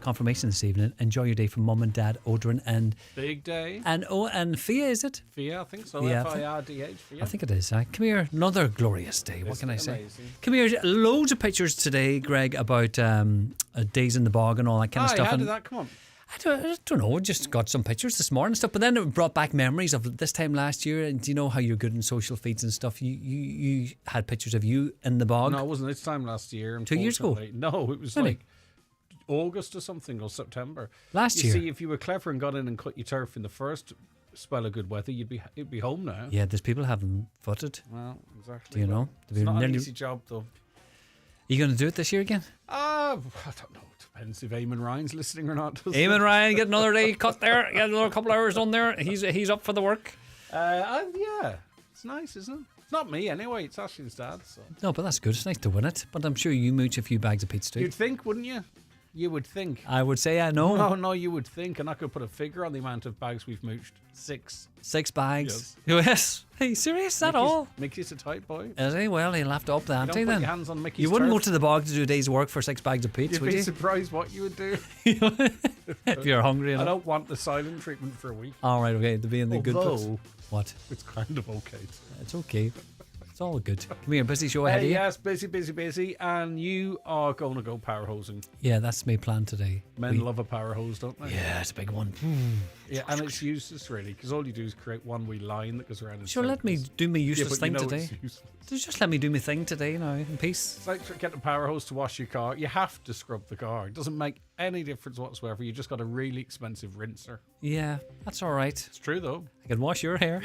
confirmation this evening. Enjoy your day from Mum and Dad, Odrin and Big day. and Fia, is it? Fia, I think so. Yeah, Firdh. Fia. I think it is. Come here, another glorious day. What Isn't can I it say? amazing? Come here, loads of pictures today, Greg, about days in the bog and all that kind of stuff. How And did that come on? I don't know. Just got some pictures this morning and stuff, but then it brought back memories of this time last year. And do you know how you're good in social feeds and stuff? You had pictures of you in the bog. No, it wasn't this time last year. 2 years ago? No, it was Really? like August or something, or September. Last you year. see, if you were clever and got in and cut your turf in the first spell of good weather, you'd be home now. Yeah, there's people having footed. Well, exactly. Do you know? It's not an easy job, though. Are you going to do it this year again? I don't know. It depends if Eamon Ryan's listening or not. Eamon Ryan, get another day cut there. Get another couple of hours done there. He's up for the work. Yeah, it's nice, isn't it? It's not me anyway. It's Ashley's dad. So. No, but that's good. It's nice to win it. But I'm sure you mooch a few bags of pizza too. You'd think, wouldn't you? You would think. I would say I know. No, you would think. And I could put a figure on the amount of bags we've mooched. 6. 6 bags. Yes. Hey, serious? Is that all? Mickey's a tight boy. Is he? Well, he'll have to up the ante Don't put then. your hands on Mickey's You wouldn't turf. go to the bog to do a day's work for 6 bags of pizza, You'd would be you? surprised what you would do. If you're hungry I enough. don't want the silent treatment for a week. All right, okay. To be in the good books. Although, What? it's kind of okay. It's okay. It's all good. Come here, busy show ahead of you. Yes, busy. And you are going to go power hosing. Yeah, that's my plan today. Men love a power hose, don't they? Yeah, it's a big one. Yeah, and it's useless really, because all you do is create one wee line that goes around. In Sure, let me circles. do my Yeah, useless but thing you know today. it's useless. Just let me do my thing today, now, in peace. It's like getting a power hose to wash your car. You have to scrub the car. It doesn't make any difference whatsoever. You just got a really expensive rinser. Yeah, that's all right. It's true though. I can wash your hair.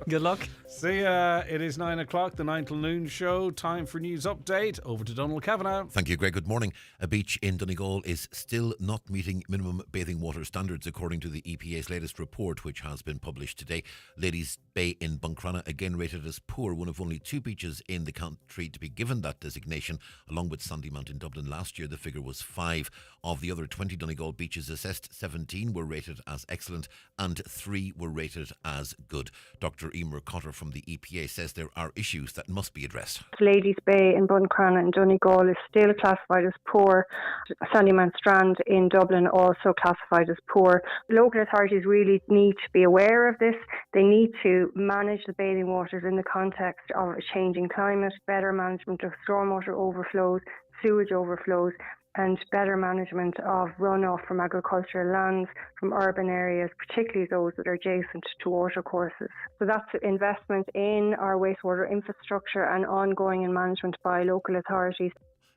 Good luck. See ya. It is 9 o'clock, the 9 till noon show. Time for news update. Over to Donald Kavanagh. Thank you, Greg. Good morning. A beach in Donegal is still not meeting minimum bathing water standards, according to the EPA's latest report, which has been published today. Ladies Bay in Buncrana, again rated as poor, one of only 2 beaches in the country to be given that designation, along with Sandymount in Dublin. Last year, the figure was 5. Of the other 20 Donegal beaches assessed, 17 were rated as excellent and 3 were rated as good. Dr. Emer Cotter from the EPA says there are issues that must be addressed. Ladies Bay in Buncrana and Donegal is still classified as poor. Sandymount Strand in Dublin also classified as poor. Local authorities really need to be aware of this. They need to manage the bathing waters in the context of a changing climate, better management of stormwater overflows, sewage overflows, and better management of runoff from agricultural lands, from urban areas, particularly those that are adjacent to watercourses. So that's investment in our wastewater infrastructure and ongoing in management by local authorities.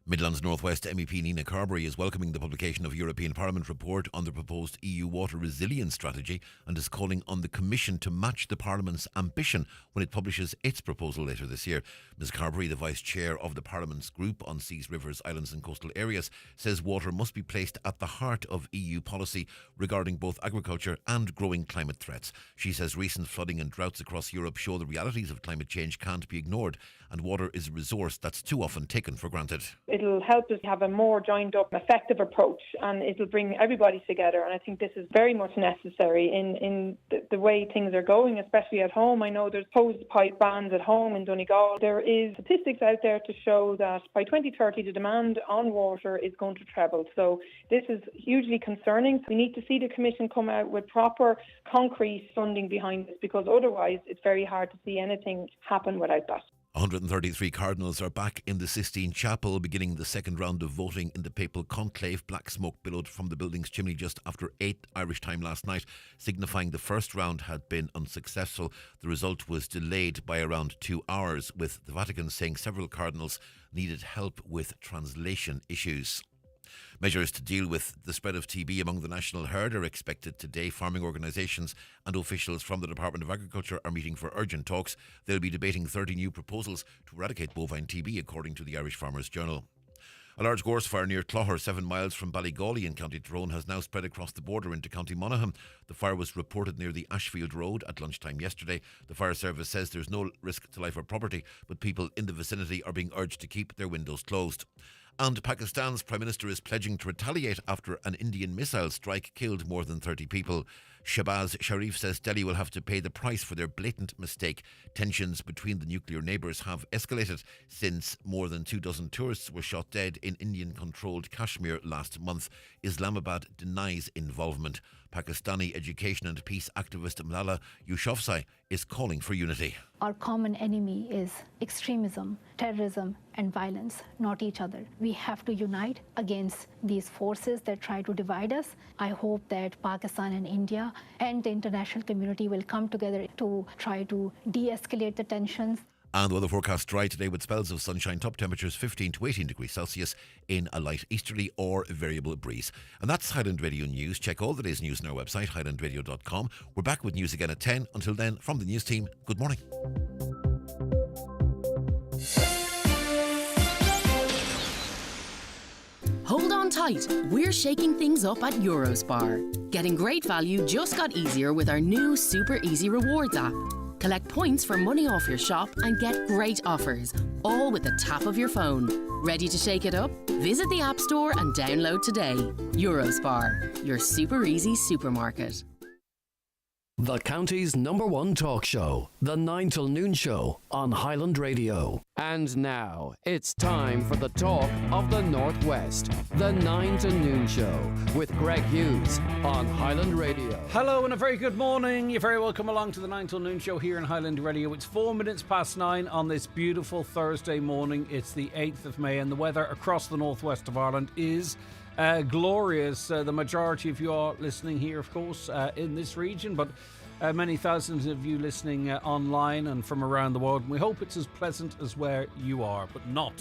Midlands North West MEP Nina Carberry is welcoming the publication of a European Parliament report on the proposed EU water resilience strategy and is calling on the Commission to match the Parliament's ambition when it publishes its proposal later this year. Ms Carberry, the Vice Chair of the Parliament's Group on Seas, Rivers, Islands and Coastal Areas, says water must be placed at the heart of EU policy regarding both agriculture and growing climate threats. She says recent flooding and droughts across Europe show the realities of climate change can't be ignored, and water is a resource that's too often taken for granted. It'll help us have a more joined up, effective approach, and it'll bring everybody together. And I think this is very much necessary in the way things are going, especially at home. I know there's hose pipe bans at home in Donegal. There is statistics out there to show that by 2030 the demand on water is going to treble. So this is hugely concerning. We need to see the Commission come out with proper, concrete funding behind this, because otherwise it's very hard to see anything happen without that. 133 cardinals are back in the Sistine Chapel, beginning the second round of voting in the papal conclave. Black smoke billowed from the building's chimney just after 8 Irish time last night, signifying the first round had been unsuccessful. The result was delayed by around 2 hours, with the Vatican saying several cardinals needed help with translation issues. Measures to deal with the spread of TB among the national herd are expected today. Farming organisations and officials from the Department of Agriculture are meeting for urgent talks. They'll be debating 30 new proposals to eradicate bovine TB, according to the Irish Farmers Journal. A large gorse fire near Clogher, 7 miles from Ballygawley in County Tyrone, has now spread across the border into County Monaghan. The fire was reported near the Ashfield Road at lunchtime yesterday. The fire service says there's no risk to life or property, but people in the vicinity are being urged to keep their windows closed. And Pakistan's Prime Minister is pledging to retaliate after an Indian missile strike killed more than 30 people. Shahbaz Sharif says Delhi will have to pay the price for their blatant mistake. Tensions between the nuclear neighbours have escalated since more than 24 tourists were shot dead in Indian-controlled Kashmir last month. Islamabad denies involvement. Pakistani education and peace activist Malala Yousafzai is calling for unity. Our common enemy is extremism, terrorism and violence, not each other. We have to unite against these forces that try to divide us. I hope that Pakistan and India and the international community will come together to try to de-escalate the tensions. And the weather forecast dry today with spells of sunshine, top temperatures 15 to 18 degrees Celsius in a light easterly or variable breeze. And that's Highland Radio News. Check all the day's news on our website, highlandradio.com. We're back with news again at 10. Until then, from the news team, good morning. Hold on tight, we're shaking things up at Eurospar. Getting great value just got easier with our new Super Easy Rewards app. Collect points for money off your shop and get great offers, all with the tap of your phone. Ready to shake it up? Visit the App Store and download today. Eurospar, your super easy supermarket. The county's #1 talk show, The 9 till Noon Show on Highland Radio. And now, it's time for the talk of the Northwest, The 9 till Noon Show with Greg Hughes on Highland Radio. Hello and a very good morning. You're very welcome along to the 9 till Noon Show here in Highland Radio. It's 4 minutes past 9 on this beautiful Thursday morning. It's the 8th of May and the weather across the northwest of Ireland is glorious. The majority of you are listening here, of course, in this region, but many thousands of you listening online and from around the world. And we hope it's as pleasant as where you are, but not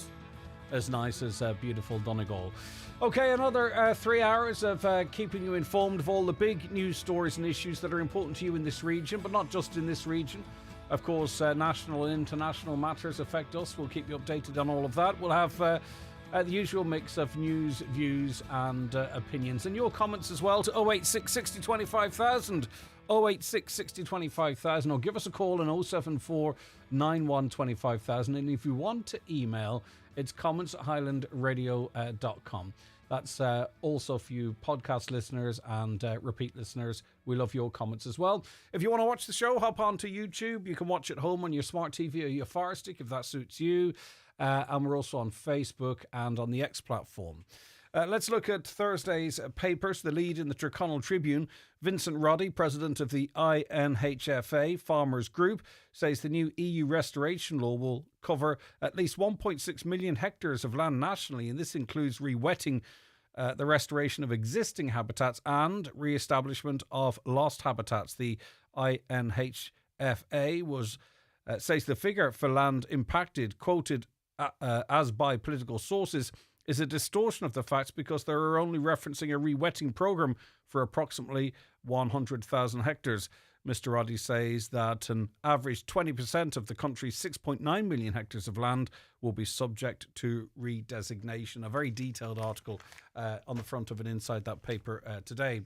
as nice as beautiful Donegal. Okay, another 3 hours of keeping you informed of all the big news stories and issues that are important to you in this region, but not just in this region. Of course, national and international matters affect us. We'll keep you updated on all of that. We'll have the usual mix of news, views and opinions. And your comments as well to 086 60 25,000. 086 60 25,000, or give us a call on 074 91 25,000. And if you want to email, it's comments@highlandradio.com. That's also for you podcast listeners and repeat listeners. We love your comments as well. If you want to watch the show, hop on to YouTube. You can watch at home on your smart TV or your Fire Stick if that suits you. And we're also on Facebook and on the X platform. Let's look at Thursday's papers. The lead in the Tyrconnell Tribune. Vincent Roddy, president of the INHFA Farmers Group, says the new EU restoration law will cover at least 1.6 million hectares of land nationally, and this includes re-wetting the restoration of existing habitats and re-establishment of lost habitats. The INHFA says the figure for land impacted, quoted as by political sources, is a distortion of the facts because they are only referencing a re-wetting programme for approximately 100,000 hectares. Mr. Roddy says that an average 20% of the country's 6.9 million hectares of land will be subject to redesignation. A very detailed article on the front of and inside that paper today.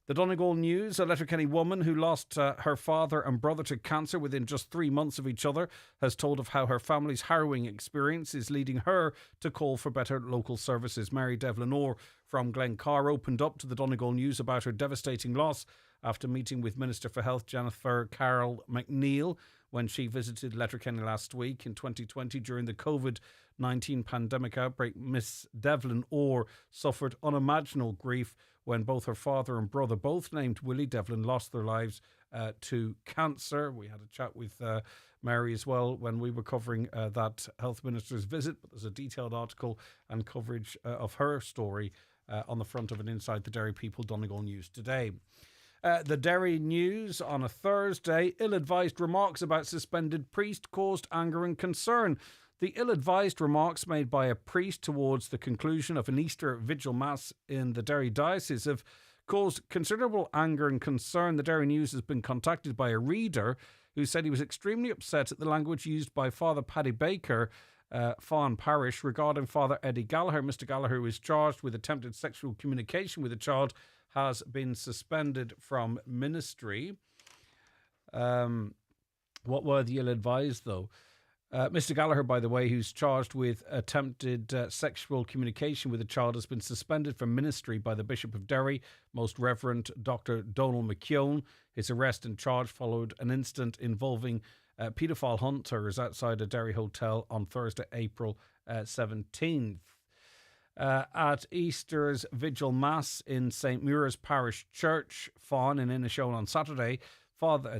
The Donegal News, a Letterkenny woman who lost her father and brother to cancer within just 3 months of each other, has told of how her family's harrowing experience is leading her to call for better local services. Mary Devlin Orr from Glencar opened up to the Donegal News about her devastating loss after meeting with Minister for Health Jennifer Carroll McNeil when she visited Letterkenny last week in 2020 during the COVID-19 pandemic outbreak. Miss Devlin Orr suffered unimaginable grief when both her father and brother, both named Willie Devlin, lost their lives to cancer. We had a chat with Mary as well when we were covering that health minister's visit, but there's a detailed article and coverage of her story on the front of and inside the Derry People Donegal News today. The Derry News on a Thursday, ill-advised remarks about suspended priest caused anger and concern. The ill-advised remarks made by a priest towards the conclusion of an Easter Vigil Mass in the Derry Diocese have caused considerable anger and concern. The Derry News has been contacted by a reader who said he was extremely upset at the language used by Father Paddy Baker, Fawn Parish, regarding Father Eddie Gallagher. Mr. Gallagher, who is charged with attempted sexual communication with a child, has been suspended from ministry. What were the ill-advised, though? Mr. Gallagher, by the way, who's charged with attempted sexual communication with a child, has been suspended from ministry by the Bishop of Derry, Most Reverend Dr. Donal McKeown. His arrest and charge followed an incident involving paedophile hunters outside a Derry hotel on Thursday, April 17th. At Easter's Vigil Mass in St. Mura's Parish Church, Fawn, in Inishowen on Saturday,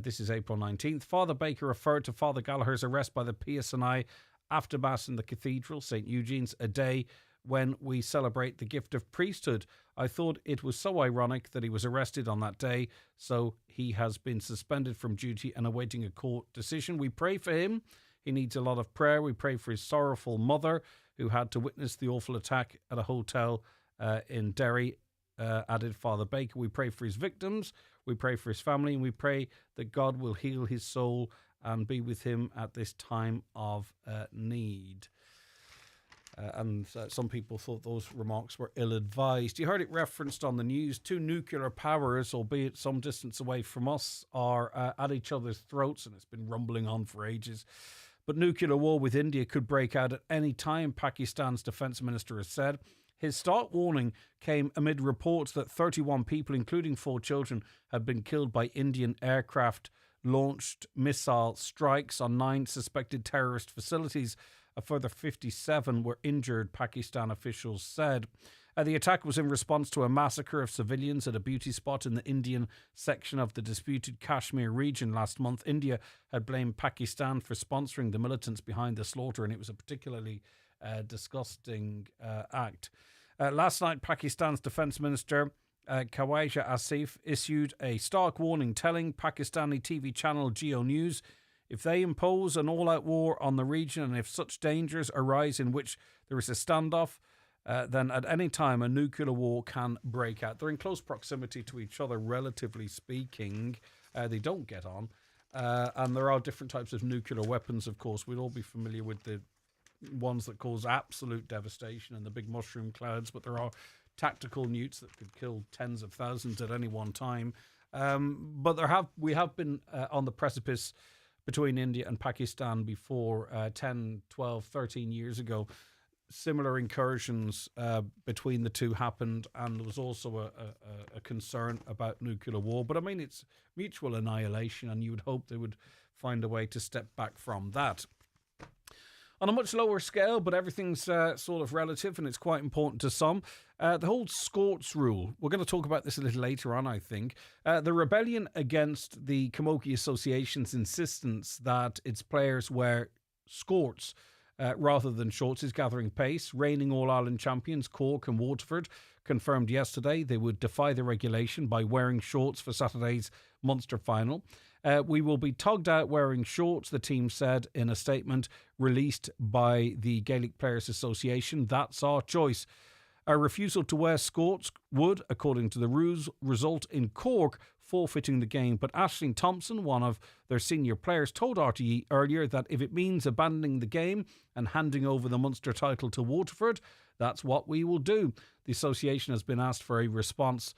this is April 19th, Father Baker referred to Father Gallagher's arrest by the PSNI after Mass in the Cathedral, St. Eugene's, a day when we celebrate the gift of priesthood. I thought it was so ironic that he was arrested on that day, so he has been suspended from duty and awaiting a court decision. We pray for him. He needs a lot of prayer. We pray for his sorrowful mother, who had to witness the awful attack at a hotel in Derry, added Father Baker. We pray for his victims. We pray for his family, and we pray that God will heal his soul and be with him at this time of need. Some people thought those remarks were ill-advised. You heard it referenced on the news. Two nuclear powers, albeit some distance away from us, are at each other's throats, and it's been rumbling on for ages. But nuclear war with India could break out at any time, Pakistan's defence minister has said. His stark warning came amid reports that 31 people, including 4 children, had been killed by Indian aircraft-launched missile strikes on 9 suspected terrorist facilities. A further 57 were injured, Pakistan officials said. The attack was in response to a massacre of civilians at a beauty spot in the Indian section of the disputed Kashmir region last month. India had blamed Pakistan for sponsoring the militants behind the slaughter, and it was a particularly disgusting act. Last night, Pakistan's Defence Minister Khawaja Asif issued a stark warning, telling Pakistani TV channel Geo News, if they impose an all-out war on the region and if such dangers arise in which there is a standoff, then at any time a nuclear war can break out. They're in close proximity to each other, relatively speaking. They don't get on. And there are different types of nuclear weapons, of course. We'd all be familiar with the ones that cause absolute devastation and the big mushroom clouds, but there are tactical nukes that could kill tens of thousands at any one time. But we have been on the precipice between India and Pakistan before 10, 12, 13 years ago. Similar incursions between the two happened, and there was also a concern about nuclear war. But I mean, it's mutual annihilation, and you would hope they would find a way to step back from that. On a much lower scale, but everything's sort of relative, and it's quite important to some. The whole Scorts rule, we're going to talk about this a little later on, I think. The rebellion against the Kamogi Association's insistence that its players wear Scorts rather than shorts is gathering pace. Reigning All-Ireland champions Cork and Waterford confirmed yesterday they would defy the regulation by wearing shorts for Saturday's Munster final. We will be tugged out wearing shorts, the team said in a statement released by the Gaelic Players Association. That's our choice. A refusal to wear Scorts would, according to the rules, result in Cork forfeiting the game. But Aisling Thompson, one of their senior players, told RTE earlier that if it means abandoning the game and handing over the Munster title to Waterford, that's what we will do. The association has been asked for a response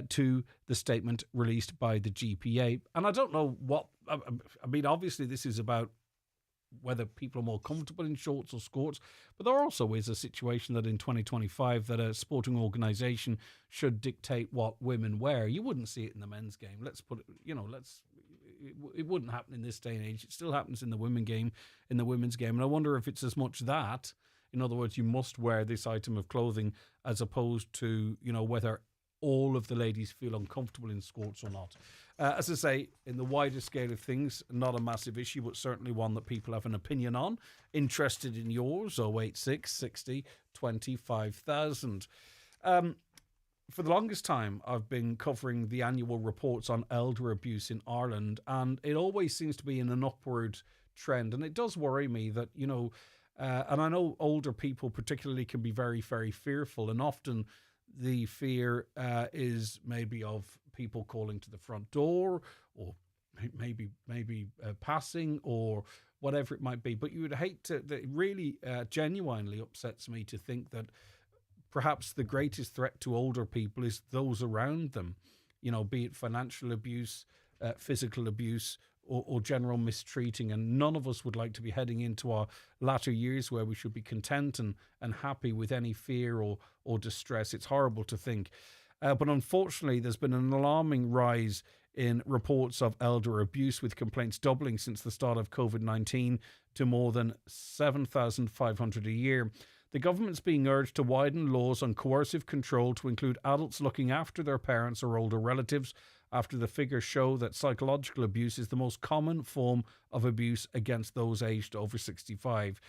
to the statement released by the GPA. And I don't know what... I mean, obviously this is about whether people are more comfortable in shorts or Scorts, but there also is a situation that in 2025 that a sporting organisation should dictate what women wear. You wouldn't see it in the men's game. Let's put it, it wouldn't happen in this day and age. It still happens in the women's game. And I wonder if it's as much that, in other words, you must wear this item of clothing as opposed to, whether all of the ladies feel uncomfortable in Scorts or not. As I say, in the wider scale of things, not a massive issue, but certainly one that people have an opinion on. Interested in yours, 086 60 25,000. For the longest time, I've been covering the annual reports on elder abuse in Ireland, and it always seems to be in an upward trend. And it does worry me that, and I know older people particularly can be very, very fearful, and often the fear is maybe of people calling to the front door, or maybe passing, or whatever it might be. But you would hate to, that really genuinely upsets me to think that perhaps the greatest threat to older people is those around them, be it financial abuse, physical abuse, or general mistreating. And none of us would like to be heading into our latter years where we should be content and happy with any fear or distress. It's horrible to think. But unfortunately, there's been an alarming rise in reports of elder abuse, with complaints doubling since the start of COVID-19 to more than 7,500 a year. The government's being urged to widen laws on coercive control to include adults looking after their parents or older relatives, after the figures show that psychological abuse is the most common form of abuse against those aged over 65.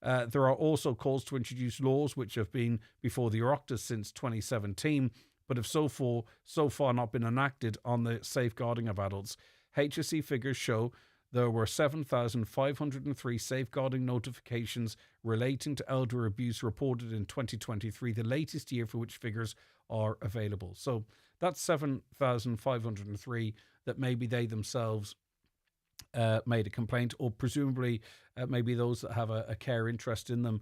There are also calls to introduce laws which have been before the Oireachtas since 2017, but have so far not been enacted on the safeguarding of adults. HSE figures show there were 7,503 safeguarding notifications relating to elder abuse reported in 2023, the latest year for which figures are available. So that's 7,503 that maybe they themselves made a complaint, or presumably maybe those that have a care interest in them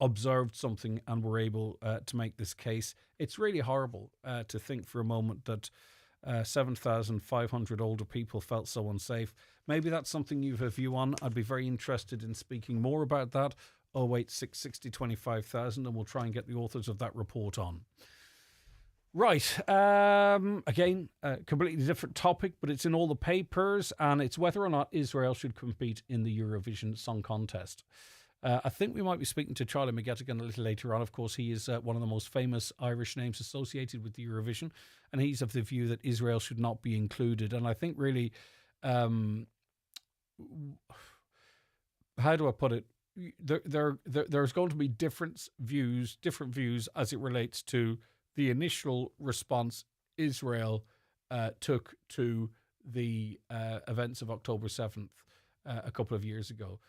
observed something and were able to make this case. It's really horrible to think for a moment that 7,500 older people felt so unsafe. Maybe that's something you have a view on. I'd be very interested in speaking more about that. 086 60 25,000, and we'll try and get the authors of that report on. Right, again, a completely different topic, but it's in all the papers, and it's whether or not Israel should compete in the Eurovision Song Contest. I think we might be speaking to Charlie McGettigan a little later on. Of course, he is one of the most famous Irish names associated with the Eurovision, and he's of the view that Israel should not be included. And I think really, how do I put it? There's going to be different views as it relates to the initial response Israel took to the events of October 7th a couple of years ago.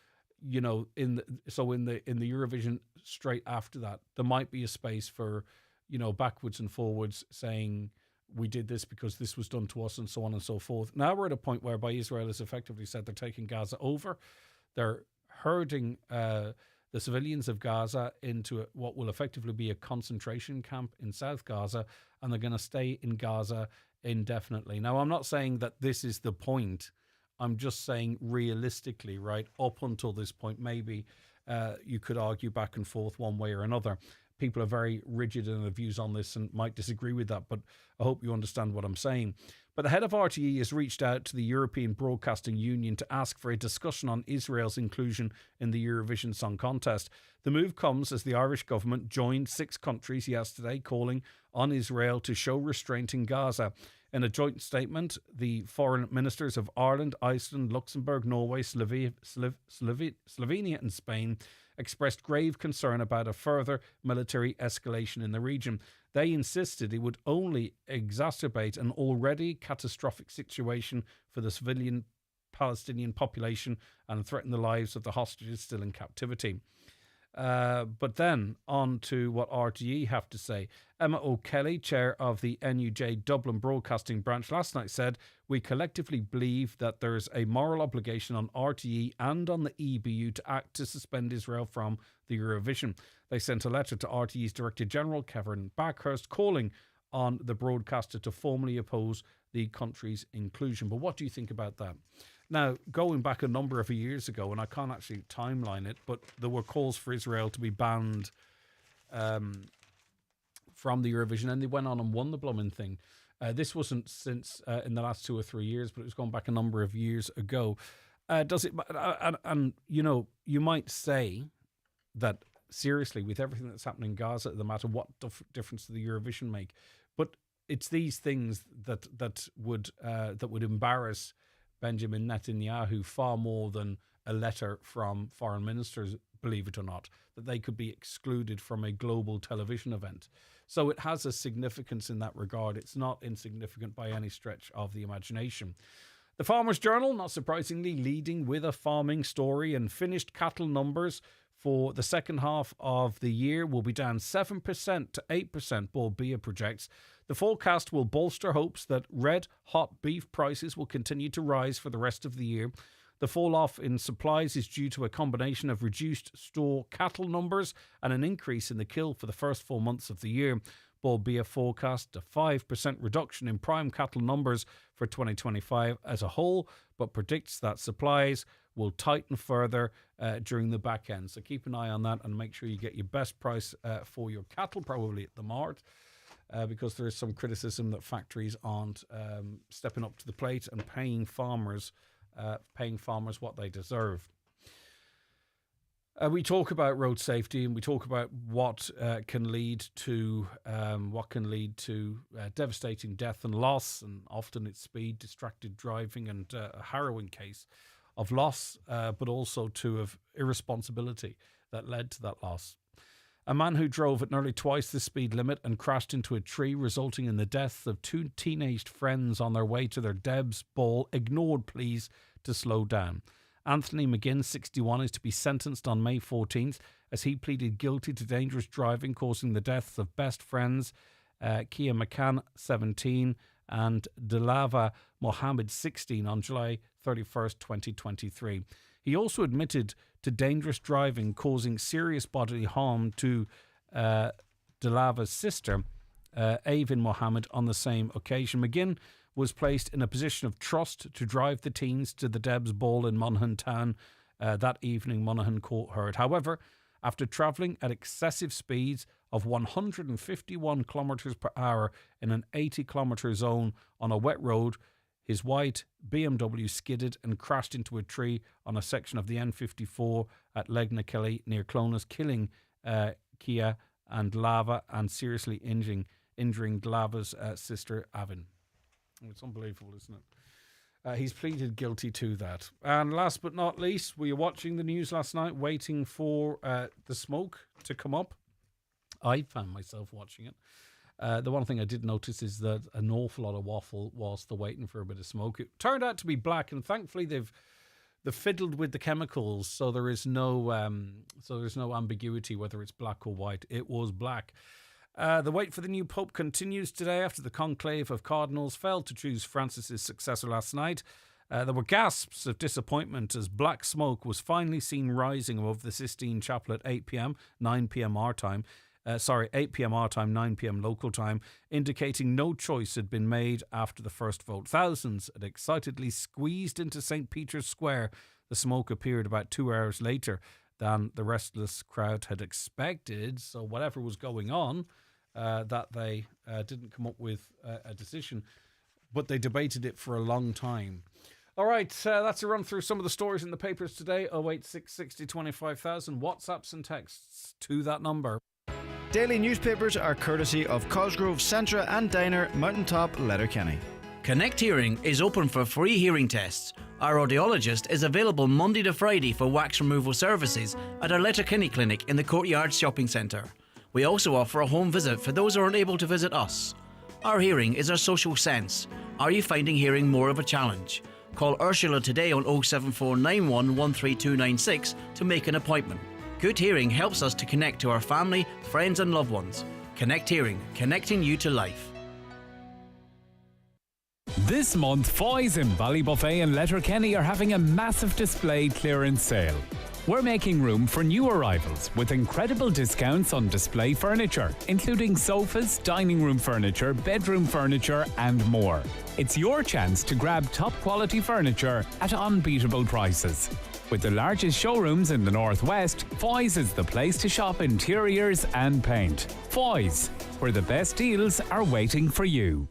You know, in the Eurovision straight after that, there might be a space for, you know, backwards and forwards saying we did this because this was done to us and so on and so forth. Now we're at a point whereby Israel has effectively said they're taking Gaza over. They're herding the civilians of Gaza into what will effectively be a concentration camp in South Gaza, and they're going to stay in Gaza indefinitely. Now, I'm not saying that this is the point. I'm just saying realistically, right, up until this point, maybe you could argue back and forth one way or another. People are very rigid in their views on this and might disagree with that, but I hope you understand what I'm saying. But the head of RTE has reached out to the European Broadcasting Union to ask for a discussion on Israel's inclusion in the Eurovision Song Contest. The move comes as the Irish government joined 6 countries yesterday calling on Israel to show restraint in Gaza. In a joint statement, the foreign ministers of Ireland, Iceland, Luxembourg, Norway, Slovenia and Spain expressed grave concern about a further military escalation in the region. They insisted it would only exacerbate an already catastrophic situation for the civilian Palestinian population and threaten the lives of the hostages still in captivity. But then on to what RTE have to say. Emma O'Kelly, chair of the NUJ Dublin Broadcasting Branch, last night said, "We collectively believe that there is a moral obligation on RTE and on the EBU to act to suspend Israel from the Eurovision." They sent a letter to RTE's Director General, Kevin Backhurst, calling on the broadcaster to formally oppose the country's inclusion. But what do you think about that? Now, going back a number of years ago, and I can't actually timeline it, but there were calls for Israel to be banned from the Eurovision, and they went on and won the blooming thing. This wasn't since in the last 2 or 3 years, but it was going back a number of years ago. Does it? And you know, you might say that seriously, with everything that's happening in Gaza, no matter what difference to the Eurovision make, but it's these things that would embarrass Benjamin Netanyahu far more than a letter from foreign ministers, believe it or not, that they could be excluded from a global television event. So it has a significance in that regard. It's not insignificant by any stretch of the imagination. The Farmers Journal, not surprisingly, leading with a farming story, and finished cattle numbers for the second half of the year will be down 7% to 8%, Ball Beer projects. The forecast will bolster hopes that red hot beef prices will continue to rise for the rest of the year. The fall-off in supplies is due to a combination of reduced store cattle numbers and an increase in the kill for the first 4 months of the year. Bull Beer forecast a 5% reduction in prime cattle numbers for 2025 as a whole, but predicts that supplies will tighten further during the back end. So keep an eye on that and make sure you get your best price for your cattle, probably at the mart, because there is some criticism that factories aren't stepping up to the plate and paying farmers what they deserve. We talk about road safety, and we talk about what can lead to devastating death and loss, and often it's speed, distracted driving, and a harrowing case of loss, but also of irresponsibility that led to that loss. A man who drove at nearly twice the speed limit and crashed into a tree, resulting in the deaths of 2 teenaged friends on their way to their Debs ball, ignored pleas to slow down. Anthony McGinn, 61, is to be sentenced on May 14th as he pleaded guilty to dangerous driving, causing the deaths of best friends Kia McCann, 17, and Delava Mohammed, 16, on July 31st, 2023. He also admitted to dangerous driving, causing serious bodily harm to Delava's sister, Avin Mohammed, on the same occasion. McGinn was placed in a position of trust to drive the teens to the Debs ball in Monaghan town that evening, Monaghan Court heard. However, after travelling at excessive speeds of 151 kilometres per hour in an 80 kilometre zone on a wet road, his white BMW skidded and crashed into a tree on a section of the N54 at Legnakelly near Clones, killing Kia and Lava and seriously injuring Lava's sister, Avin. It's unbelievable, isn't it? He's pleaded guilty to that. And last but not least, were you watching the news last night, waiting for the smoke to come up? I found myself watching it. The one thing I did notice is that an awful lot of waffle whilst they're waiting for a bit of smoke. It turned out to be black, and thankfully they've fiddled with the chemicals, so there is no ambiguity whether it's black or white. It was black. The wait for the new Pope continues today after the conclave of cardinals failed to choose Francis's successor last night. There were gasps of disappointment as black smoke was finally seen rising above the Sistine Chapel at 8 p.m, 9 p.m. our time. 8 p.m. our time, 9 p.m. local time, indicating no choice had been made after the first vote. Thousands had excitedly squeezed into St. Peter's Square. The smoke appeared about 2 hours later than the restless crowd had expected. So whatever was going on, that they didn't come up with a decision, but they debated it for a long time. All right, that's a run through some of the stories in the papers today. 086 60 25,000. WhatsApps and texts to that number. Daily newspapers are courtesy of Cosgrove, Centra and Diner, Mountaintop, Letterkenny. Connect Hearing is open for free hearing tests. Our audiologist is available Monday to Friday for wax removal services at our Letterkenny clinic in the Courtyard Shopping Centre. We also offer a home visit for those who are unable to visit us. Our hearing is our social sense. Are you finding hearing more of a challenge? Call Ursula today on 07491 13296 to make an appointment. Good hearing helps us to connect to our family, friends and loved ones. Connect Hearing, connecting you to life. This month, Foy's in Ballybuffet and Letterkenny are having a massive display clearance sale. We're making room for new arrivals with incredible discounts on display furniture, including sofas, dining room furniture, bedroom furniture and more. It's your chance to grab top quality furniture at unbeatable prices. With the largest showrooms in the Northwest, Foy's is the place to shop interiors and paint. Foy's, where the best deals are waiting for you.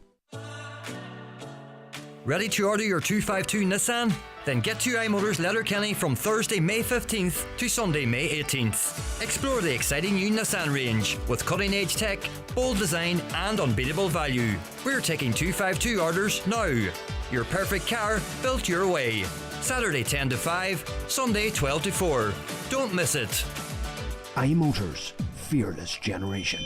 Ready to order your 252 Nissan? Then get to iMotors Letterkenny from Thursday, May 15th to Sunday, May 18th. Explore the exciting new Nissan range with cutting-edge tech, bold design and unbeatable value. We're taking 252 orders now. Your perfect car built your way. Saturday 10 to 5, Sunday 12 to 4. Don't miss it. iMotors, fearless generation.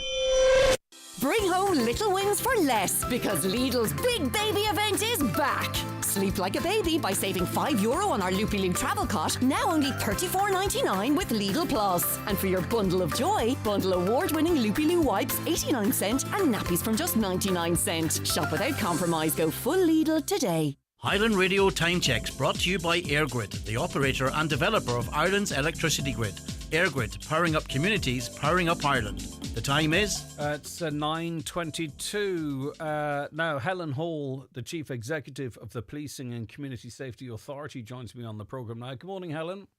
Bring home little wins for less because Lidl's Big Baby event is back. Sleep like a baby by saving €5 on our Loopy Loo travel cot, now only $34.99 with Lidl Plus. And for your bundle of joy, bundle award-winning Loopy Loo wipes 89 cent and nappies from just 99 cent. Shop without compromise. Go full Lidl today. Highland Radio Time Checks brought to you by EirGrid, the operator and developer of Ireland's electricity grid. EirGrid, powering up communities, powering up Ireland. The time is? It's 9:22. Now, Helen Hall, the Chief Executive of the Policing and Community Safety Authority, joins me on the programme now. Good morning, Helen.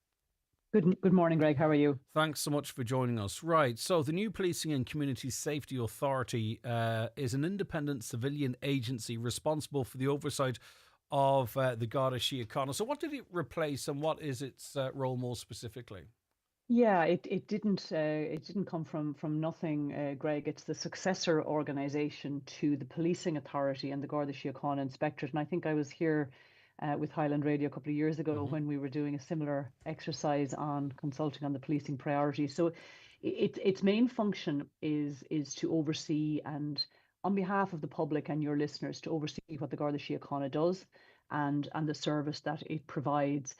Good morning, Greg. How are you? Thanks so much for joining us. Right, so the new Policing and Community Safety Authority is an independent civilian agency responsible for the oversight of the Garda Síochána. So what did it replace and what is its role more specifically? Yeah, it didn't come from nothing, Greg. It's the successor organisation to the Policing Authority and the Garda Síochána Inspectorate. And I think I was here with Highland Radio a couple of years ago when we were doing a similar exercise on consulting on the policing priorities. So its main function is to oversee and on behalf of the public and your listeners to oversee what the Garda Síochána does and the service that it provides.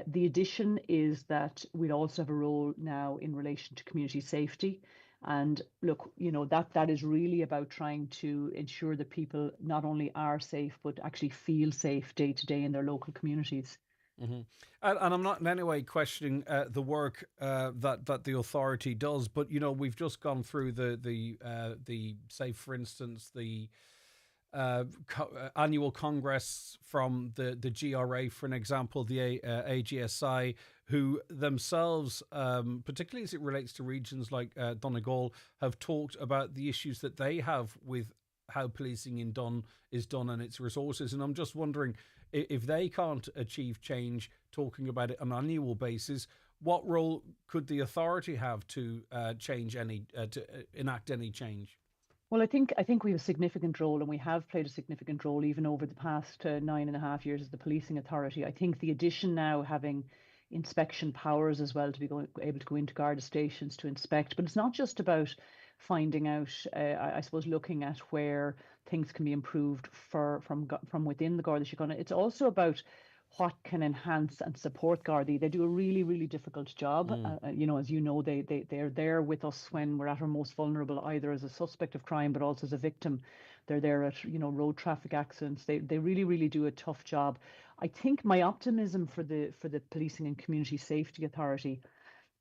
The addition is that we'll also have a role now in relation to community safety. And look, that is really about trying to ensure that people not only are safe, but actually feel safe day to day in their local communities. Mm-hmm. And I'm not in any way questioning the work that the authority does, but we've just gone through the say, for instance, the annual congress from the GRA, for an example, the AGSI, who themselves, particularly as it relates to regions like Donegal, have talked about the issues that they have with how policing is done and its resources. And I'm just wondering, if they can't achieve change, talking about it on an annual basis, what role could the authority have to enact any change? Well, I think we have a significant role, and we have played a significant role even over the past 9.5 years as the policing authority. I think the addition now having inspection powers as well to be able to go into Garda stations to inspect, but it's not just about finding out, I suppose, looking at where things can be improved from within the Garda Síochána. It's also about what can enhance and support Gardaí. They do a really, really difficult job. As you know, they're there with us when we're at our most vulnerable, either as a suspect of crime, but also as a victim. They're there at, road traffic accidents. They really, really do a tough job. I think my optimism for the Policing and Community Safety Authority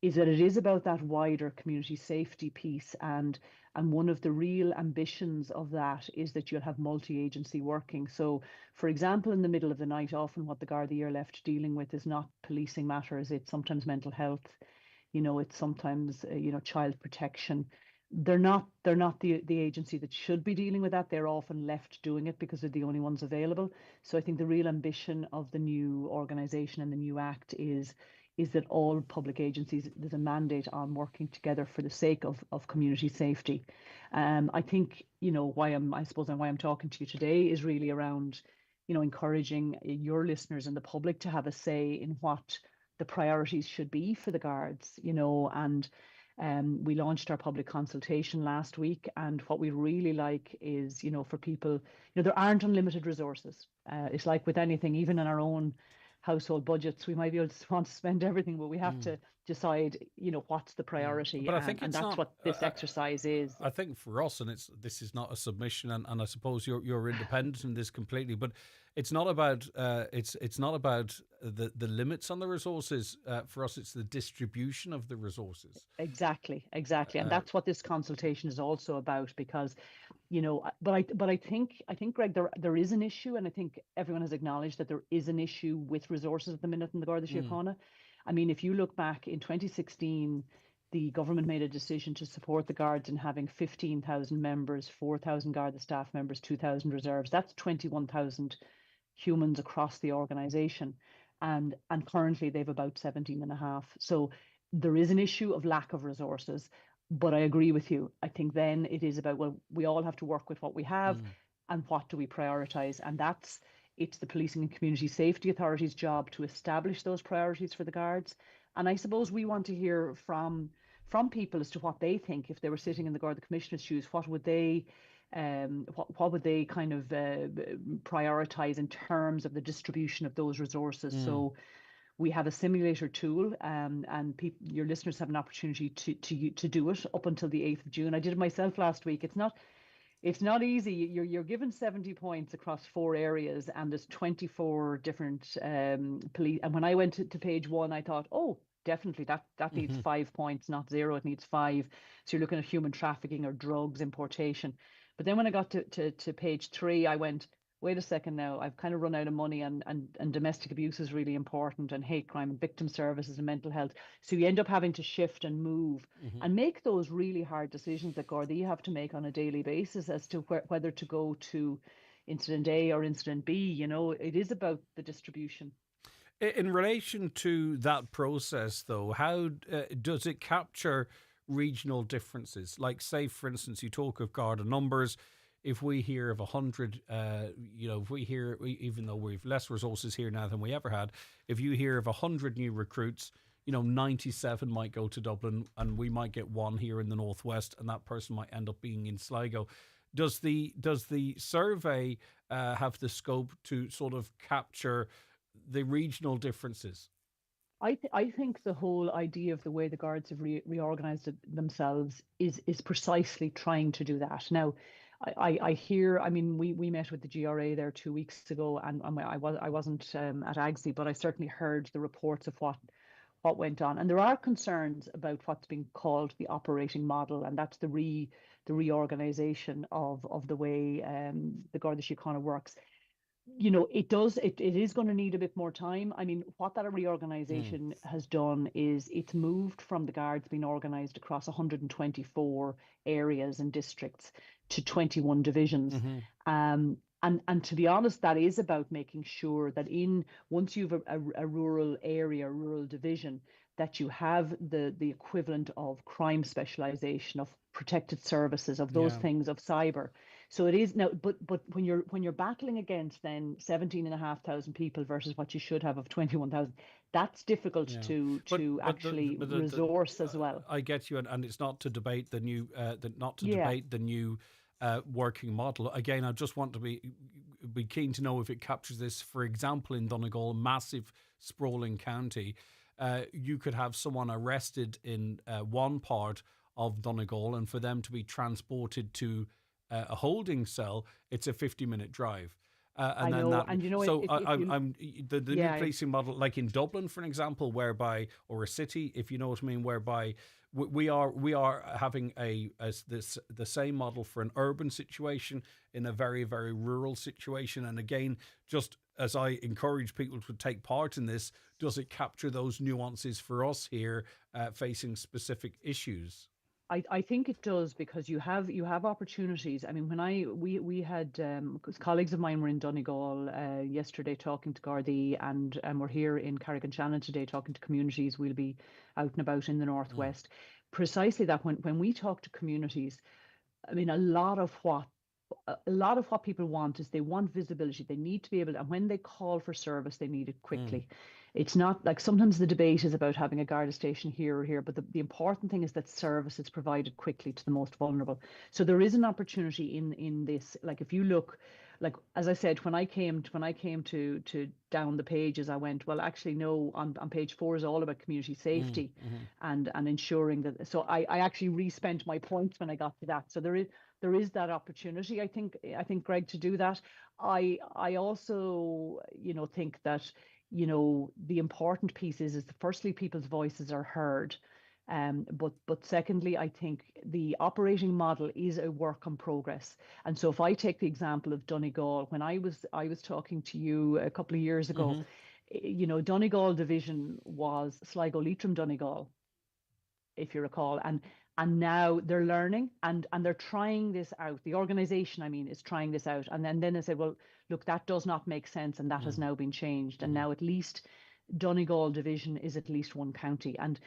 is that it is about that wider community safety piece, and one of the real ambitions of that is that you'll have multi-agency working. So, for example, in the middle of the night, often what the Gardaí are left dealing with is not policing matters. It's sometimes mental health, it's sometimes child protection. They're not the agency that should be dealing with that. They're often left doing it because they're the only ones available. So I think the real ambition of the new organisation and the new Act is that all public agencies, there's a mandate on working together for the sake of community safety. I think, why I'm talking to you today is really around, encouraging your listeners and the public to have a say in what the priorities should be for the Guards, and we launched our public consultation last week. And what we really like is, for people, there aren't unlimited resources. It's like with anything, even in our own household budgets, we might be able to want to spend everything, but we have to decide, what's the priority. But I think and that's what this exercise is. I think for us, and this is not a submission, and I suppose you're independent in this completely, but it's not about it's not about the limits on the resources. For us, it's the distribution of the resources. Exactly, and that's what this consultation is also about. Because, but I think Greg, there is an issue, and I think everyone has acknowledged that there is an issue with resources at the minute in the Garda Síochána. I mean, if you look back in 2016, the government made a decision to support the Guards in having 15,000 members, 4,000 Garda staff members, 2,000 reserves. That's 21,000 humans across the organisation, and currently they've about 17.5. So there is an issue of lack of resources, but I agree with you. I think then it is about, well, we all have to work with what we have, and what do we prioritise, and it's the Policing and Community Safety Authority's job to establish those priorities for the Guards. And I suppose we want to hear from people as to what they think. If they were sitting in the Garda Commissioner's shoes, what would they what would they kind of prioritise in terms of the distribution of those resources? So we have a simulator tool, and your listeners have an opportunity to do it up until the 8th of June. I did it myself last week. It's not easy. You're given 70 points across 4 areas, and there's 24 different police. And when I went to page 1, I thought, oh, definitely that needs 5 points, not 0. It needs 5. So you're looking at human trafficking or drugs importation. But then when I got to page 3, I went, wait a second now, I've kind of run out of money, and domestic abuse is really important, and hate crime and victim services and mental health. So you end up having to shift and move and make those really hard decisions that, Garda, you have to make on a daily basis as to whether to go to incident A or incident B. You know, it is about the distribution. In relation to that process, though, how does it capture regional differences? Like, say, for instance, you talk of Garda numbers. If we hear of 100, if we hear, even though we've less resources here now than we ever had, if you hear of 100 new recruits, 97 might go to Dublin, and we might get one here in the Northwest, and that person might end up being in Sligo. Does the survey have the scope to sort of capture the regional differences? I think the whole idea of the way the Guards have reorganised themselves is precisely trying to do that. Now, I hear, I mean, we met with the GRA there 2 weeks ago, and I wasn't at AGSI, but I certainly heard the reports of what went on. And there are concerns about what's being called the operating model, and that's the reorganisation of the way the Garda Síochána works. It is going to need a bit more time. I mean, what that reorganisation has done is it's moved from the Guards being organised across 124 areas and districts to 21 divisions. And to be honest, that is about making sure that once you've a rural area, rural division, that you have the equivalent of crime specialisation, of protected services, of those things, of cyber. So it is now, but when you're battling against then 17,500 people versus what you should have of 21,000, that's difficult to actually resource as well. I get you, and it's not to debate the new debate the new working model. Again, I just want to be keen to know if it captures this. For example, in Donegal, a massive sprawling county, you could have someone arrested in one part of Donegal, and for them to be transported to a holding cell, it's a 50-minute drive. The new policing model, like in Dublin, for example, whereby, or a city, if you know what I mean, whereby we are having the same model for an urban situation in a very, very rural situation. And again, just as I encourage people to take part in this, does it capture those nuances for us here facing specific issues? I think it does, because you have opportunities. I mean, when we had colleagues of mine were in Donegal yesterday talking to Gardaí, and we're here in Carrick-on-Shannon today talking to communities. We'll be out and about in the Northwest. Precisely that, when we talk to communities, I mean, a lot of what people want is they want visibility. They need to be able to, and when they call for service, they need it quickly. It's not like sometimes the debate is about having a Garda station here or here, but the important thing is that service is provided quickly to the most vulnerable. So there is an opportunity in this. Like, if you look, like, as I said, when I came to down the pages, I went, well, actually, no, on page 4 is all about community safety and ensuring that. So I actually respent my points when I got to that. So there is that opportunity, I think, Greg, to do that. I also, think that, the important piece is that firstly, people's voices are heard. But secondly, I think the operating model is a work in progress. And so if I take the example of Donegal, when I was talking to you a couple of years ago, Donegal division was Sligo Leitrim Donegal, if you recall. And now they're learning and they're trying this out. The organisation, I mean, is trying this out. And then they said, well, look, that does not make sense. And that has now been changed. And now at least Donegal division is at least one county. And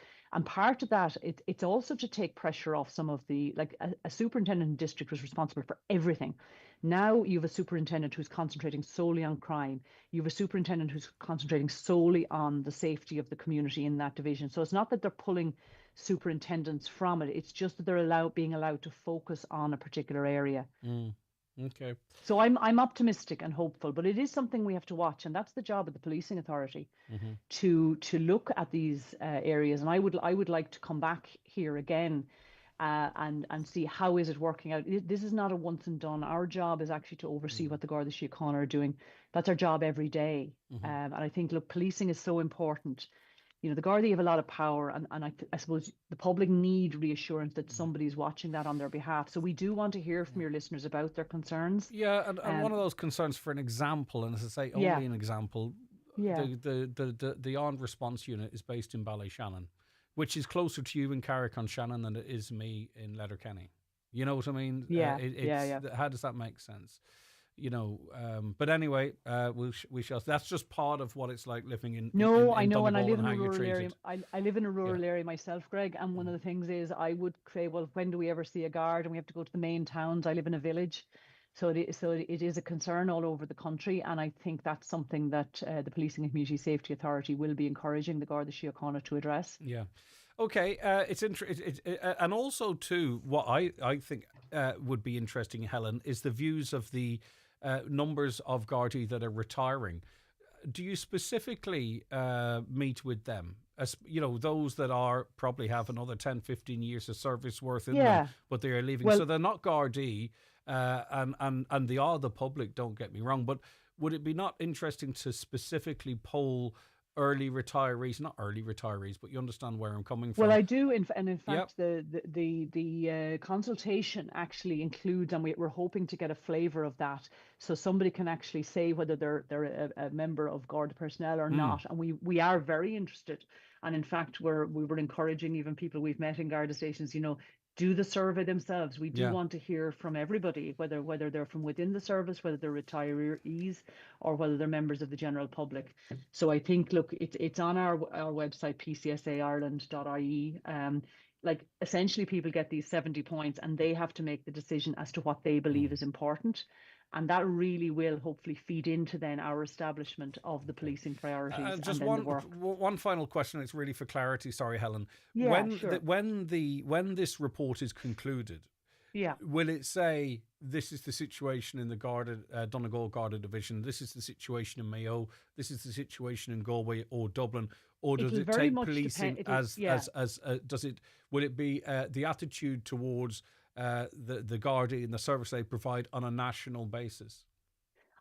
part of that, it's also to take pressure off some of the, like a superintendent in district was responsible for everything. Now you have a superintendent who's concentrating solely on crime. You have a superintendent who's concentrating solely on the safety of the community in that division. So it's not that they're pulling superintendents from it. It's just that they're being allowed to focus on a particular area. Okay. So I'm optimistic and hopeful, but it is something we have to watch, and that's the job of the policing authority to look at these areas. And I would like to come back here again and see how is it working out. This is not a once and done. Our job is actually to oversee what the Garda Síochána are doing. That's our job every day. And I think, look, policing is so important. the Gardaí have a lot of power, and I suppose the public need reassurance that somebody's watching that on their behalf. So we do want to hear from your listeners about their concerns. Yeah, and one of those concerns, for an example, and as I say, only an example, the Armed Response Unit is based in Ballyshannon, which is closer to you in Carrick-on-Shannon than it is me in Letterkenny. You know what I mean? How does that make sense? But anyway, we shall. That's just part of what it's like living in. I know, and I live in a rural area. I live in a rural area myself, Greg. And one of the things is, I would say, well, when do we ever see a guard? And we have to go to the main towns. I live in a village, so it is a concern all over the country. And I think that's something that the Policing and Community Safety Authority will be encouraging the Garda Síochána to address. Yeah. Okay, it's interesting, and also too, what I think would be interesting, Helen, is the views of the numbers of Gardaí that are retiring. Do you specifically meet with them? As those that probably have another 10, 15 years of service worth in them, but they are leaving. So they're not Gardaí, and they are the public, don't get me wrong, but would it be not interesting to specifically poll early retirees, not early retirees, but you understand where I'm coming from. Well, I do, in fact, the consultation actually includes, and we're hoping to get a flavour of that, so somebody can actually say whether they're a member of Garda personnel or not, and we are very interested, and in fact we were encouraging even people we've met in Garda stations, do the survey themselves. We do want to hear from everybody, whether they're from within the service, whether they're retirees, or whether they're members of the general public. So I think, look, it's on our website, pcsaireland.ie. Essentially, people get these 70 points, and they have to make the decision as to what they believe is important. And that really will hopefully feed into then our establishment of the policing priorities. Just and then one final question. It's really for clarity. Sorry, Helen. Yeah, when this report is concluded, will it say this is the situation in the Garda, Donegal Garda Division, this is the situation in Mayo, this is the situation in Galway or Dublin, or does it take policing will it be the attitude towards the Gardaí and the service they provide on a national basis?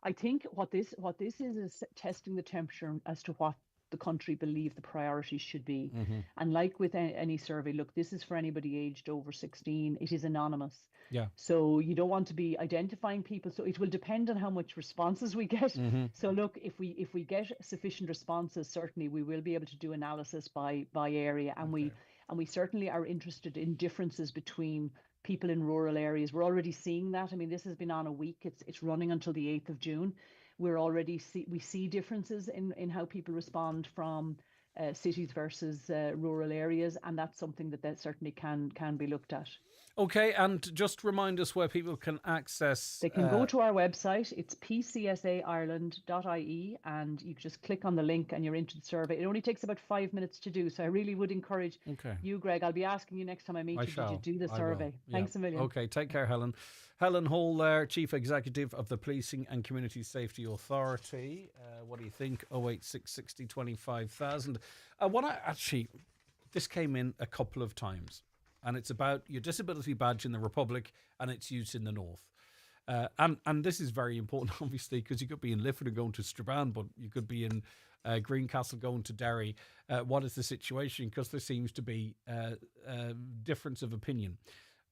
I think what this is testing the temperature as to what the country believe the priorities should be. Mm-hmm. And like with any survey, look, this is for anybody aged over 16. It is anonymous. Yeah. So you don't want to be identifying people. So it will depend on how much responses we get. Mm-hmm. So look, if we get sufficient responses, certainly we will be able to do analysis by area, and we certainly are interested in differences between people in rural areas. We're already seeing that. I mean, this has been on a week. It's running until the 8th of June. We're already we see differences in how people respond from cities versus rural areas, and that's something that certainly can be looked at. Okay, and just remind us where people can access. They can go to our website. It's pcsaireland.ie, and you just click on the link and you're into the survey. It only takes about 5 minutes to do, so I really would encourage you, Greg. I'll be asking you next time I meet you, did you do the survey? Thanks a million. Okay, take care, Helen. Helen Hall there, Chief Executive of the Policing and Community Safety Authority. What do you think? 08660 25,000. This came in a couple of times, and it's about your disability badge in the Republic and its use in the North. And this is very important, obviously, because you could be in Lifford and going to Strabane, but you could be in Greencastle going to Derry. What is the situation? Because there seems to be difference of opinion.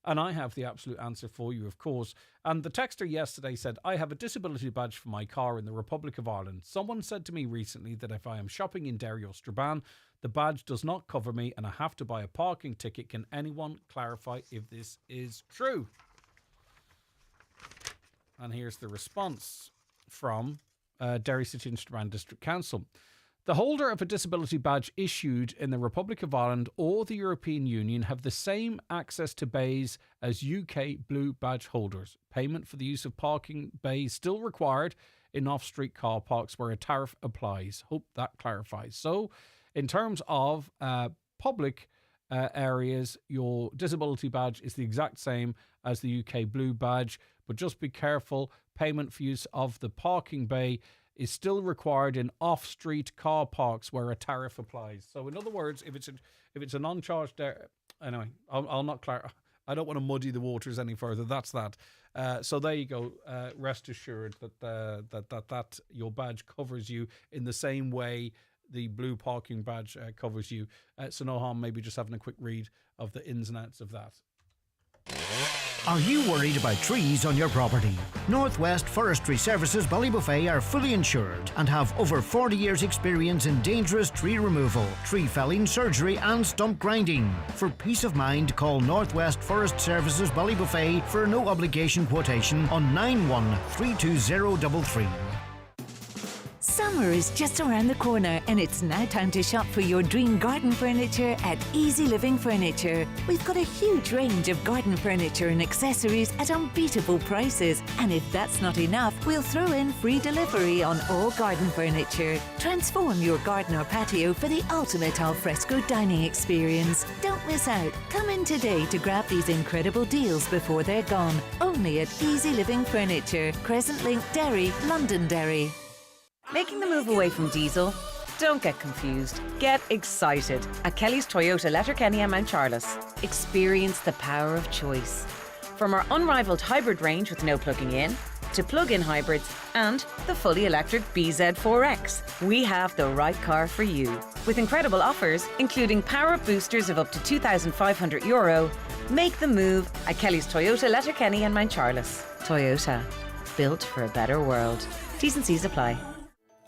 And I have the absolute answer for you, of course. And the texter yesterday said, I have a disability badge for my car in the Republic of Ireland. Someone said to me recently that if I am shopping in Derry or Strabane, the badge does not cover me and I have to buy a parking ticket. Can anyone clarify if this is true? And here's the response from Derry City and Strabane District Council. The holder of a disability badge issued in the Republic of Ireland or the European Union have the same access to bays as UK blue badge holders. Payment for the use of parking bays still required in off-street car parks where a tariff applies. Hope that clarifies. So, in terms of public areas, your disability badge is the exact same as the UK blue badge, but just be careful. Payment for use of the parking bay is still required in off-street car parks where a tariff applies. So, in other words, if it's a non-charged anyway, I'll not clarify. I don't want to muddy the waters any further. That's that. So there you go. Rest assured that your badge covers you in the same way the blue parking badge covers you. So no harm maybe just having a quick read of the ins and outs of that. Are you worried about trees on your property? Northwest Forestry Services Ballybuffet are fully insured and have over 40 years experience in dangerous tree removal, tree felling, surgery and stump grinding. For peace of mind, call Northwest Forest Services Ballybuffet for a no obligation quotation on 913233. Summer is just around the corner and it's now time to shop for your dream garden furniture at Easy Living Furniture. We've got a huge range of garden furniture and accessories at unbeatable prices. And if that's not enough, we'll throw in free delivery on all garden furniture. Transform your garden or patio for the ultimate al fresco dining experience. Don't miss out. Come in today to grab these incredible deals before they're gone. Only at Easy Living Furniture, Crescent Link, Derry, Londonderry. Making the move away from diesel? Don't get confused. Get excited at Kelly's Toyota Letterkenny and Mount Charles. Experience the power of choice. From our unrivaled hybrid range with no plugging in, to plug-in hybrids and the fully electric BZ4X, we have the right car for you. With incredible offers, including power-up boosters of up to €2,500, make the move at Kelly's Toyota Letterkenny and Mount Charles. Toyota, built for a better world. T's and C's apply.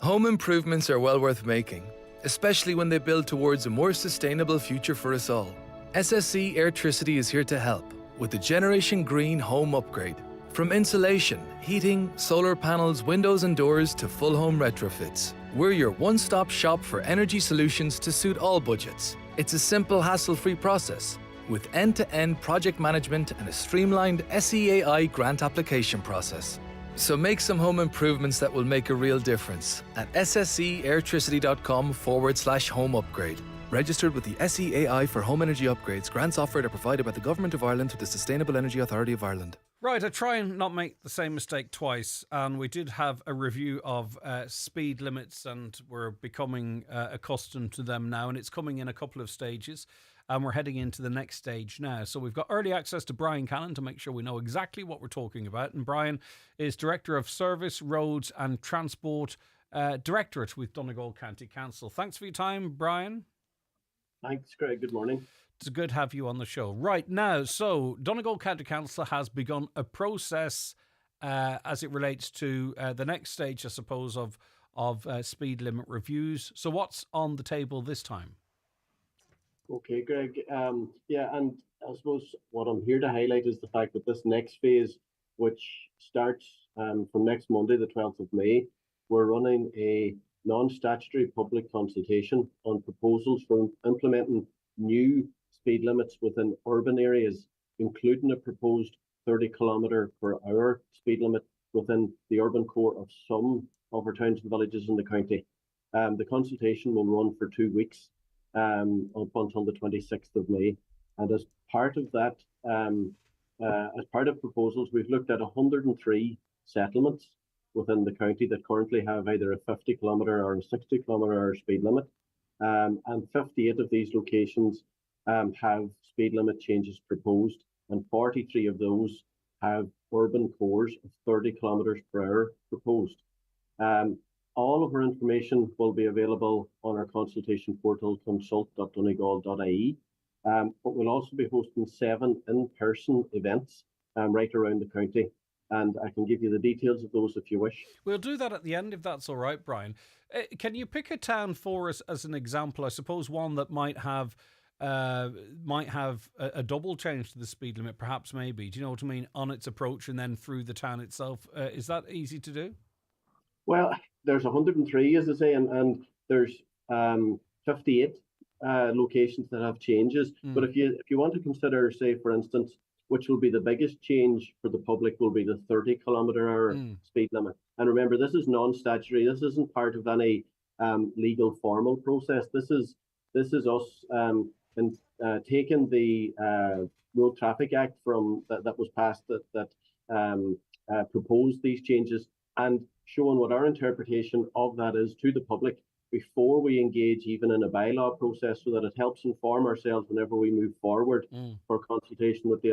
Home improvements are well worth making, especially when they build towards a more sustainable future for us all. SSE Airtricity is here to help with the Generation Green Home Upgrade. From insulation, heating, solar panels, windows and doors to full home retrofits, we're your one-stop shop for energy solutions to suit all budgets. It's a simple, hassle-free process with end-to-end project management and a streamlined SEAI grant application process. So make some home improvements that will make a real difference at ssceairtricity.com/home upgrade. Registered with the SEAI for home energy upgrades. Grants offered are provided by the Government of Ireland through the Sustainable Energy Authority of Ireland. Right, I try and not make the same mistake twice. And we did have a review of speed limits, and we're becoming accustomed to them now. And it's coming in a couple of stages. And we're heading into the next stage now. So we've got early access to Brian Cannon to make sure we know exactly what we're talking about. And Brian is Director of Service, Roads and Transport Directorate with Donegal County Council. Thanks for your time, Brian. Thanks, Greg. Good morning. It's good to have you on the show. Right now, so Donegal County Council has begun a process as it relates to the next stage, I suppose, of speed limit reviews. So what's on the table this time? Okay, Greg. And I suppose what I'm here to highlight is the fact that this next phase, which starts from next Monday, the 12th of May, we're running a non-statutory public consultation on proposals for implementing new speed limits within urban areas, including a proposed 30km/h speed limit within the urban core of some of our towns and villages in the county. The consultation will run for 2 weeks. Up until the 26th of May. And as part of that, as part of proposals, we've looked at 103 settlements within the county that currently have either a 50km or a 60km/h speed limit. And 58 of these locations have speed limit changes proposed, and 43 of those have urban cores of 30km/h proposed. All of our information will be available on our consultation portal, consult.donegal.ie. But we'll also be hosting 7 in-person events right around the county. And I can give you the details of those if you wish. We'll do that at the end if that's all right, Brian. Can you pick a town for us as an example? I suppose one that might have a double change to the speed limit, perhaps, maybe. Do you know what I mean? On its approach and then through the town itself. Is that easy to do? Well, there's 103, as I say, and there's 58 locations that have changes. But if you want to consider, say, for instance, which will be the biggest change for the public will be the 30km/h speed limit. And remember, this is non-statutory. This isn't part of any legal formal process. This is us taking the Road Traffic Act from that was passed that proposed these changes and showing what our interpretation of that is to the public before we engage even in a bylaw process, so that it helps inform ourselves whenever we move forward for consultation with the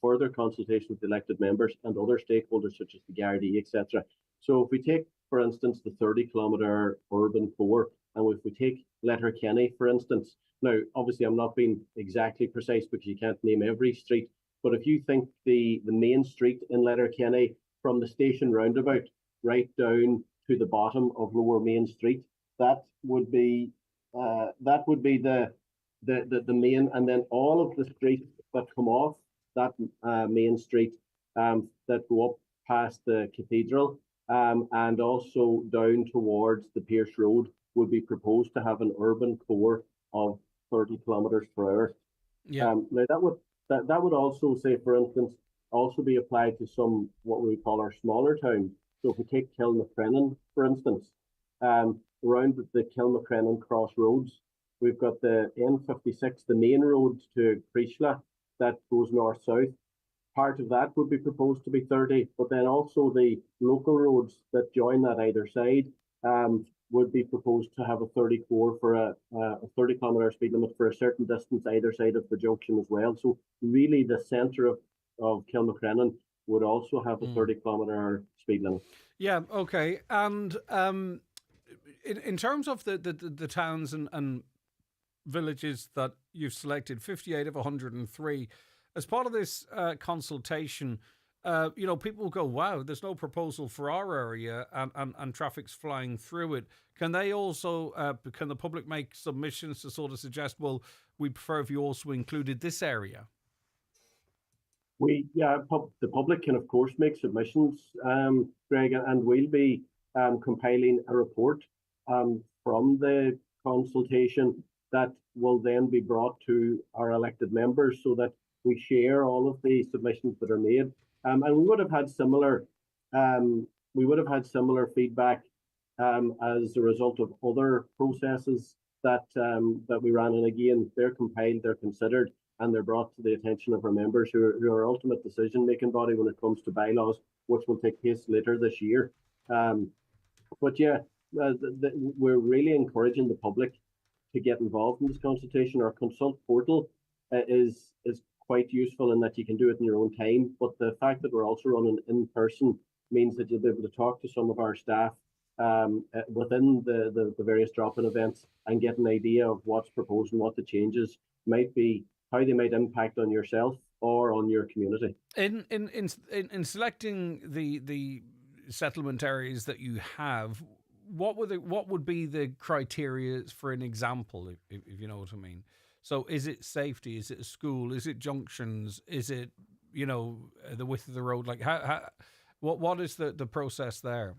further consultation with the elected members and other stakeholders such as the Gardaí, etc. So if we take, for instance, the 30km urban core And if we take Letterkenny, for instance, now obviously I'm not being exactly precise because you can't name every street, but if you think the main street in Letterkenny from the station roundabout right down to the bottom of Lower Main Street, that would be the main, and then all of the streets that come off that main street that go up past the cathedral and also down towards the Pierce Road would be proposed to have an urban core of 30 kilometres per hour. Yeah. Now that would also, say, for instance, also be applied to some what we call our smaller towns. So if we take Kilmacrennan, for instance, around the Kilmacrennan crossroads, we've got the N56, the main road to Creeshla that goes north-south. Part of that would be proposed to be 30, but then also the local roads that join that either side would be proposed to have a 30 core for a 30 kilometre speed limit for a certain distance either side of the junction as well. So really the centre of Kilmacrennan would also have a 30 kilometre speed limit. Yeah, okay. And in terms of the towns and villages that you've selected, 58 of 103, as part of this consultation, people will go, wow, there's no proposal for our area and traffic's flying through it. Can they also, can the public make submissions to sort of suggest, well, we prefer if you also included this area? The public can, of course, make submissions, Greg, and we'll be compiling a report from the consultation that will then be brought to our elected members so that we share all of the submissions that are made. And we would have had similar feedback as a result of other processes that we ran. And again, they're compiled, they're considered, and they're brought to the attention of our members who are ultimate decision-making body when it comes to bylaws, which will take place later this year. We're really encouraging the public to get involved in this consultation. Our consult portal is quite useful in that you can do it in your own time, but the fact that we're also running in person means that you'll be able to talk to some of our staff within the various drop-in events and get an idea of what's proposed and what the changes might be, how they might impact on yourself or on your community. In selecting the settlement areas that you have, what would be the criteria for an example, if you know what I mean? So is it safety? Is it a school? Is it junctions? Is it, the width of the road? Like what is the process there?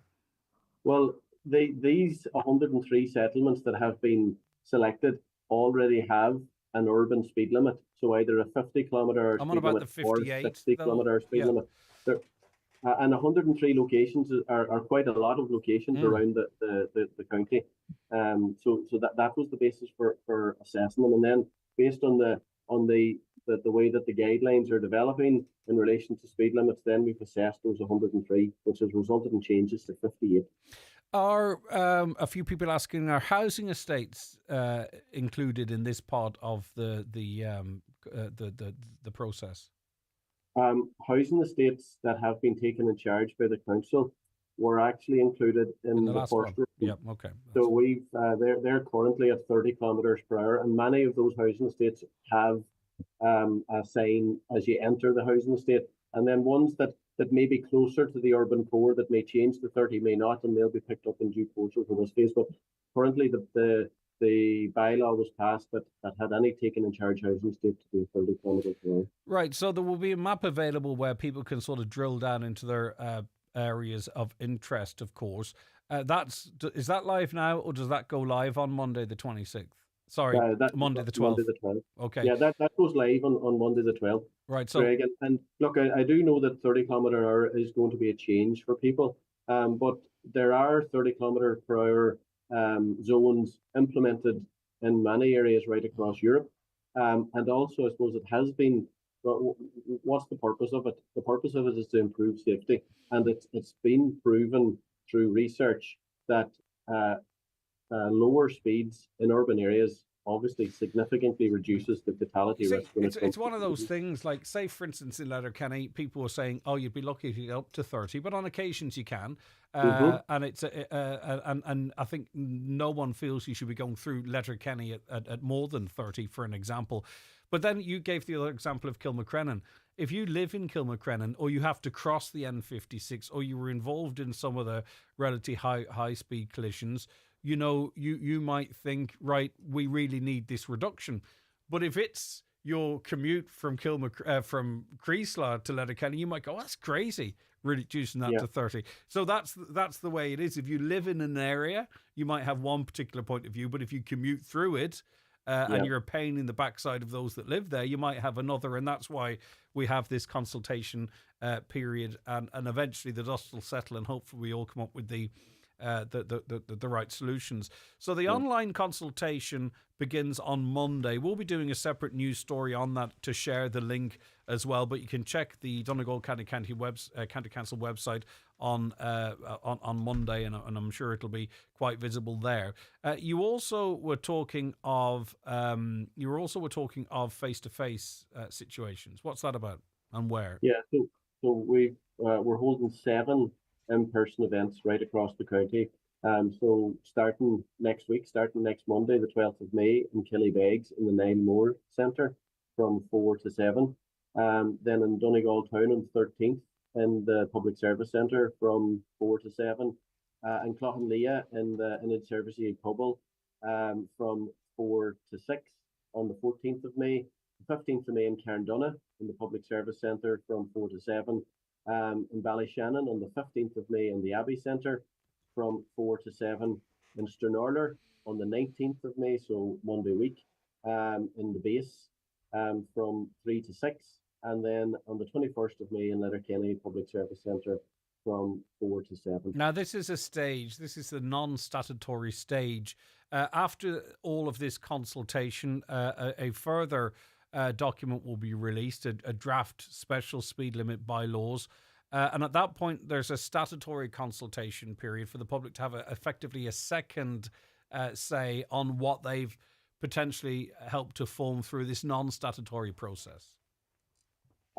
Well, these 103 settlements that have been selected already have an urban speed limit. So either a 50 kilometre speed limit or 60 kilometre speed limit. And 103 locations are quite a lot of locations around the county. So that was the basis for assessing them. And then based on the way that the guidelines are developing in relation to speed limits, then we've assessed those 103, which has resulted in changes to 58. Are a few people asking, are housing estates included in this part of the process? Housing estates that have been taken in charge by the council were actually included in the first one. Yeah, okay. So we've they're currently at 30 kilometres per hour, and many of those housing estates have a sign as you enter the housing estate, and then ones that may be closer to the urban core that may change to 30, may not, and they'll be picked up in due course over this phase. But currently the bylaw was passed that had any taken in charge housing estate to be 30 kilometres per hour. Right, so there will be a map available where people can sort of drill down into their areas of interest, of course. Is that live now, or does that go live on Monday the 26th? Sorry, Monday the 12th. Monday the 12th. Okay. Yeah, that goes live on Monday the 12th. Right. So, Greg, and look, I do know that 30 kilometre hour is going to be a change for people, but there are 30 kilometre per hour zones implemented in many areas right across Europe. And also, I suppose it has been, what's the purpose of it? The purpose of it is to improve safety. And it's been proven through research that lower speeds in urban areas obviously significantly reduces the fatality risk. It's one of those things, like, say, for instance, in Letterkenny, people were saying, oh, you'd be lucky if you get up to 30, but on occasions you can. And it's and I think no one feels you should be going through Letterkenny at more than 30, for an example. But then you gave the other example of Kilmacrennan. If you live in Kilmacrennan, or you have to cross the N56, or you were involved in some of the relatively high speed collisions, you know, you might think, right, we really need this reduction. But if it's your commute from from Creeslaw to Letterkenny, you might go, that's crazy, reducing that to 30. So that's the way it is. If you live in an area, you might have one particular point of view, but if you commute through it, and you're a pain in the backside of those that live there, you might have another. And that's why we have this consultation period, and eventually the dust will settle, and hopefully we all come up with the right solutions. So the online consultation begins on Monday. We'll be doing a separate news story on that to share the link as well, but you can check the Donegal County Council website on Monday, and I'm sure it'll be quite visible there. You also were talking of face-to-face situations. What's that about, and where? Yeah, so we're holding 7 in-person events right across the county. So starting next Monday, the 12th of May, in Killybegs in the Nilemore Centre from 4 to 7. Then in Donegal Town on 13th in the Public Service Centre from 4 to 7. And Cloghanlia in the Service Pobble from 4 to 6 on the 14th of May. The 15th of May in Carndonagh in the Public Service Centre from 4 to 7. In Ballyshannon on the 15th of May in the Abbey Centre from 4 to 7. In Stranorlar on the 19th of May, so Monday week, in the base from 3 to 6. And then on the 21st of May in Letterkenny Public Service Centre from 4 to 7. Now, this is a stage. This is the non-statutory stage. After all of this consultation, a further document will be released, a draft special speed limit bylaws. And at that point, there's a statutory consultation period for the public to have effectively a second say on what they've potentially helped to form through this non-statutory process.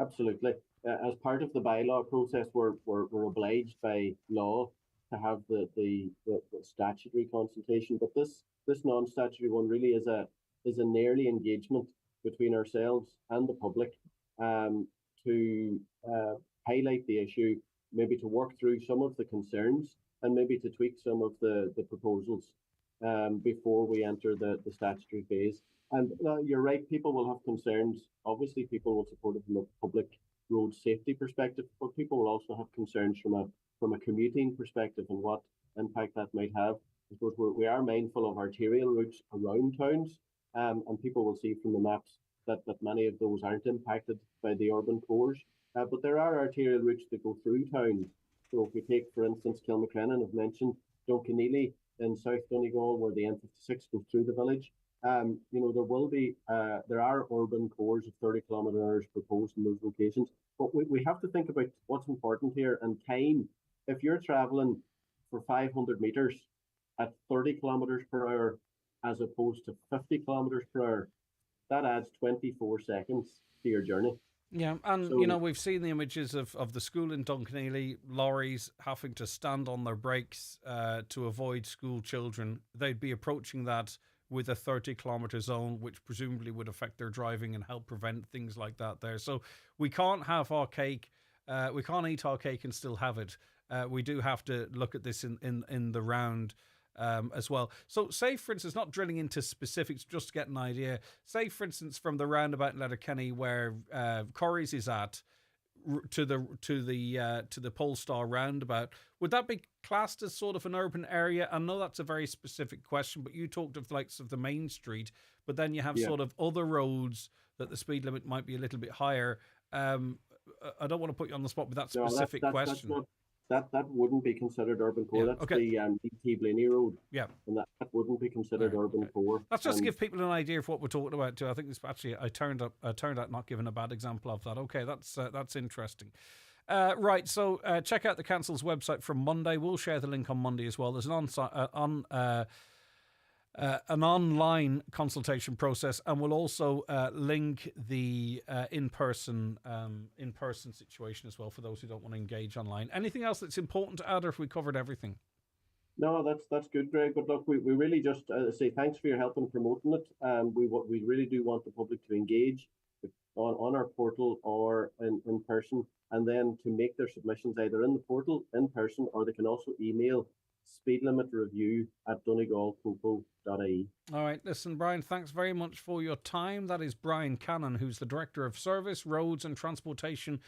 Absolutely. As part of the bylaw process, we're obliged by law to have the statutory consultation, but this non-statutory one really is an early engagement between ourselves and the public to highlight the issue, maybe to work through some of the concerns, and maybe to tweak some of the proposals before we enter the statutory phase. And you're right, people will have concerns. Obviously, people will support it from a public road safety perspective, but people will also have concerns from a commuting perspective and what impact that might have. I suppose we are mindful of arterial routes around towns, and people will see from the maps that many of those aren't impacted by the urban cores. But there are arterial routes that go through towns. So if we take, for instance, Kilmacrennan, I've mentioned Duncanneely in South Donegal, where the N56 goes through the village. There are urban cores of 30 km/h proposed in those locations. But we have to think about what's important here, and time. If you're travelling for 500 metres at 30 km/h as opposed to 50 km/h, that adds 24 seconds to your journey. Yeah, and we've seen the images of the school in Duncanneely, lorries having to stand on their brakes to avoid school children. They'd be approaching that with a 30-kilometre zone, which presumably would affect their driving and help prevent things like that there. So we can't have our cake, we can't eat our cake and still have it. We do have to look at this in the round as well. So say, for instance, not drilling into specifics, just to get an idea, say, for instance, from the roundabout in Letterkenny where Corrie's is at, to the Polestar roundabout, would that be classed as sort of an urban area? I know that's a very specific question, but you talked of the likes of the main street, but then you have sort of other roads that the speed limit might be a little bit higher. I don't want to put you on the spot with that specific question. That wouldn't be considered urban core. That's the DT Blaney Road. Yeah. And that wouldn't be considered urban core. That's just to give people an idea of what we're talking about too. I think this actually I turned out not giving a bad example of that. Okay, that's interesting. Right, so check out the council's website from Monday. We'll share the link on Monday as well. There's an an online consultation process, and we'll also link the in-person situation as well for those who don't want to engage online. Anything else that's important to add, or if we covered everything? No, that's good, Greg. But look, we really just say thanks for your help in promoting it. We really do want the public to engage on our portal or in person, and then to make their submissions either in the portal, in person, or they can also email speedlimitreview@donegalcoco.ie. All right, listen, Brian, thanks very much for your time. That is Brian Cannon, who's the Director of Service, Roads and Transportation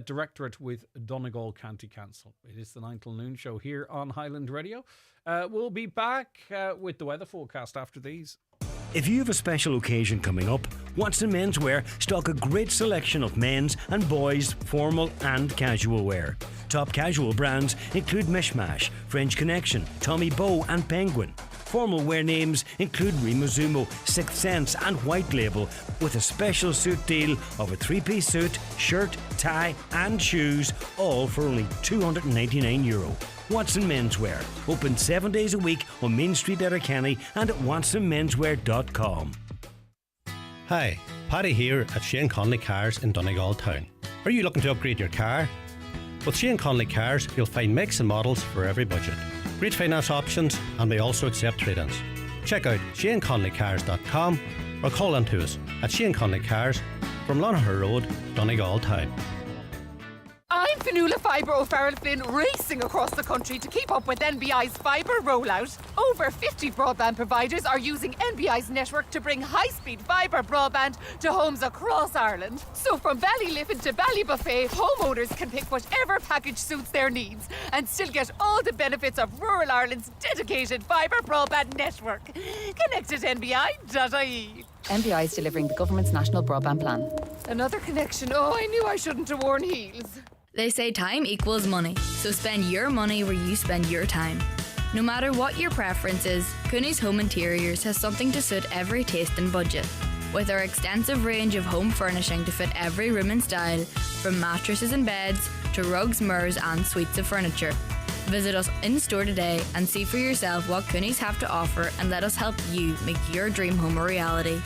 Directorate with Donegal County Council. It is the 9 till noon show here on Highland Radio. We'll be back with the weather forecast after these. If you have a special occasion coming up, Watson Menswear stock a great selection of men's and boys' formal and casual wear. Top casual brands include Mishmash, French Connection, Tommy Bow and Penguin. Formal wear names include Rimazumo, Sixth Sense and White Label, with a special suit deal of a 3-piece suit, shirt, tie and shoes, all for only €299. Watson Menswear, open 7 days a week on Main Street, Letterkenny and at watsonmenswear.com. Hi, Paddy here at Shane Conley Cars in Donegal Town. Are you looking to upgrade your car? With Shane Conley Cars, you'll find makes and models for every budget. Great finance options, and we also accept trade-ins. Check out ShaneConleyCars.com or call in to us at Shane Conley Cars from Lonaher Road, Donegal Town. I'm Fionnuala Fibre O'Farrell Flynn, racing across the country to keep up with NBI's fibre rollout. Over 50 broadband providers are using NBI's network to bring high-speed fibre broadband to homes across Ireland. So from Ballyliffin to Ballybuffet, homeowners can pick whatever package suits their needs and still get all the benefits of rural Ireland's dedicated fibre broadband network. Connect at nbi.ie. NBI is delivering the government's national broadband plan. Another connection. Oh, I knew I shouldn't have worn heels. They say time equals money, so spend your money where you spend your time. No matter what your preference is, Cooney's Home Interiors has something to suit every taste and budget. With our extensive range of home furnishing to fit every room and style, from mattresses and beds to rugs, mirrors and suites of furniture. Visit us in store today and see for yourself what Cooney's have to offer, and let us help you make your dream home a reality.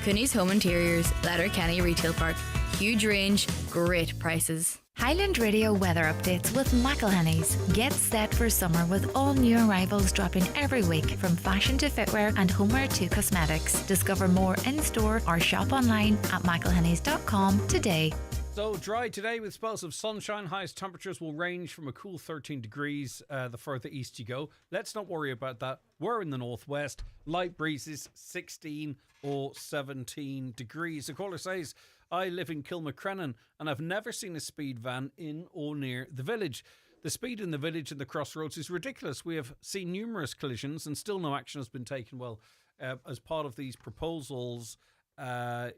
Cooney's Home Interiors, Letterkenny Retail Park. Huge range, great prices. Highland Radio weather updates with McElhenney's. Get set for summer with all new arrivals dropping every week, from fashion to footwear and homeware to cosmetics. Discover more in-store or shop online at mcelhenneys.com today. So dry today with spells of sunshine. Highest temperatures will range from a cool 13 degrees the further east you go. Let's not worry about that. We're in the northwest. Light breezes, 16 or 17 degrees. The caller says, I live in Kilmacrennan and I've never seen a speed van in or near the village. The speed in the village and the crossroads is ridiculous. We have seen numerous collisions and still no action has been taken. Well, as part of these proposals,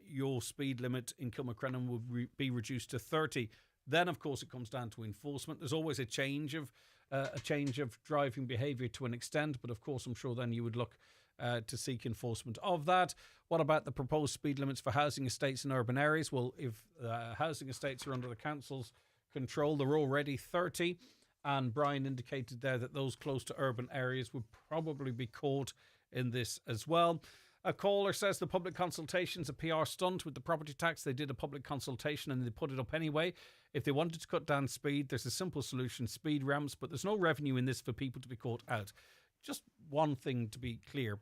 your speed limit in Kilmacrennan will be reduced to 30. Then, of course, it comes down to enforcement. There's always a change of driving behaviour to an extent, but of course, I'm sure then you would look to seek enforcement of that. What about the proposed speed limits for housing estates in urban areas? Well, if housing estates are under the council's control, they're already 30. And Brian indicated there that those close to urban areas would probably be caught in this as well. A caller says the public consultation's a PR stunt with the property tax. They did a public consultation and they put it up anyway. If they wanted to cut down speed, there's a simple solution, speed ramps, but there's no revenue in this for people to be caught out. Just one thing to be clear.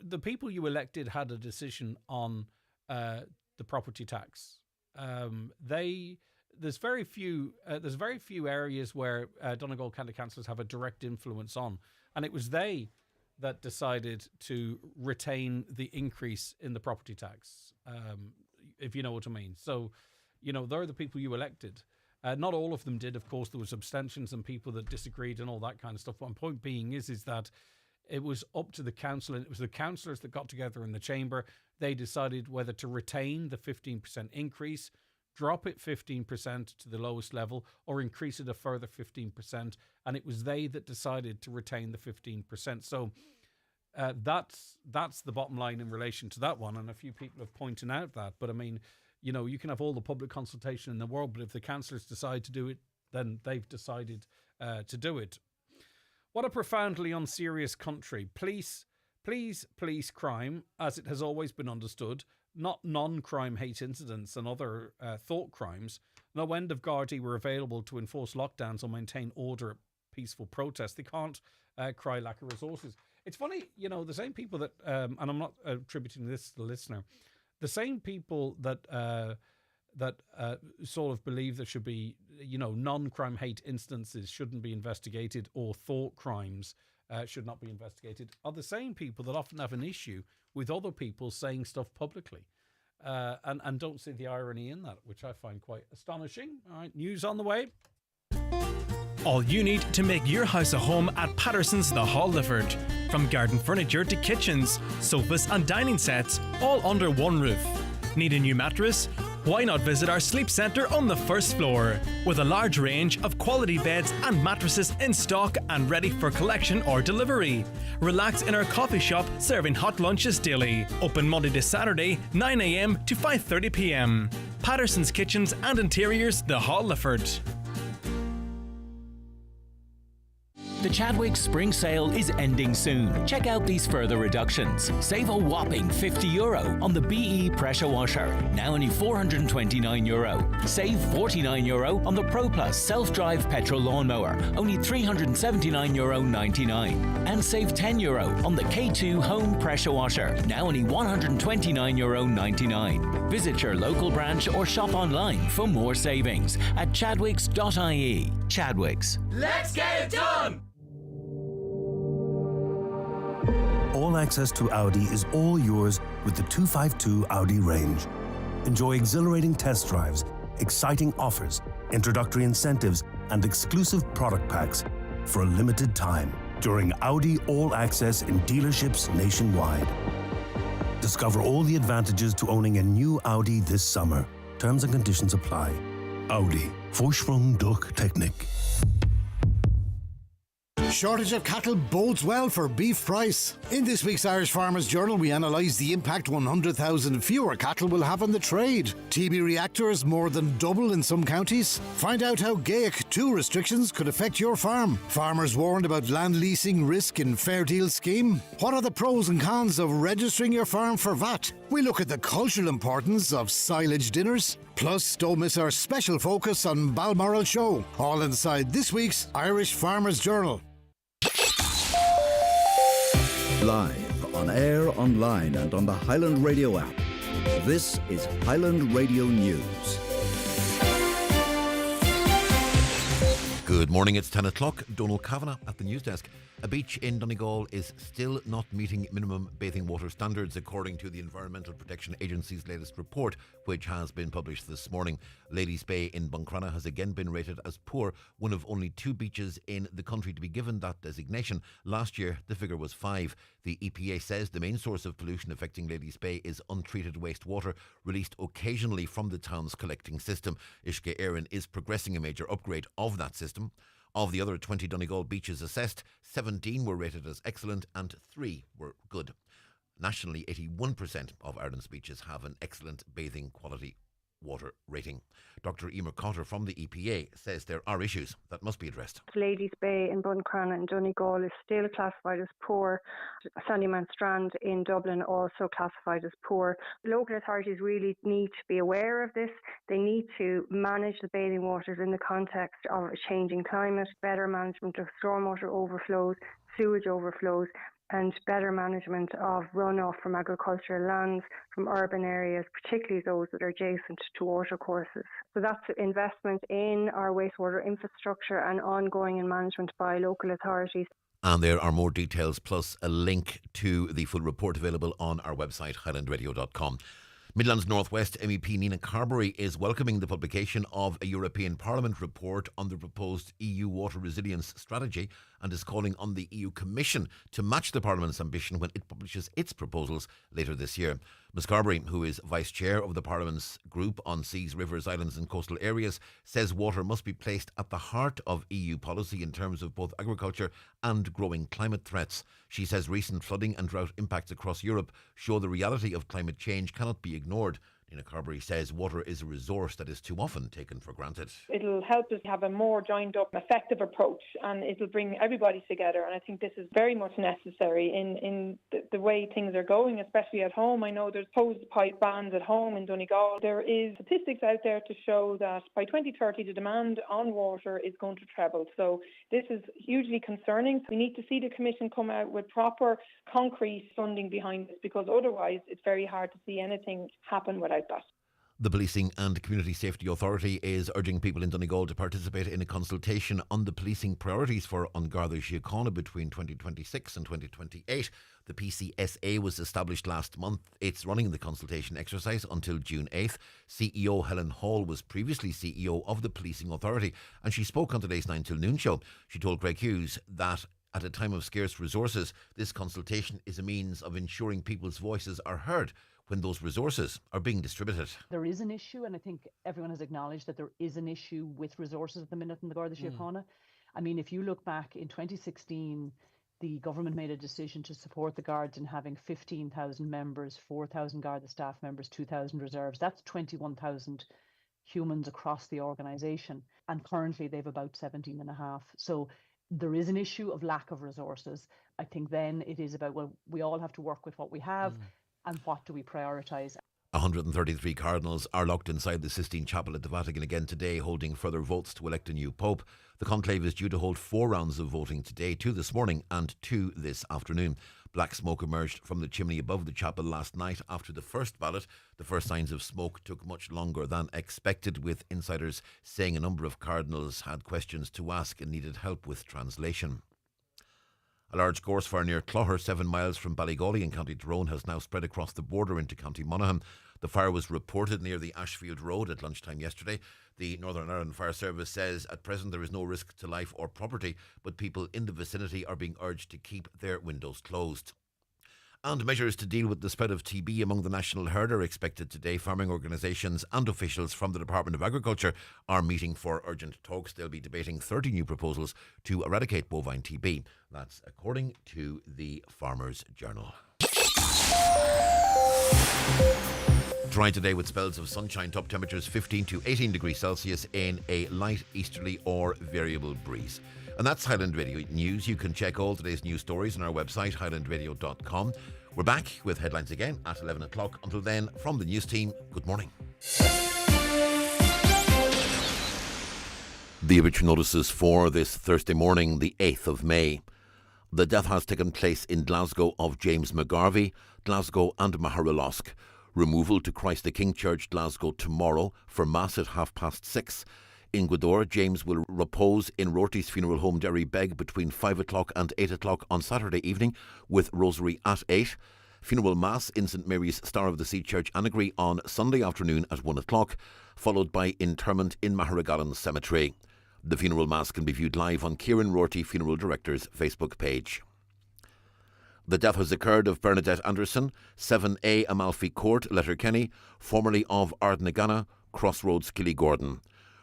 The people you elected had a decision on the property tax. There's very few areas where Donegal County councillors have a direct influence on, and it was they that decided to retain the increase in the property tax, if you know what I mean. So, they're the people you elected. Not all of them did, of course. There was abstentions and people that disagreed and all that kind of stuff. One point being is that it was up to the council, and it was the councillors that got together in the chamber. They decided whether to retain the 15% increase, drop it 15% to the lowest level, or increase it a further 15%. And it was they that decided to retain the 15%. So that's the bottom line in relation to that one. And a few people have pointed out that. But I mean, you can have all the public consultation in the world, but if the councillors decide to do it, then they've decided to do it. What a profoundly unserious country. Police Please police crime as it has always been understood, not non-crime hate incidents and other thought crimes. No end of Gardaí were available to enforce lockdowns or maintain order at peaceful protests. They can't cry lack of resources. It's funny, the same people that, and I'm not attributing this to the listener, the same people that sort of believe there should be, non-crime hate instances shouldn't be investigated or thought crimes should not be investigated are the same people that often have an issue with other people saying stuff publicly and don't see the irony in that, which I find quite astonishing. All right, news on the way. All you need to make your house a home at Patterson's The Hall Lifford. From garden furniture to kitchens, sofas and dining sets, all under one roof. Need a new mattress? Why not visit our sleep centre on the first floor, with a large range of quality beds and mattresses in stock and ready for collection or delivery. Relax in our coffee shop serving hot lunches daily. Open Monday to Saturday, 9 a.m. to 5:30 p.m. Patterson's Kitchens and Interiors, The Hall Lifford. The Chadwick Spring Sale is ending soon. Check out these further reductions. Save a whopping €50 on the BE pressure washer, now only €429. Save €49 on the Pro Plus self-drive petrol lawnmower, only €379.99. And save €10 on the K2 home pressure washer, now only €129.99. Visit your local branch or shop online for more savings at chadwicks.ie. Chadwicks. Let's get it done! All access to Audi is all yours with the 252 Audi range. Enjoy exhilarating test drives, exciting offers, introductory incentives, and exclusive product packs for a limited time during Audi All Access in dealerships nationwide. Discover all the advantages to owning a new Audi this summer. Terms and conditions apply. Audi. Vorsprung durch Technik. Shortage of cattle bodes well for beef price. In this week's Irish Farmers Journal, we analyse the impact 100,000 fewer cattle will have on the trade. TB reactors more than double in some counties. Find out how GAEC 2 restrictions could affect your farm. Farmers warned about land leasing risk in Fair Deal scheme. What are the pros and cons of registering your farm for VAT? We look at the cultural importance of silage dinners. Plus, don't miss our special focus on Balmoral Show. All inside this week's Irish Farmers Journal. Live, on air, online and on the Highland Radio app. This is Highland Radio News. Good morning, it's 10 o'clock. Donald Kavanagh at the news desk. A beach in Donegal is still not meeting minimum bathing water standards, according to the Environmental Protection Agency's latest report, which has been published this morning. Ladies Bay in Buncrana has again been rated as poor, one of only 2 beaches in the country to be given that designation. Last year, the figure was 5. The EPA says the main source of pollution affecting Ladies Bay is untreated wastewater released occasionally from the town's collecting system. Uisce Éireann is progressing a major upgrade of that system. Of the other 20 Donegal beaches assessed, 17 were rated as excellent and 3 were good. Nationally, 81% of Ireland's beaches have an excellent bathing quality water rating. Dr. Emer Cotter from the EPA says there are issues that must be addressed. Ladies Bay in Buncrana and Donegal is still classified as poor. Sandyman Strand in Dublin also classified as poor. Local authorities really need to be aware of this. They need to manage the bathing waters in the context of a changing climate, better management of stormwater overflows, sewage overflows, and better management of runoff from agricultural lands, from urban areas, particularly those that are adjacent to watercourses. So that's investment in our wastewater infrastructure and ongoing in management by local authorities. And there are more details, plus a link to the full report available on our website, highlandradio.com. Midlands North West MEP Nina Carberry is welcoming the publication of a European Parliament report on the proposed EU water resilience strategy and is calling on the EU Commission to match the Parliament's ambition when it publishes its proposals later this year. Ms Carberry, who is Vice Chair of the Parliament's Group on Seas, Rivers, Islands and Coastal Areas, says water must be placed at the heart of EU policy in terms of both agriculture and growing climate threats. She says recent flooding and drought impacts across Europe show the reality of climate change cannot be ignored. Nina Carberry says water is a resource that is too often taken for granted. It'll help us have a more joined up, effective approach, and it'll bring everybody together. And I think this is very much necessary in the way things are going, especially at home. I know there's hose pipe bans at home in Donegal. There is statistics out there to show that by 2030 the demand on water is going to treble. So this is hugely concerning. We need to see the Commission come out with proper, concrete funding behind this, because otherwise it's very hard to see anything happen without that. The Policing and Community Safety Authority is urging people in Donegal to participate in a consultation on the policing priorities for An Garda Síochána between 2026 and 2028. The PCSA was established last month. It's running the consultation exercise until June 8th. CEO Helen Hall was previously CEO of the Policing Authority, and she spoke on today's 9 till noon show. She told Greg Hughes that at a time of scarce resources, this consultation is a means of ensuring people's voices are heard when those resources are being distributed. There is an issue, and I think everyone has acknowledged that there is an issue with resources at the minute in the Garda Síochána. I mean, if you look back in 2016, the government made a decision to support the Guards in having 15,000 members, 4,000 Garda staff members, 2,000 reserves. That's 21,000 humans across the organisation. And currently they've about 17,500. So there is an issue of lack of resources. I think then it is about, well, we all have to work with what we have. And what do we prioritise? 133 cardinals are locked inside the Sistine Chapel at the Vatican again today, holding further votes to elect a new pope. The conclave is due to hold 4 rounds of voting today, 2 this morning and 2 this afternoon. Black smoke emerged from the chimney above the chapel last night after the first ballot. The first signs of smoke took much longer than expected, with insiders saying a number of cardinals had questions to ask and needed help with translation. A large gorse fire near Clogher, 7 miles from Ballygawley in County Tyrone, has now spread across the border into County Monaghan. The fire was reported near the Ashfield Road at lunchtime yesterday. The Northern Ireland Fire Service says at present there is no risk to life or property, but people in the vicinity are being urged to keep their windows closed. And measures to deal with the spread of TB among the national herd are expected today. Farming organisations and officials from the Department of Agriculture are meeting for urgent talks. They'll be debating 30 new proposals to eradicate bovine TB. That's according to the Farmers Journal. Dry today with spells of sunshine, top temperatures 15 to 18 degrees Celsius in a light easterly or variable breeze. And that's Highland Radio News. You can check all today's news stories on our website, highlandradio.com. We're back with headlines again at 11 o'clock. Until then, from the news team, good morning. The obituary notices for this Thursday morning, the 8th of May. The death has taken place in Glasgow of James McGarvey, Glasgow and Maharalosk. Removal to Christ the King Church, Glasgow tomorrow for Mass at 6:30. In Gweedore, James will repose in Rorty's Funeral Home, Derry Beg, between 5 o'clock and 8 o'clock on Saturday evening, with Rosary at 8. Funeral Mass in St Mary's Star of the Sea Church, Annagry, on Sunday afternoon at 1 o'clock, followed by interment in Maharagalan Cemetery. The funeral Mass can be viewed live on Kieran Rorty Funeral Director's Facebook page. The death has occurred of Bernadette Anderson, 7A Amalfi Court, Letterkenny, formerly of Ardnagana, Crossroads, Killygordon.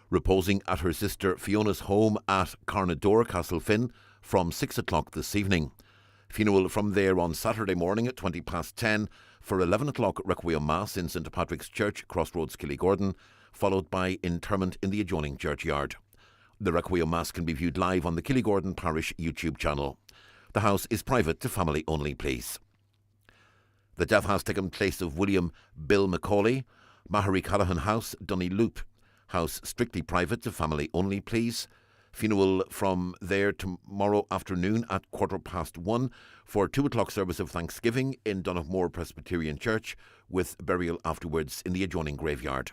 Reposing at her sister Fiona's home at Carnadore, Castlefin, from 6 o'clock this evening. Funeral from there on Saturday morning at 10:20 for 11 o'clock Requiem Mass in St Patrick's Church, Crossroads, Killygordon, followed by interment in the adjoining churchyard. The Requiem Mass can be viewed live on the Killygordon Parish YouTube channel. The house is private to family only, please. The death has taken place of William Bill Macaulay, Mahari Callaghan House, Dunnyloop. House strictly private to family only, please. Funeral from there tomorrow afternoon at 1:15 for 2 o'clock service of Thanksgiving in Donaghmore Presbyterian Church, with burial afterwards in the adjoining graveyard.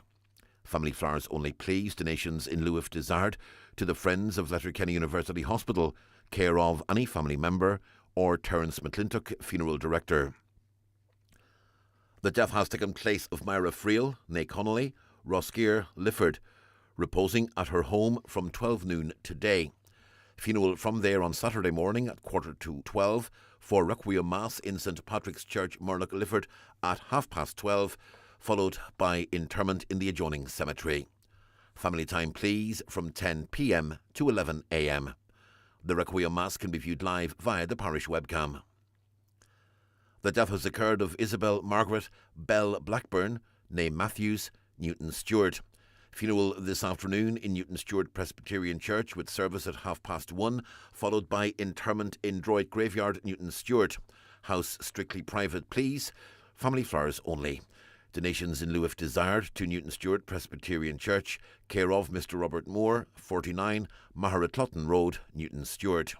Family flowers only, please. Donations in lieu if desired to the Friends of Letterkenny University Hospital, care of any family member or Terence McClintock, Funeral Director. The death has taken place of Myra Friel, née Connolly, Rosgear, Lifford, reposing at her home from 12 noon today. Funeral from there on Saturday morning at 11:45 for Requiem Mass in St Patrick's Church, Murlock, Lifford at 12:30, followed by interment in the adjoining cemetery. Family time, please, from 10 p.m. to 11 a.m. The Requiem Mass can be viewed live via the parish webcam. The death has occurred of Isabel Margaret Bell Blackburn, name Matthews, Newton Stewart. Funeral this afternoon in Newton Stewart Presbyterian Church with service at 1:30, followed by interment in Droid Graveyard, Newton Stewart. House strictly private, please. Family flowers only. Donations in lieu if desired to Newton Stewart Presbyterian Church, care of Mr Robert Moore, 49 Maharatlotten Road, Newton Stewart.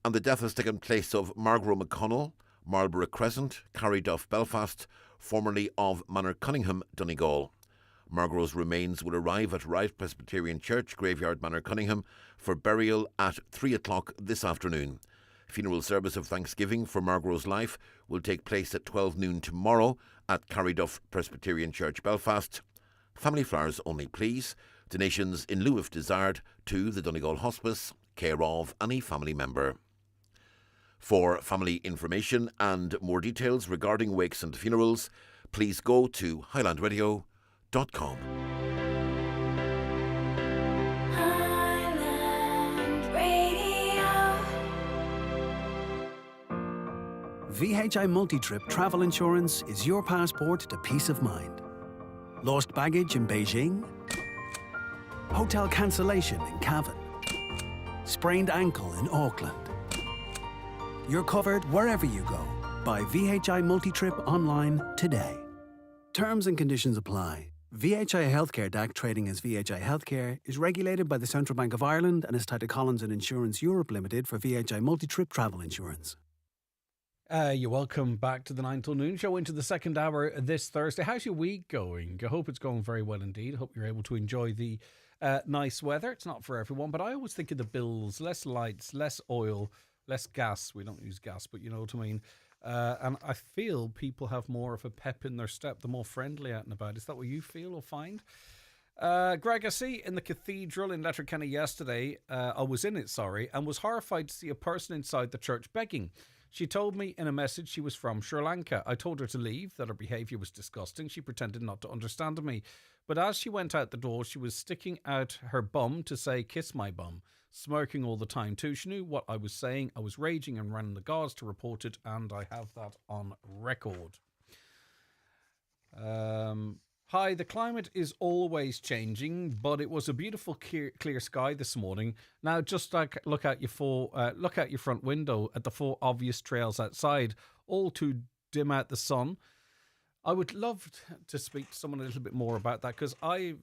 And the death has taken place of Margaret McConnell, Marlborough Crescent, Carryduff, Belfast, formerly of Manor Cunningham, Donegal. Margaret's remains will arrive at Rife Presbyterian Church, Graveyard, Manor Cunningham, for burial at 3:00 this afternoon. Funeral service of thanksgiving for Margaret's life will take place at 12 noon tomorrow at Carryduff Presbyterian Church, Belfast. Family flowers only, please. Donations in lieu if desired to the Donegal Hospice, care of any family member. For family information and more details regarding wakes and funerals, please go to highlandradio.com. VHI Multi-Trip Travel Insurance is your passport to peace of mind. Lost baggage in Beijing? Hotel cancellation in Cavan? Sprained ankle in Auckland? You're covered wherever you go. Buy VHI Multi-Trip online today. Terms and conditions apply. VHI Healthcare DAC trading as VHI Healthcare is regulated by the Central Bank of Ireland and is tied to Collins and Insurance Europe Limited for VHI Multi-Trip Travel Insurance. You're welcome back to the 9 till noon show, into the second hour this Thursday. How's your week going? I hope it's going very well indeed. I hope you're able to enjoy the nice weather. It's not for everyone, but I always think of the bills: less lights, less oil, less gas. We don't use gas, but you know what I mean. And I feel people have more of a pep in their step, the more friendly out and about. Is that what you feel or find? Greg, I see in the cathedral in Letterkenny yesterday, I was in it, and was horrified to see a person inside the church begging. She told me in a message she was from Sri Lanka. I told her to leave, that her behaviour was disgusting. She pretended not to understand me. But as she went out the door, she was sticking out her bum to say, "Kiss my bum," smirking all the time too. She knew what I was saying. I was raging and ran the guards to report it, and I have that on record. Hi, the climate is always changing, but it was a beautiful clear sky this morning. Now, just look out your front window at the 4 obvious trails outside, all to dim out the sun. I would love to speak to someone a little bit more about that, because I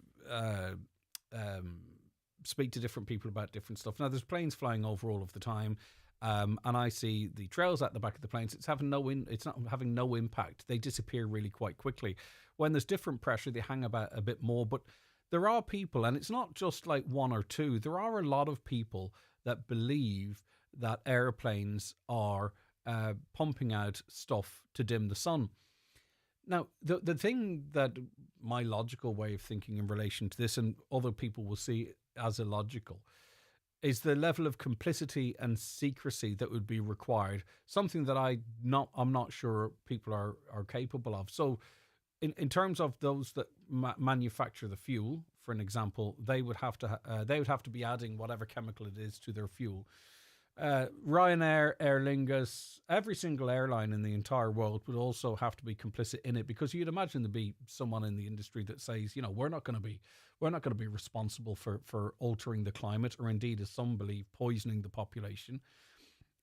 speak to different people about different stuff. Now, there's planes flying over all of the time, and I see the trails at the back of the planes. It's not having no impact. They disappear really quite quickly. When there's different pressure, they hang about a bit more. But there are people, and it's not just like one or two, there are a lot of people that believe that airplanes are pumping out stuff to dim the sun. Now, the thing that my logical way of thinking in relation to this, and other people will see as illogical, is the level of complicity and secrecy that would be required, something that I'm not sure people are capable of. So in terms of those that manufacture the fuel, for an example, they would have to be adding whatever chemical it is to their fuel. Ryanair, Aer Lingus, every single airline in the entire world would also have to be complicit in it, because you'd imagine there'd be someone in the industry that says, we're not going to be responsible for altering the climate, or indeed, as some believe, poisoning the population.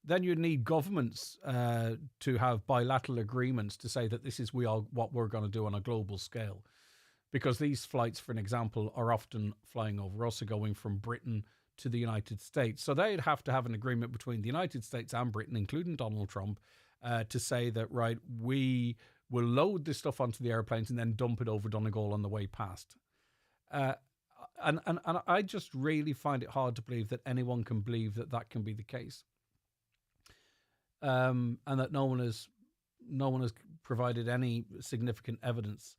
Then you'd need governments to have bilateral agreements to say that this is what we're going to do on a global scale, because these flights, for an example, are often flying over us, are going from Britain to the United States. So they'd have to have an agreement between the United States and Britain, including Donald Trump, to say that, right, we will load this stuff onto the airplanes and then dump it over Donegal on the way past. And I just really find it hard to believe that anyone can believe that can be the case. And that no one has provided any significant evidence.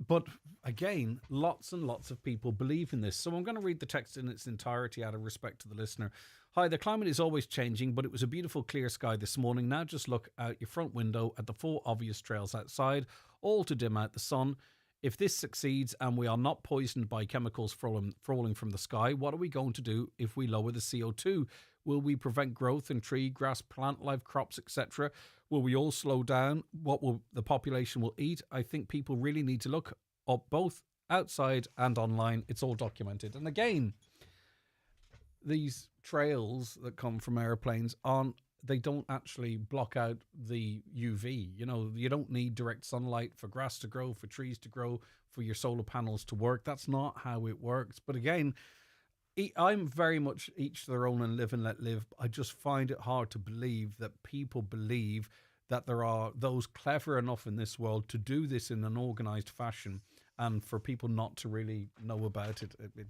But again, lots and lots of people believe in this. So I'm going to read the text in its entirety out of respect to the listener. Hi, the climate is always changing, but it was a beautiful clear sky this morning. Now just look out your front window at the 4 obvious trails outside, all to dim out the sun. If this succeeds and we are not poisoned by chemicals falling from the sky, what are we going to do if we lower the CO2? Will we prevent growth in tree, grass, plant life, crops, etc.? Will we all slow down? What will the population will eat? I think people really need to look up both outside and online. It's all documented. And again, these trails that come from airplanes they don't actually block out the UV. You know, you don't need direct sunlight for grass to grow, for trees to grow, for your solar panels to work. That's not how it works. But again, I'm very much each their own and live and let live. I just find it hard to believe that people believe that there are those clever enough in this world to do this in an organised fashion, and for people not to really know about it. It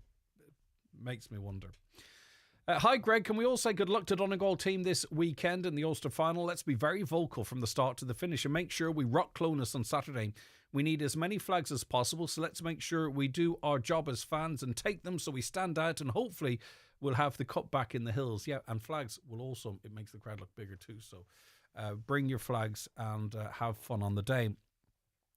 makes me wonder. Hi, Greg. Can we all say good luck to Donegal team this weekend in the Ulster final? Let's be very vocal from the start to the finish and make sure we rock Clonus on Saturday. We need as many flags as possible, so let's make sure we do our job as fans and take them so we stand out, and hopefully we'll have the cup back in the hills. Yeah, and flags will also, it makes the crowd look bigger too. So bring your flags and have fun on the day.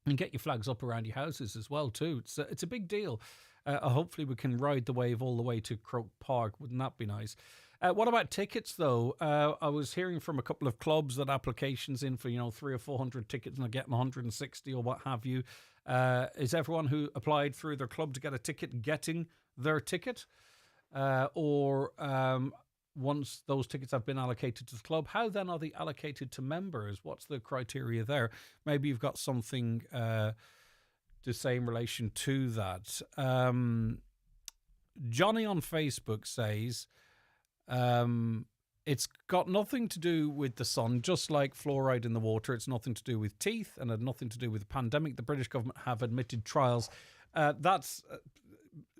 And get your flags up around your houses as well too. It's a big deal. Hopefully we can ride the wave all the way to Croke Park. Wouldn't that be nice? What about tickets, though? I was hearing from a couple of clubs that applications in for 300 or 400 tickets and are getting 160 or what have you. Is everyone who applied through their club to get a ticket getting their ticket? Or once those tickets have been allocated to the club, how then are they allocated to members? What's the criteria there? Maybe you've got something to say in relation to that. Johnny on Facebook says it's got nothing to do with the sun, just like fluoride in the water. It's nothing to do with teeth and had nothing to do with the pandemic. The British government have admitted trials. That's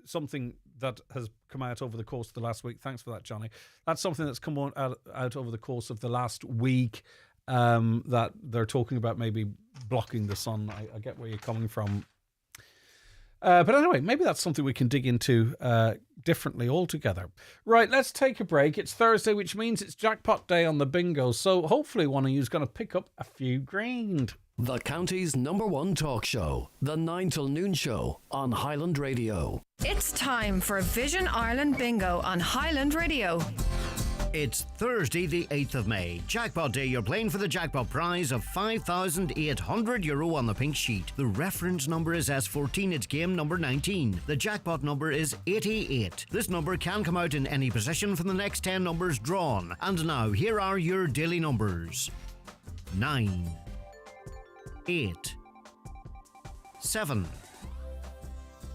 something that has come out over the course of the last week. Thanks for that, Johnny. That's something that's come out over the course of the last week, that they're talking about maybe blocking the sun. I get where you're coming from. But anyway, maybe that's something we can dig into differently altogether. Right, let's take a break. It's Thursday, which means it's jackpot day on the bingo. So hopefully one of you is going to pick up a few grand. The county's #1 talk show, the 9 till noon show on Highland Radio. It's time for Vision Ireland Bingo on Highland Radio. It's Thursday the 8th of May. Jackpot day. You're playing for the jackpot prize of €5,800 on the pink sheet. The reference number is S14. It's game number 19. The jackpot number is 88. This number can come out in any position from the next 10 numbers drawn. And now, here are your daily numbers. 9, 8, 7,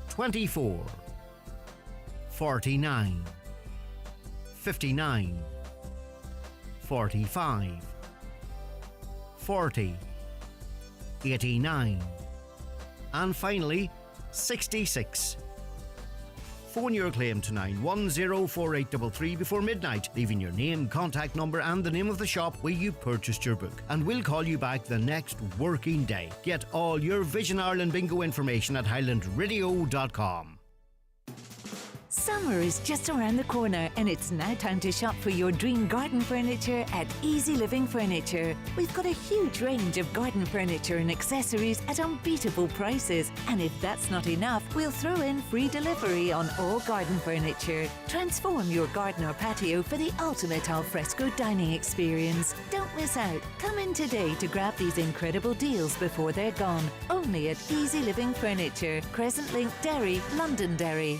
24, 49, 59, 45, 40, 89, and finally 66. Phone your claim to 9104833 before midnight, leaving your name, contact number and the name of the shop where you purchased your book, and we'll call you back the next working day. Get all your Vision Ireland bingo information at highlandradio.com. Summer is just around the corner, and it's now time to shop for your dream garden furniture at Easy Living Furniture. We've got a huge range of garden furniture and accessories at unbeatable prices. And if that's not enough, we'll throw in free delivery on all garden furniture. Transform your garden or patio for the ultimate al fresco dining experience. Don't miss out. Come in today to grab these incredible deals before they're gone. Only at Easy Living Furniture, Crescent Link, Derry, Londonderry.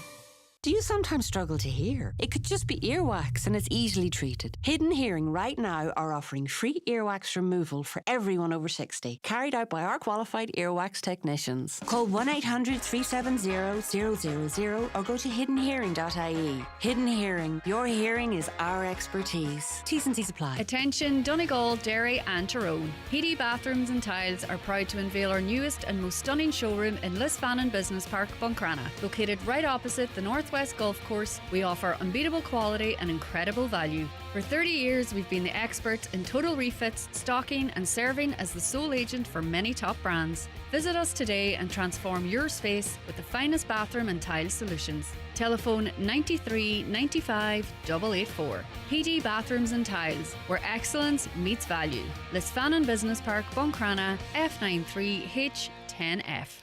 Do you sometimes struggle to hear? It could just be earwax, and it's easily treated. Hidden Hearing right now are offering free earwax removal for everyone over 60, carried out by our qualified earwax technicians. Call 1-800-370-000 or go to hiddenhearing.ie. Hidden Hearing, your hearing is our expertise. T's and C's apply. Attention Donegal, Derry and Tyrone. PD Bathrooms and Tiles are proud to unveil our newest and most stunning showroom in Lisfannon Business Park, Buncrana. Located right opposite the Northwest Golf Course, we offer unbeatable quality and incredible value. For 30 years, we've been the experts in total refits, stocking and serving as the sole agent for many top brands. Visit us today and transform your space with the finest bathroom and tile solutions. Telephone 93 95 884. PD Bathrooms and Tiles, where excellence meets value. Lisfannon Business Park, Buncrana, F93H10F.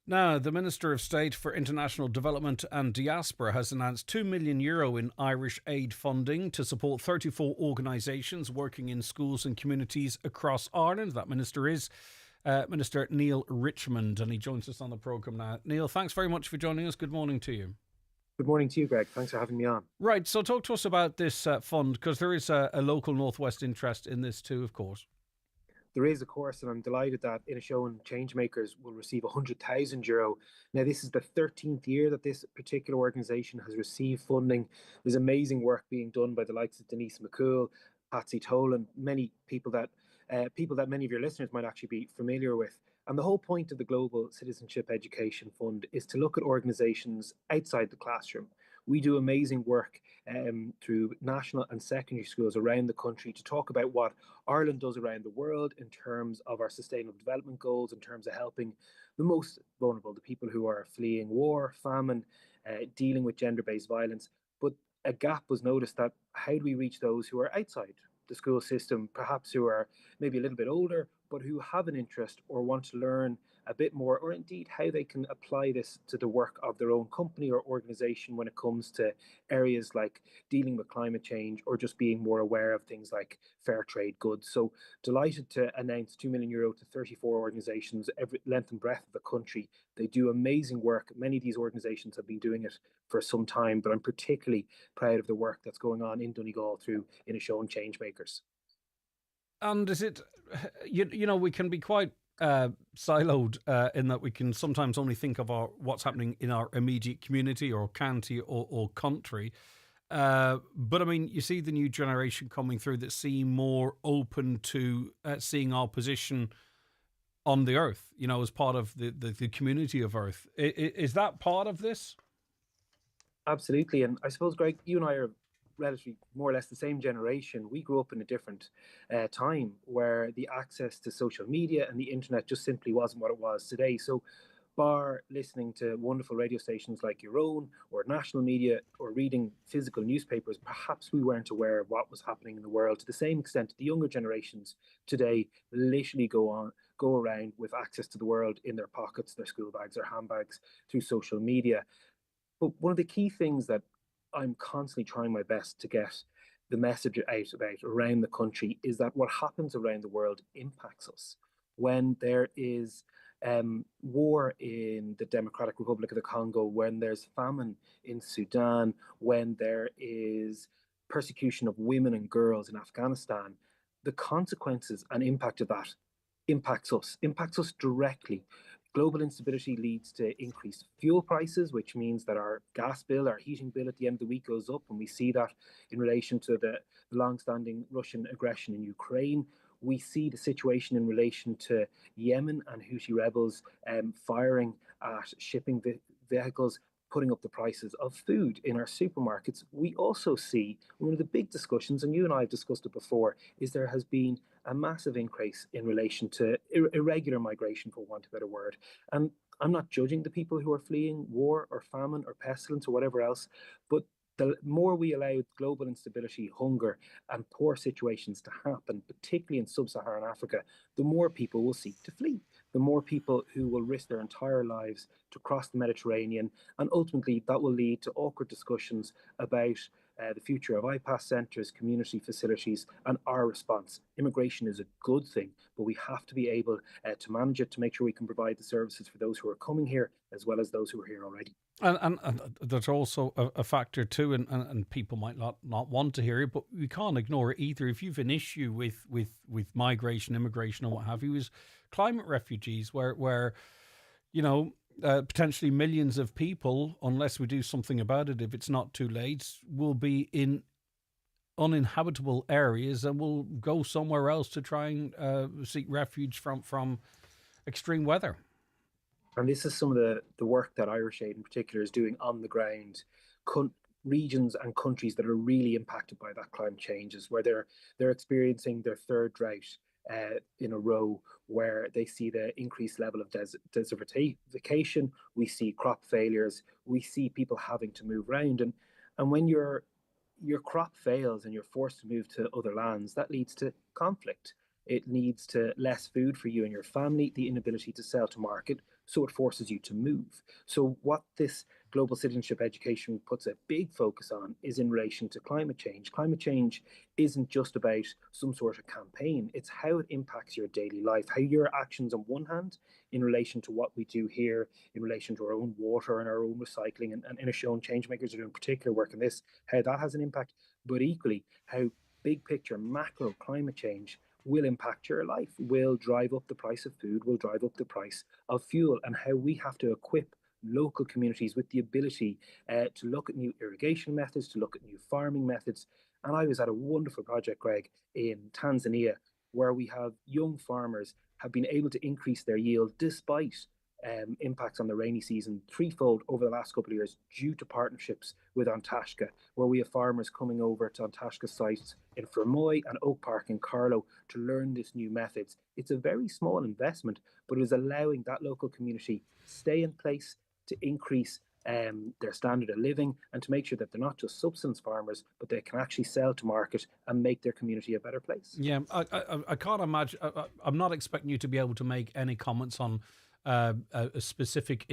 Now, the Minister of State for International Development and Diaspora has announced €2 million in Irish aid funding to support 34 organisations working in schools and communities across Ireland. That minister is Minister Neil Richmond, and he joins us on the programme now. Neil, thanks very much for joining us. Good morning to you. Good morning to you, Greg. Thanks for having me on. Right, so talk to us about this fund, because there is a local Northwest interest in this too, of course. There is, of course, and I'm delighted that Inishowen Changemakers will receive €100,000. Now, this is the 13th year that this particular organisation has received funding. There's amazing work being done by the likes of Denise McCool, Patsy Tolan, many people that many of your listeners might actually be familiar with. And the whole point of the Global Citizenship Education Fund is to look at organisations outside the classroom. We do amazing work through national and secondary schools around the country to talk about what Ireland does around the world in terms of our sustainable development goals, in terms of helping the most vulnerable, the people who are fleeing war, famine, dealing with gender-based violence. But a gap was noticed that how do we reach those who are outside the school system, perhaps who are maybe a little bit older, but who have an interest or want to learn a bit more, or indeed how they can apply this to the work of their own company or organisation when it comes to areas like dealing with climate change or just being more aware of things like fair trade goods. So delighted to announce €2 million to 34 organisations every length and breadth of the country. They do amazing work. Many of these organisations have been doing it for some time, but I'm particularly proud of the work that's going on in Donegal through Inishowen Changemakers. And is it, you know, we can be quite siloed in that we can sometimes only think of what's happening in our immediate community or county or country. But I mean, you see the new generation coming through that seem more open to seeing our position on the earth, you know, as part of the community of Earth. Is that part of this? Absolutely. And I suppose, Greg, you and I are relatively more or less the same generation. We grew up in a different time where the access to social media and the internet just simply wasn't what it was today. So bar listening to wonderful radio stations like your own or national media or reading physical newspapers, perhaps we weren't aware of what was happening in the world to the same extent the younger generations today literally go around with access to the world in their pockets, their school bags, their handbags, through social media. But one of the key things that I'm constantly trying my best to get the message out about around the country is that what happens around the world impacts us. When there is war in the Democratic Republic of the Congo, when there's famine in Sudan, when there is persecution of women and girls in Afghanistan, the consequences and impact of that impacts us directly. Global instability leads to increased fuel prices, which means that our gas bill, our heating bill at the end of the week goes up. And we see that in relation to the long-standing Russian aggression in Ukraine. We see the situation in relation to Yemen and Houthi rebels firing at shipping vehicles, putting up the prices of food in our supermarkets. We also see one of the big discussions, and you and I have discussed it before, is there has been a massive increase in relation to irregular migration, for want of a better word. And I'm not judging the people who are fleeing war or famine or pestilence or whatever else, but the more we allow global instability, hunger, and poor situations to happen, particularly in sub-Saharan Africa, the more people will seek to flee, the more people who will risk their entire lives to cross the Mediterranean. And ultimately, that will lead to awkward discussions about the future of IPAS centres, community facilities, and our response. Immigration is a good thing, but we have to be able to manage it to make sure we can provide the services for those who are coming here as well as those who are here already. And there's also a factor too, and people might not want to hear it, but we can't ignore it either. If you've an issue with migration, immigration, and what have you, is climate refugees, where you know, potentially millions of people, unless we do something about it, if it's not too late, will be in uninhabitable areas and will go somewhere else to try and seek refuge from extreme weather. And this is some of the work that Irish Aid in particular is doing on the ground. Regions and countries that are really impacted by that climate changes, where they're experiencing their third drought in a row, where they see the increased level of desertification, we see crop failures, we see people having to move around. And when your crop fails and you're forced to move to other lands, that leads to conflict. It leads to less food for you and your family, the inability to sell to market, so it forces you to move. So what this global citizenship education puts a big focus on is in relation to climate change. Climate change isn't just about some sort of campaign, it's how it impacts your daily life, how your actions on one hand in relation to what we do here, in relation to our own water and our own recycling, and in a show, and Changemakers are doing particular work on this, how that has an impact, but equally how big picture macro climate change will impact your life, will drive up the price of food, will drive up the price of fuel, and how we have to equip local communities with the ability to look at new irrigation methods, to look at new farming methods. And I was at a wonderful project, Greg, in Tanzania, where we have young farmers have been able to increase their yield despite impacts on the rainy season threefold over the last couple of years due to partnerships with Antashka, where we have farmers coming over to Antashka sites in Fermoy and Oak Park in Carlow to learn this new methods. It's a very small investment, but it is allowing that local community stay in place, to increase their standard of living, and to make sure that they're not just subsistence farmers, but they can actually sell to market and make their community a better place. Yeah, I can't imagine. I'm not expecting you to be able to make any comments on a specific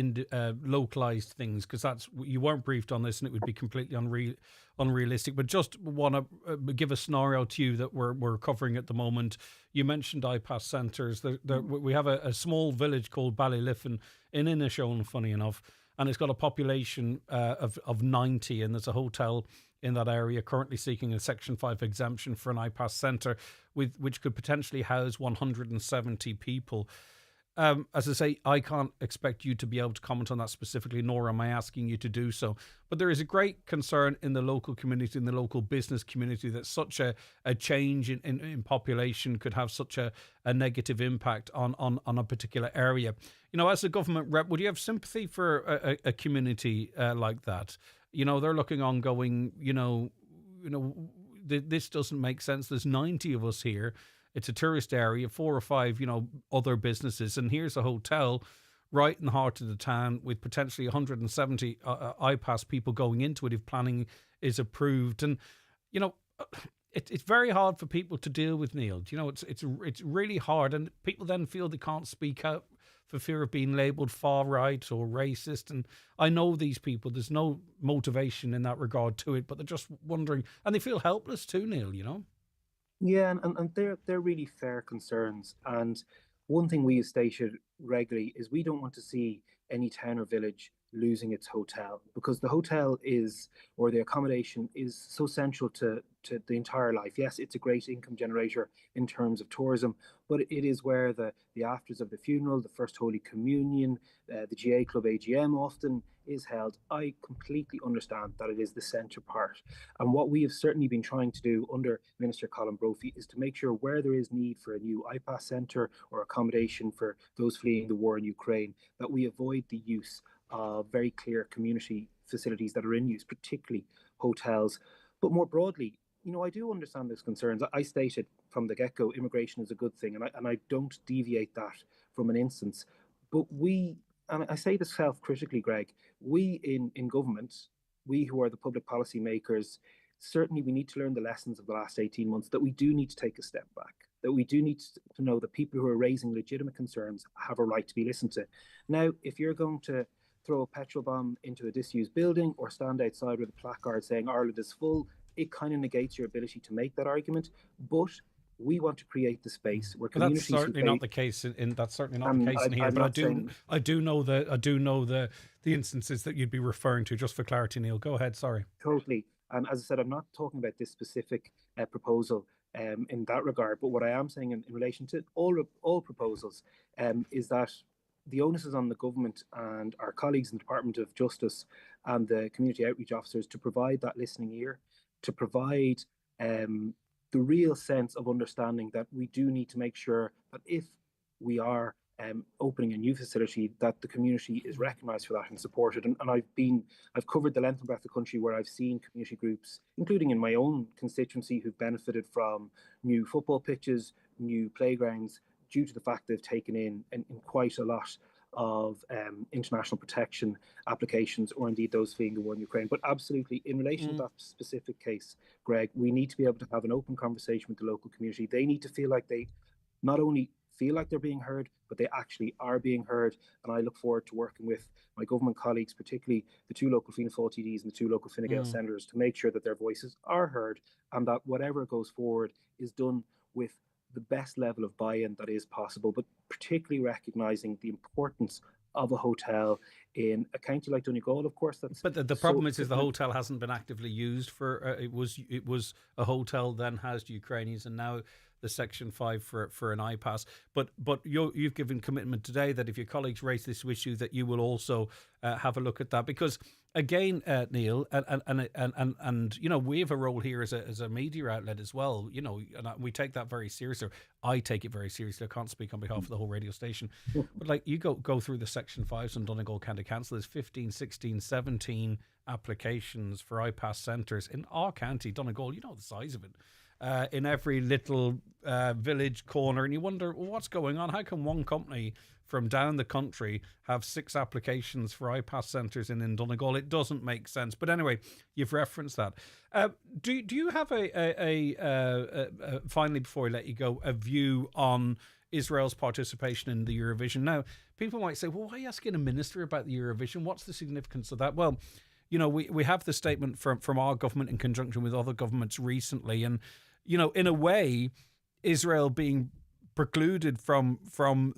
localized things, because that's, you weren't briefed on this and it would be completely unrealistic. But just want to give a scenario to you that we're covering at the moment. You mentioned iPass centres. We have a small village called Ballyliffin in Inishowen, funny enough, and it's got a population of 90, and there's a hotel in that area currently seeking a Section 5 exemption for an iPass centre, which could potentially house 170 people. As I say, I can't expect you to be able to comment on that specifically, nor am I asking you to do so. But there is a great concern in the local community, in the local business community, that such a change in population could have such a negative impact on a particular area. You know, as a government rep, would you have sympathy for a community like that? You know, they're looking on going, this doesn't make sense. There's 90 of us here. It's a tourist area, 4 or 5, other businesses. And here's a hotel right in the heart of the town with potentially 170 iPass people going into it if planning is approved. And, it's very hard for people to deal with, Neil. It's really hard. And people then feel they can't speak out for fear of being labelled far right or racist. And I know these people, there's no motivation in that regard to it, but they're just wondering. And they feel helpless too, Neil, Yeah, and they're really fair concerns. And one thing we have stated regularly is we don't want to see any town or village losing its hotel, because the hotel is, or the accommodation is, so central to the entire life. Yes, it's a great income generator in terms of tourism, but it is where the afters of the funeral, the First Holy Communion, the GA Club AGM often is held. I completely understand that it is the centre part. And what we have certainly been trying to do under Minister Colin Brophy is to make sure where there is need for a new iPass centre or accommodation for those fleeing the war in Ukraine, that we avoid the use of very clear community facilities that are in use, particularly hotels. But more broadly, I do understand those concerns. I stated from the get-go, immigration is a good thing, and I don't deviate that from an instance. But we, and I say this self-critically, Greg, we in government, we who are the public policy makers, certainly we need to learn the lessons of the last 18 months, that we do need to take a step back, that we do need to know that people who are raising legitimate concerns have a right to be listened to. Now, if you're going to throw a petrol bomb into a disused building or stand outside with a placard saying Ireland is full, it kind of negates your ability to make that argument. But we want to create the space where communities. That's certainly not the case that's certainly not the case in here. But I do know the instances that you'd be referring to. Just for clarity, Neil, go ahead. Sorry. Totally. And as I said, I'm not talking about this specific proposal in that regard. But what I am saying in relation to all proposals is that the onus is on the government and our colleagues in the Department of Justice and the community outreach officers to provide that listening ear, to provide the real sense of understanding that we do need to make sure that if we are opening a new facility, that the community is recognised for that and supported. And I've covered the length and breadth of the country where I've seen community groups, including in my own constituency, who've benefited from new football pitches, new playgrounds, due to the fact they've taken in quite a lot of international protection applications, or indeed those fleeing the war in Ukraine. But absolutely, in relation to that specific case, Greg, we need to be able to have an open conversation with the local community. They need to feel like they not only feel like they're being heard, but they actually are being heard. And I look forward to working with my government colleagues, particularly the 2 local Fianna Fáil TDs and the 2 local Fine Gael senators, to make sure that their voices are heard and that whatever goes forward is done with the best level of buy-in that is possible, but particularly recognising the importance of a hotel in a county like Donegal, of course. But the problem is the hotel hasn't been actively used for. It was a hotel then housed Ukrainians, and now the Section 5 for an iPass. But you've given commitment today that if your colleagues raise this issue, that you will also have a look at that, because again, Neil, and you know, we have a role here as a media outlet as well. You know, and we take that very seriously. I take it very seriously. I can't speak on behalf of the whole radio station, but like you go through the Section 5s on Donegal County Council. There's 15, 16, 17 applications for iPass centres in our county, Donegal. You know the size of it. In every little village corner, and you wonder, well, what's going on? How can one company from down the country have 6 applications for iPass centres in Donegal? It doesn't make sense. But anyway, you've referenced that. Do you have finally, before I let you go, a view on Israel's participation in the Eurovision? Now, people might say, well, why are you asking a minister about the Eurovision? What's the significance of that? Well, you know, we have the statement from our government in conjunction with other governments recently, and you know, in a way, Israel being precluded from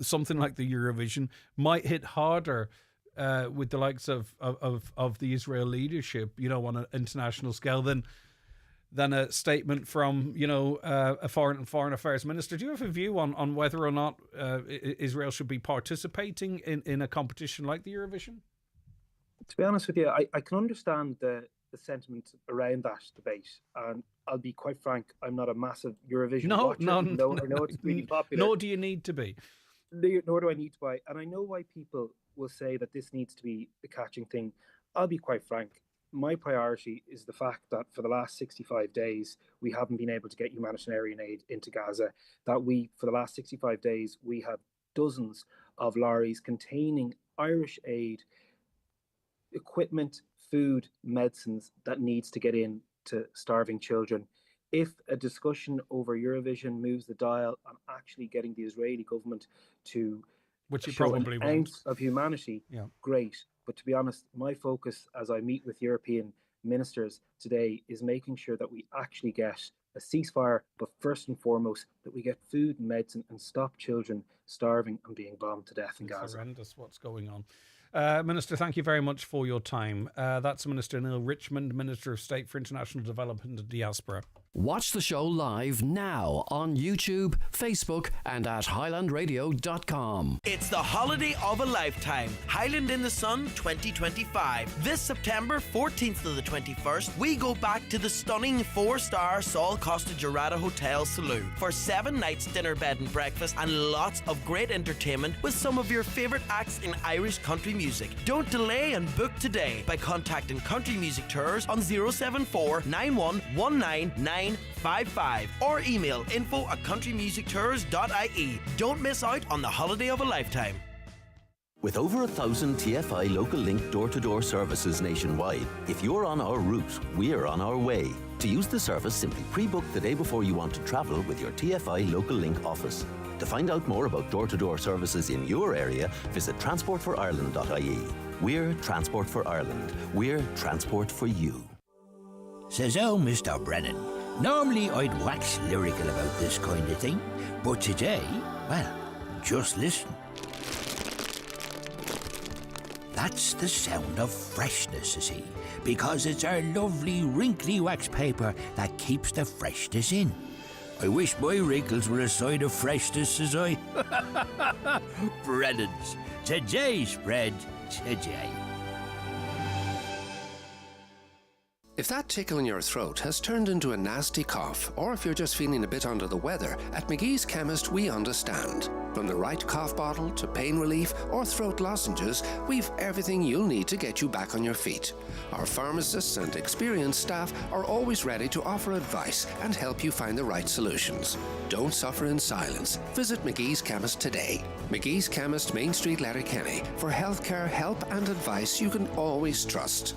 something like the Eurovision might hit harder with the likes of the Israel leadership, you know, on an international scale than a statement from, you know, a foreign affairs minister. Do you have a view on whether or not Israel should be participating in a competition like the Eurovision? To be honest with you, I can understand the sentiment around that debate, and I'll be quite frank, I'm not a massive Eurovision watcher. No, I know it's really popular. Nor do you need to be. Nor do I need to be. And I know why people will say that this needs to be a catching thing. I'll be quite frank. My priority is the fact that for the last 65 days, we haven't been able to get humanitarian aid into Gaza. That for the last 65 days, we have dozens of lorries containing Irish aid, equipment, food, medicines that needs to get in to starving children. If a discussion over Eurovision moves the dial on actually getting the Israeli government to show an ounce of humanity, great. But to be honest, my focus as I meet with European ministers today is making sure that we actually get a ceasefire, but first and foremost, that we get food and medicine and stop children starving and being bombed to death in Gaza. It's horrendous what's going on. Minister, thank you very much for your time. That's Minister Neil Richmond, Minister of State for International Development and Diaspora. Watch the show live now on YouTube, Facebook and at highlandradio.com. It's the holiday of a lifetime. Highland in the Sun 2025. This September 14th to the 21st, we go back to the stunning 4-star Sol Costa Jurata Hotel Saloon for 7 nights dinner, bed and breakfast and lots of great entertainment with some of your favourite acts in Irish country music. Don't delay and book today by contacting Country Music Tours on 074 9119 955 or email info@countrymusictours.ie. Don't miss out on the holiday of a lifetime. With over 1,000 TFI Local Link door-to-door services nationwide, if you're on our route, we're on our way. To use the service, simply pre-book the day before you want to travel with your TFI Local Link office. To find out more about door-to-door services in your area, visit transportforireland.ie. We're Transport for Ireland. We're transport for you. Says, oh, Mr. Brennan. Normally I'd wax lyrical about this kind of thing, but today, well, just listen. That's the sound of freshness, you see, because it's our lovely wrinkly wax paper that keeps the freshness in. I wish my wrinkles were a sign of freshness, as I. Brennan's. Today's spread, today. If that tickle in your throat has turned into a nasty cough, or if you're just feeling a bit under the weather, at McGee's Chemist we understand. From the right cough bottle to pain relief or throat lozenges, we've everything you'll need to get you back on your feet. Our pharmacists and experienced staff are always ready to offer advice and help you find the right solutions. Don't suffer in silence. Visit McGee's Chemist today. McGee's Chemist, Main Street, Letterkenny, for healthcare help and advice you can always trust.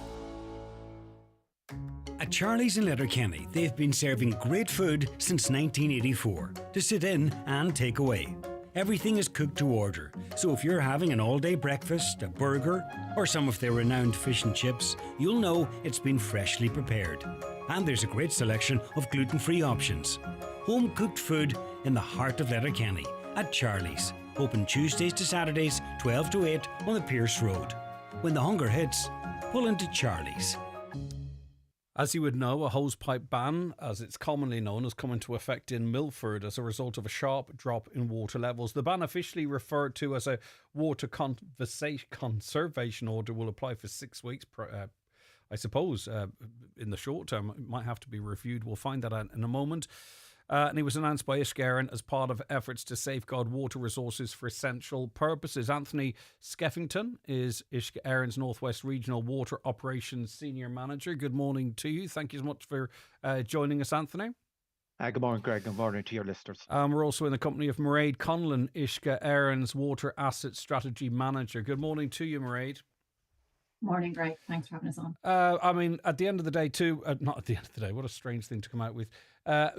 At Charlie's in Letterkenny, they've been serving great food since 1984 to sit in and take away. Everything is cooked to order, so if you're having an all-day breakfast, a burger, or some of their renowned fish and chips, you'll know it's been freshly prepared. And there's a great selection of gluten-free options. Home-cooked food in the heart of Letterkenny at Charlie's. Open Tuesdays to Saturdays, 12 to 8 on the Pierce Road. When the hunger hits, pull into Charlie's. As you would know, a hosepipe ban, as it's commonly known, has come into effect in Milford as a result of a sharp drop in water levels. The ban, officially referred to as a water conservation order, will apply for 6 weeks. I suppose in the short term, it might have to be reviewed. We'll find that out in a moment. And it was announced by Uisce Éireann as part of efforts to safeguard water resources for essential purposes. Anthony Skeffington is Uisce Éireann's Northwest Regional Water Operations Senior Manager. Good morning to you. Thank you so much for joining us, Anthony. Good morning, Greg. Good morning to your listeners. We're also in the company of Mairead Conlon, Uisce Éireann's Water Asset Strategy Manager. Good morning to you, Mairead. Morning, Greg. Thanks for having us on. I mean, at the end of the day, too, not at the end of the day, what a strange thing to come out with.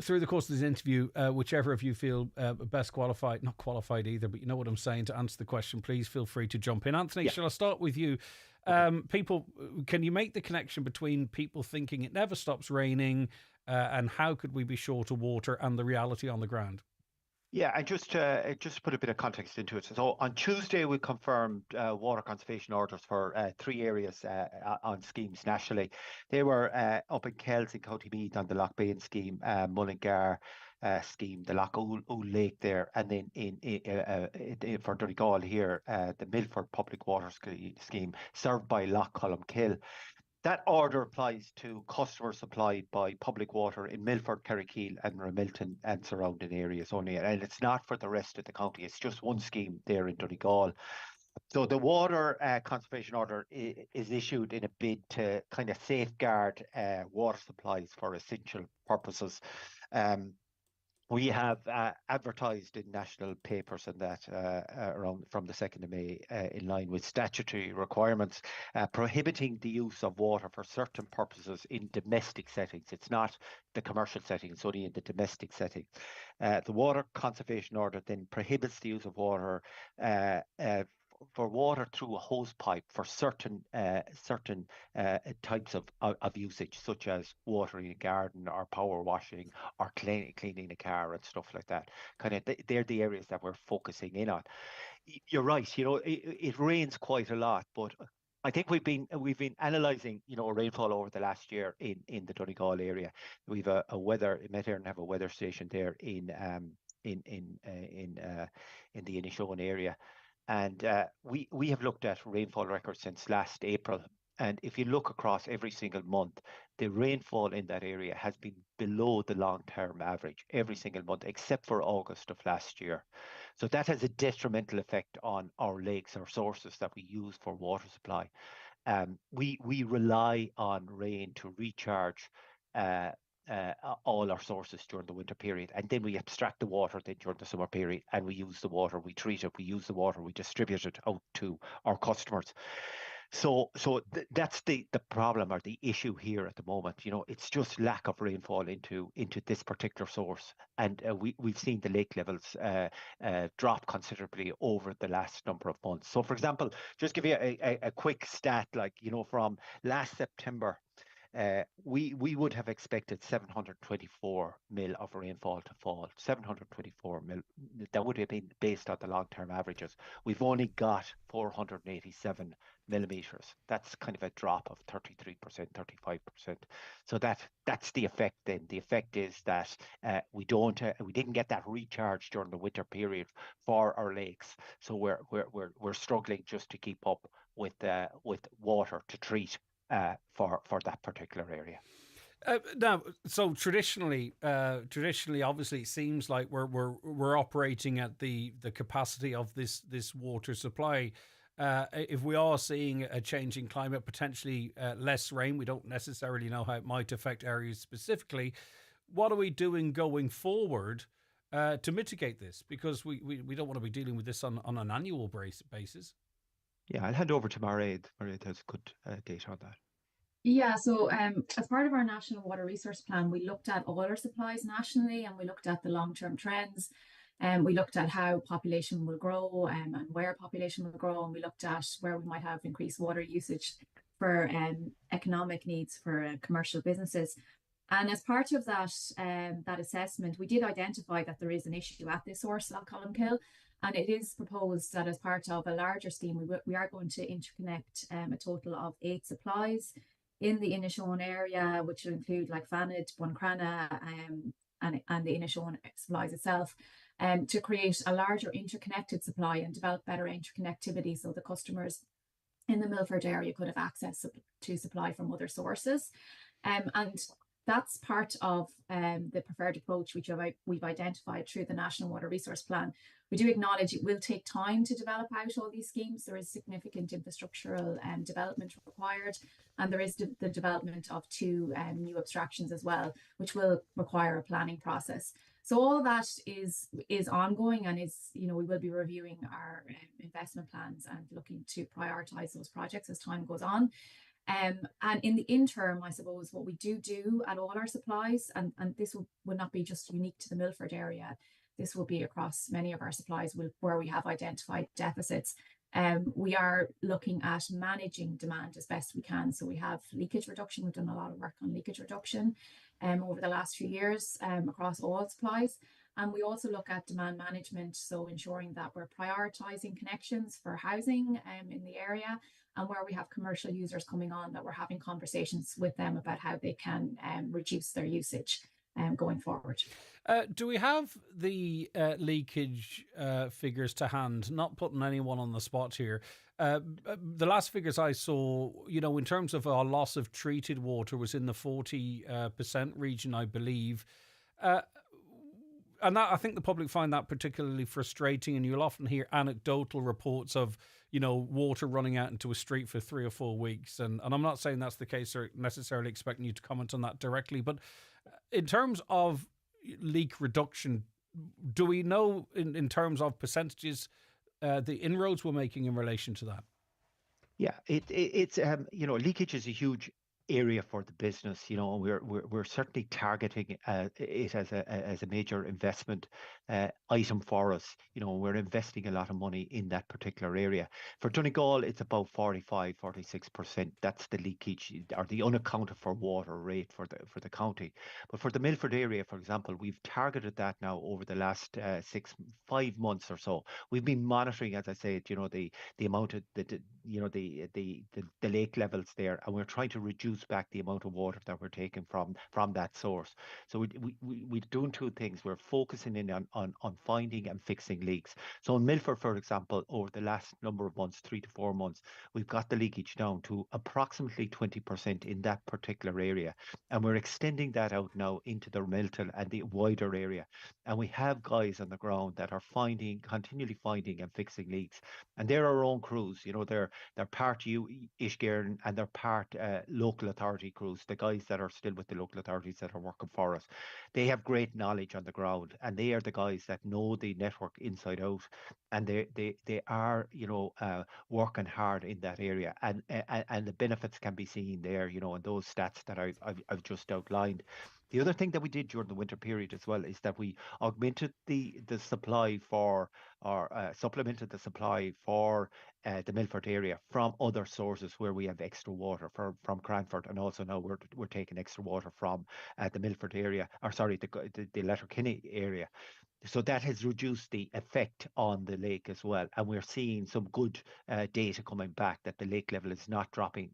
Through the course of this interview, whichever of you feel best qualified, not qualified either, but you know what I'm saying, to answer the question, please feel free to jump in. Anthony, shall I start with you? People, can you make the connection between people thinking it never stops raining and how could we be short of water and the reality on the ground? Yeah, and just to put a bit of context into it. So on Tuesday, we confirmed water conservation orders for 3 areas on schemes nationally. They were up in Kells in County Meath on the Lochbain scheme, Mullingar scheme, the Loch Old Lake there, and then for Donegal here, the Milford Public Water scheme served by Loch Columkill. That order applies to customers supplied by public water in Milford, Kerrykeel and Ramilton and surrounding areas only. And it's not for the rest of the county. It's just one scheme there in Donegal. So the water conservation order is issued in a bid to kind of safeguard water supplies for essential purposes. We have advertised in national papers and that around from the 2nd of May in line with statutory requirements prohibiting the use of water for certain purposes in domestic settings. It's not the commercial setting, it's only in the domestic setting. The water conservation order then prohibits the use of water for water through a hose pipe for certain types of usage, such as watering a garden or power washing or cleaning a car and stuff like that. They're the areas that we're focusing in on. You're right, it rains quite a lot, but I think we've been analysing, rainfall over the last year in the Donegal area. We've a weather, Met Éireann have a weather station there in the Inishowen area. And we have looked at rainfall records since last April. And if you look across every single month, the rainfall in that area has been below the long-term average every single month, except for August of last year. So that has a detrimental effect on our lakes, our sources that we use for water supply. We rely on rain to recharge all our sources during the winter period, and then we abstract the water then during the summer period, and we use the water, we treat it, we use the water, we distribute it out to our customers. So that's the problem or the issue here at the moment. It's just lack of rainfall into this particular source, and we've seen the lake levels drop considerably over the last number of months. So, for example, just give you a quick stat, from last September. We would have expected 724 mil of rainfall to fall. 724 mil, that would have been based on the long-term averages. We've only got 487 millimetres. That's kind of a drop of 33%, 35%. So that's the effect then. The effect is that we didn't get that recharge during the winter period for our lakes. So we're struggling just to keep up with water to treat for that particular area. Now, so traditionally, obviously, it seems like we're operating at the capacity of this water supply. If we are seeing a changing climate, potentially less rain, we don't necessarily know how it might affect areas specifically. What are we doing going forward to mitigate this? Because we don't want to be dealing with this on an annual basis. Yeah, I'll hand over to Mairead. Mairead has a good data on that. Yeah, so as part of our National Water Resource Plan, we looked at all our supplies nationally and we looked at the long-term trends. We looked at how population will grow and where population will grow, and we looked at where we might have increased water usage for economic needs for commercial businesses. And as part of that that assessment, we did identify that there is an issue at this source, Lough Columkill, and it is proposed that as part of a larger scheme, we are going to interconnect a total of 8 supplies in the Inishowen area, which will include like Fanad, Buncrana, and the Inishowen supplies itself, to create a larger interconnected supply and develop better interconnectivity so the customers in the Milford area could have access to supply from other sources. And that's part of the preferred approach which we've identified through the National Water Resource Plan. We do acknowledge it will take time to develop out all these schemes. There is significant infrastructural development required, and there is the development of 2 new abstractions as well, which will require a planning process. So all that is ongoing, and we will be reviewing our investment plans and looking to prioritise those projects as time goes on. And in the interim, I suppose what we do at all our supplies, and this will not be just unique to the Milford area, this will be across many of our supplies where we have identified deficits. We are looking at managing demand as best we can. So we have leakage reduction. We've done a lot of work on leakage reduction over the last few years across all supplies. And we also look at demand management, so ensuring that we're prioritising connections for housing in the area, and where we have commercial users coming on, that we're having conversations with them about how they can reduce their usage going forward. Do we have the leakage figures to hand? Not putting anyone on the spot here. The last figures I saw, in terms of our loss of treated water, was in the 40% region, I believe. And I think the public find that particularly frustrating, and you'll often hear anecdotal reports of, water running out into a street for 3 or 4 weeks. And I'm not saying that's the case or necessarily expecting you to comment on that directly, but in terms of leak reduction, do we know in terms of percentages the inroads we're making in relation to that? Yeah, it's leakage is a huge area for the business, and we're certainly targeting it as a major investment item for us. We're investing a lot of money in that particular area. For Donegal, it's about 45-46%. That's the leakage or the unaccounted for water rate for the county. But for the Milford area, for example, we've targeted that now over the last 5 months or so. We've been monitoring, as I said, the amount of the lake levels there, and we're trying to reduce back the amount of water that we're taking from that source. So we're doing 2 things. We're focusing in on finding and fixing leaks. So in Milford, for example, over the last number of months, 3 to 4 months, we've got the leakage down to approximately 20% in that particular area, and we're extending that out now into the Milton and the wider area. And we have guys on the ground that are continually finding and fixing leaks, and they're our own crews. They're part Ishgern, and they're part local authority crews, the guys that are still with the local authorities that are working for us. They have great knowledge on the ground, and they are the guys that know the network inside out, and they are working hard in that area, and the benefits can be seen there, in those stats that I've just outlined. The other thing that we did during the winter period as well is that we augmented the supply for, or supplemented the supply for the Milford area from other sources where we have extra water from Cranford, and also now we're taking extra water from the Milford area, the Letterkenny area. So that has reduced the effect on the lake as well. And we're seeing some good data coming back that the lake level is not dropping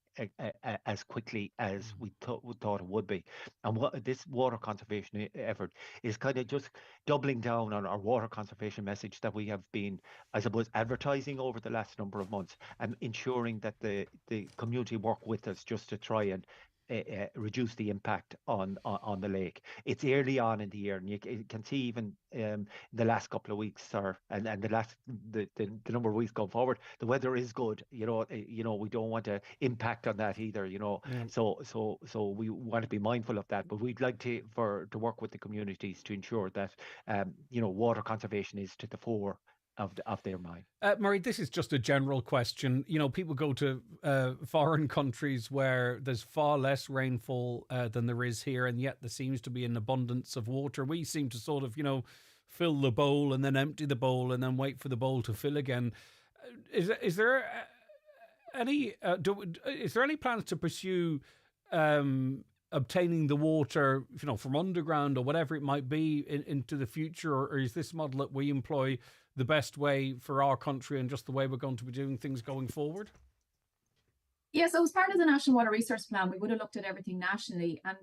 as quickly as we thought it would be. And this water conservation effort is kind of just doubling down on our water conservation message that we have been, I suppose, advertising over the last number of months, and ensuring that the community work with us just to try and reduce the impact on the lake. It's early on in the year, and you can see even the last couple of weeks, and the number of weeks going forward, the weather is good. We don't want to impact on that either. So we want to be mindful of that. But we'd like to work with the communities to ensure that water conservation is to the fore of their mind. Murray, this is just a general question. People go to foreign countries where there's far less rainfall than there is here, and yet there seems to be an abundance of water. We seem to sort of, fill the bowl and then empty the bowl and then wait for the bowl to fill again. Is there any plans to pursue obtaining the water, from underground or whatever it might be into the future, or is this model that we employ the best way for our country and just the way we're going to be doing things going forward? Yeah, so as part of the National Water Resource Plan, we would have looked at everything nationally. And,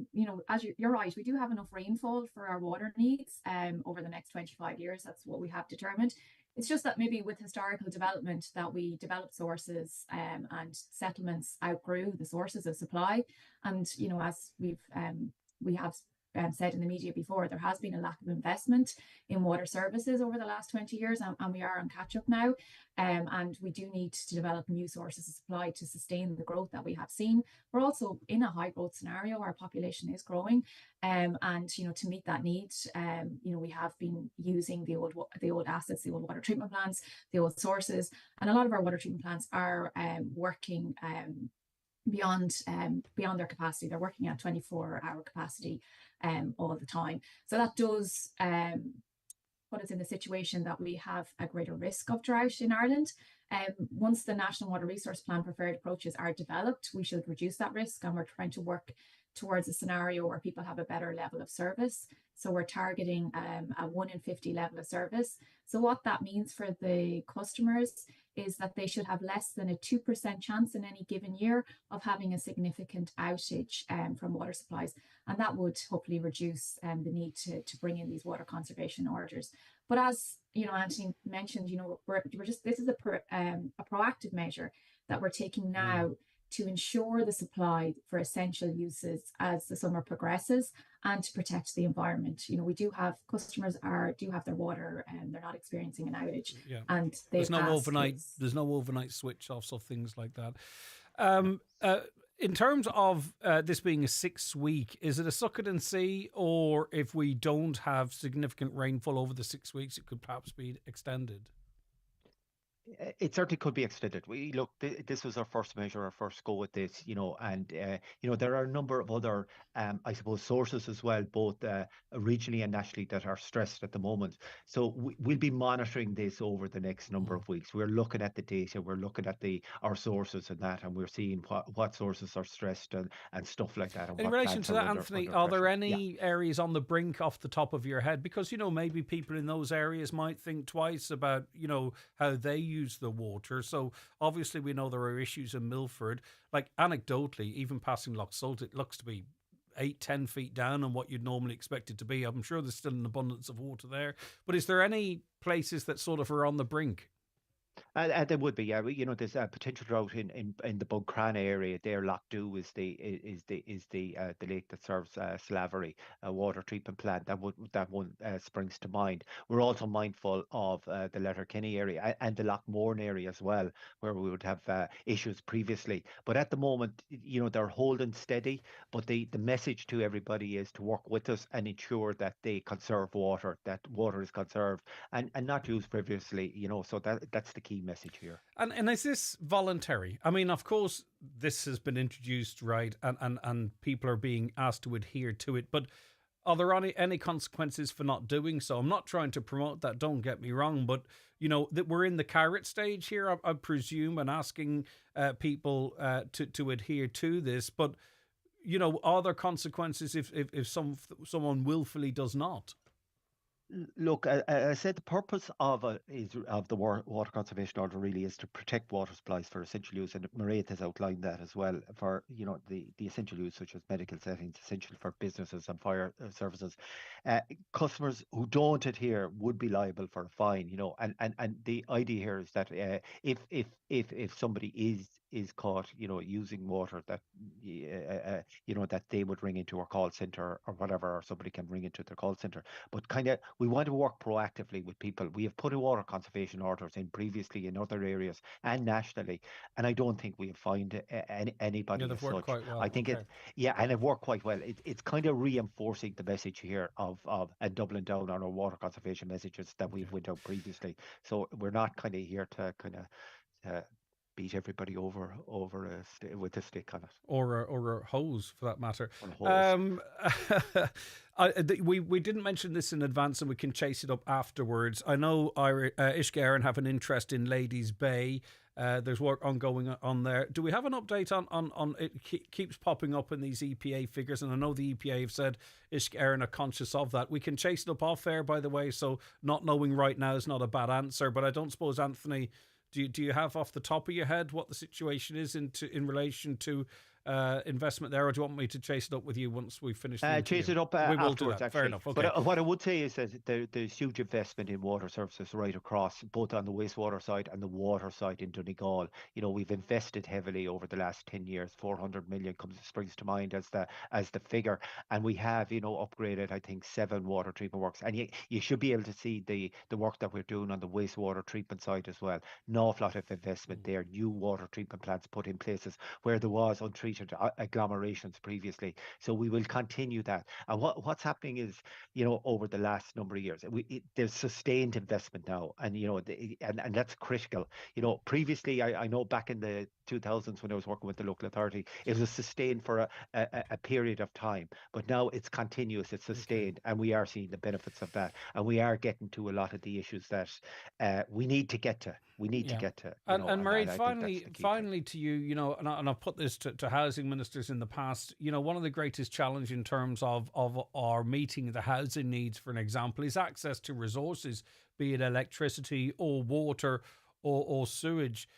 as you're right, we do have enough rainfall for our water needs over the next 25 years. That's what we have determined. It's just that maybe with historical development that we developed sources and settlements outgrew the sources of supply. And, as we have said in the media before, there has been a lack of investment in water services over the last 20 years, and we are on catch up now. And we do need to develop new sources of supply to sustain the growth that we have seen. We're also in a high growth scenario. Our population is growing. And, to meet that need, we have been using the old assets, the old water treatment plants, the old sources. And a lot of our water treatment plants are working beyond their capacity. They're working at 24-hour capacity all the time. So that does put us in the situation that we have a greater risk of drought in Ireland. Once the National Water Resource Plan preferred approaches are developed, we should reduce that risk, and we're trying to work towards a scenario where people have a better level of service. So we're targeting a 1 in 50 level of service. So what that means for the customers is that they should have less than a 2% chance in any given year of having a significant outage from water supplies. And that would hopefully reduce the need to bring in these water conservation orders. But as Anthony mentioned, this is a proactive measure that we're taking now to ensure the supply for essential uses as the summer progresses and to protect the environment. We do have customers do have their water and they're not experiencing an outage. Yeah. And there's no overnight switch offs or things like that. In terms of this being a 6-week, is it a suck it and see, or if we don't have significant rainfall over the 6 weeks, it could perhaps be extended? It certainly could be extended. This was our first measure, our first go at this, and there are a number of other, I suppose, sources as well, both regionally and nationally, that are stressed at the moment. So we'll be monitoring this over the next number of weeks. We're looking at the data, we're looking at our sources and that, and we're seeing what sources are stressed and stuff like that. In relation to that, Anthony, are there any areas on the brink off the top of your head? Because, maybe people in those areas might think twice about, how they use the water. So obviously we know there are issues in Milford. Like anecdotally, even passing Loch Sult, it looks to be 8-10 feet down on what you'd normally expect it to be. I'm sure there's still an abundance of water there. But is there any places that sort of are on the brink? There would be, yeah. There's a potential drought in the Buncrana area. There, Loch Dhu is the lake that serves Slavery, a water treatment plant. That one springs to mind. We're also mindful of the Letterkenny area and the Loch Morn area as well, where we would have issues previously. But at the moment, they're holding steady. But the message to everybody is to work with us and ensure that they conserve water, that water is conserved and not used previously. So that's the key message here. And is this voluntary? I mean, of course, this has been introduced, right? And people are being asked to adhere to it. But are there any consequences for not doing so? I'm not trying to promote that, don't get me wrong. But, that we're in the carrot stage here, I presume, and asking people to adhere to this. But, are there consequences if someone willfully does not? Look, I said the purpose of the water conservation order really is to protect water supplies for essential use, and Mairead has outlined that as well for the essential use such as medical settings, essential for businesses and fire services. Customers who don't adhere would be liable for a fine, and the idea here is that if somebody is caught, using water that that they would ring into our call center or whatever, or somebody can ring into their call center. But we want to work proactively with people. We have put water conservation orders in previously in other areas and nationally, and I don't think we have found anybody as such. Quite well. I think and it worked quite well. It's kind of reinforcing the message here of and doubling down on our water conservation messages that we've went out previously. So we're not kind of here to beat everybody over with a stick on it, or a hose for that matter. We didn't mention this in advance, and we can chase it up afterwards. I know Uisce Éireann have an interest in Ladies Bay. There's work ongoing on there. Do we have an update on it? Keeps popping up in these EPA figures, and I know the EPA have said Uisce Éireann are conscious of that. We can chase it up off air, by the way, so not knowing right now is not a bad answer. But I don't suppose, Anthony, do you have off the top of your head what the situation is in relation to investment there, or do you want me to chase it up with you once we finish the interview? Chase it up we will afterwards, do that. actually. Fair enough. Okay. But what I would say is that there's huge investment in water services right across, both on the wastewater side and the water side in Donegal. You know, we've invested heavily over the last 10 years. 400 million springs to mind as the figure, and we have, you know, upgraded, I think, 7 water treatment works, and you should be able to see the work that we're doing on the wastewater treatment side as well. An awful lot of investment there. New water treatment plants put in places where there was untreated agglomerations previously. So we will continue that. And what's happening is, you know, over the last number of years, there's sustained investment now, and you know, and that's critical. You know, previously, I know back in the 2000s when I was working with the local authority, it was sustained for a period of time, but now it's continuous, it's sustained, and we are seeing the benefits of that, and we are getting to a lot of the issues that we need to get to. And Mairead, finally to you, you know, and I've put this to housing ministers in the past, you know, one of the greatest challenges in terms of our meeting the housing needs, for an example, is access to resources, be it electricity or water or sewage.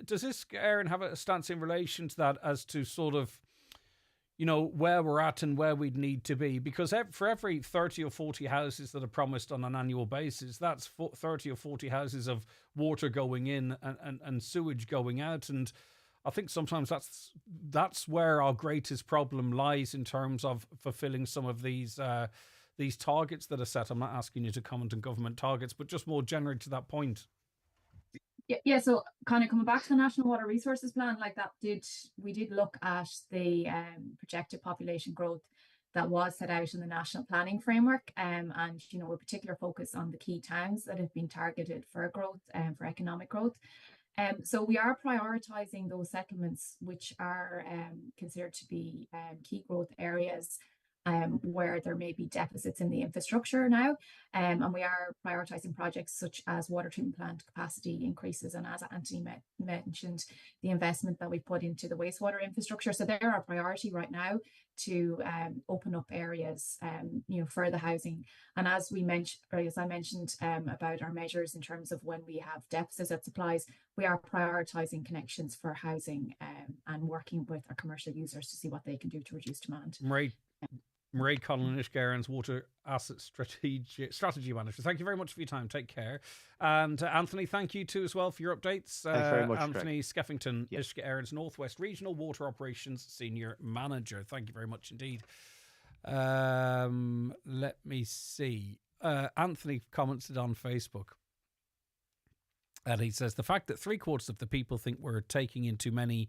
Does Uisce Éireann have a stance in relation to that as to sort of, you know, where we're at and where we'd need to be? Because for every 30 or 40 houses that are promised on an annual basis, that's 30 or 40 houses of water going in and sewage going out. And I think sometimes that's where our greatest problem lies in terms of fulfilling some of these targets that are set. I'm not asking you to comment on government targets, but just more generally to that point. Yeah, so kind of coming back to the National Water Resources Plan, like that we did look at the projected population growth that was set out in the National Planning Framework, and you know, a particular focus on the key towns that have been targeted for growth and for economic growth. So we are prioritising those settlements which are considered to be key growth areas, where there may be deficits in the infrastructure now, and we are prioritising projects such as water treatment plant capacity increases, and as Anthony mentioned, the investment that we put into the wastewater infrastructure. So they're our priority right now to open up areas, you know, for the housing. And as I mentioned about our measures in terms of when we have deficits at supplies, we are prioritising connections for housing and working with our commercial users to see what they can do to reduce demand. Mairead Conlon, Uisce Éireann's Water Asset Strategy Manager. Thank you very much for your time. Take care. And Anthony, thank you too as well for your updates. Thanks very much, Anthony Skeffington, Uisce Éireann's Northwest Regional Water Operations Senior Manager. Thank you very much indeed. Let me see. Anthony commented on Facebook. And he says, the fact that 3/4 of the people think we're taking in too many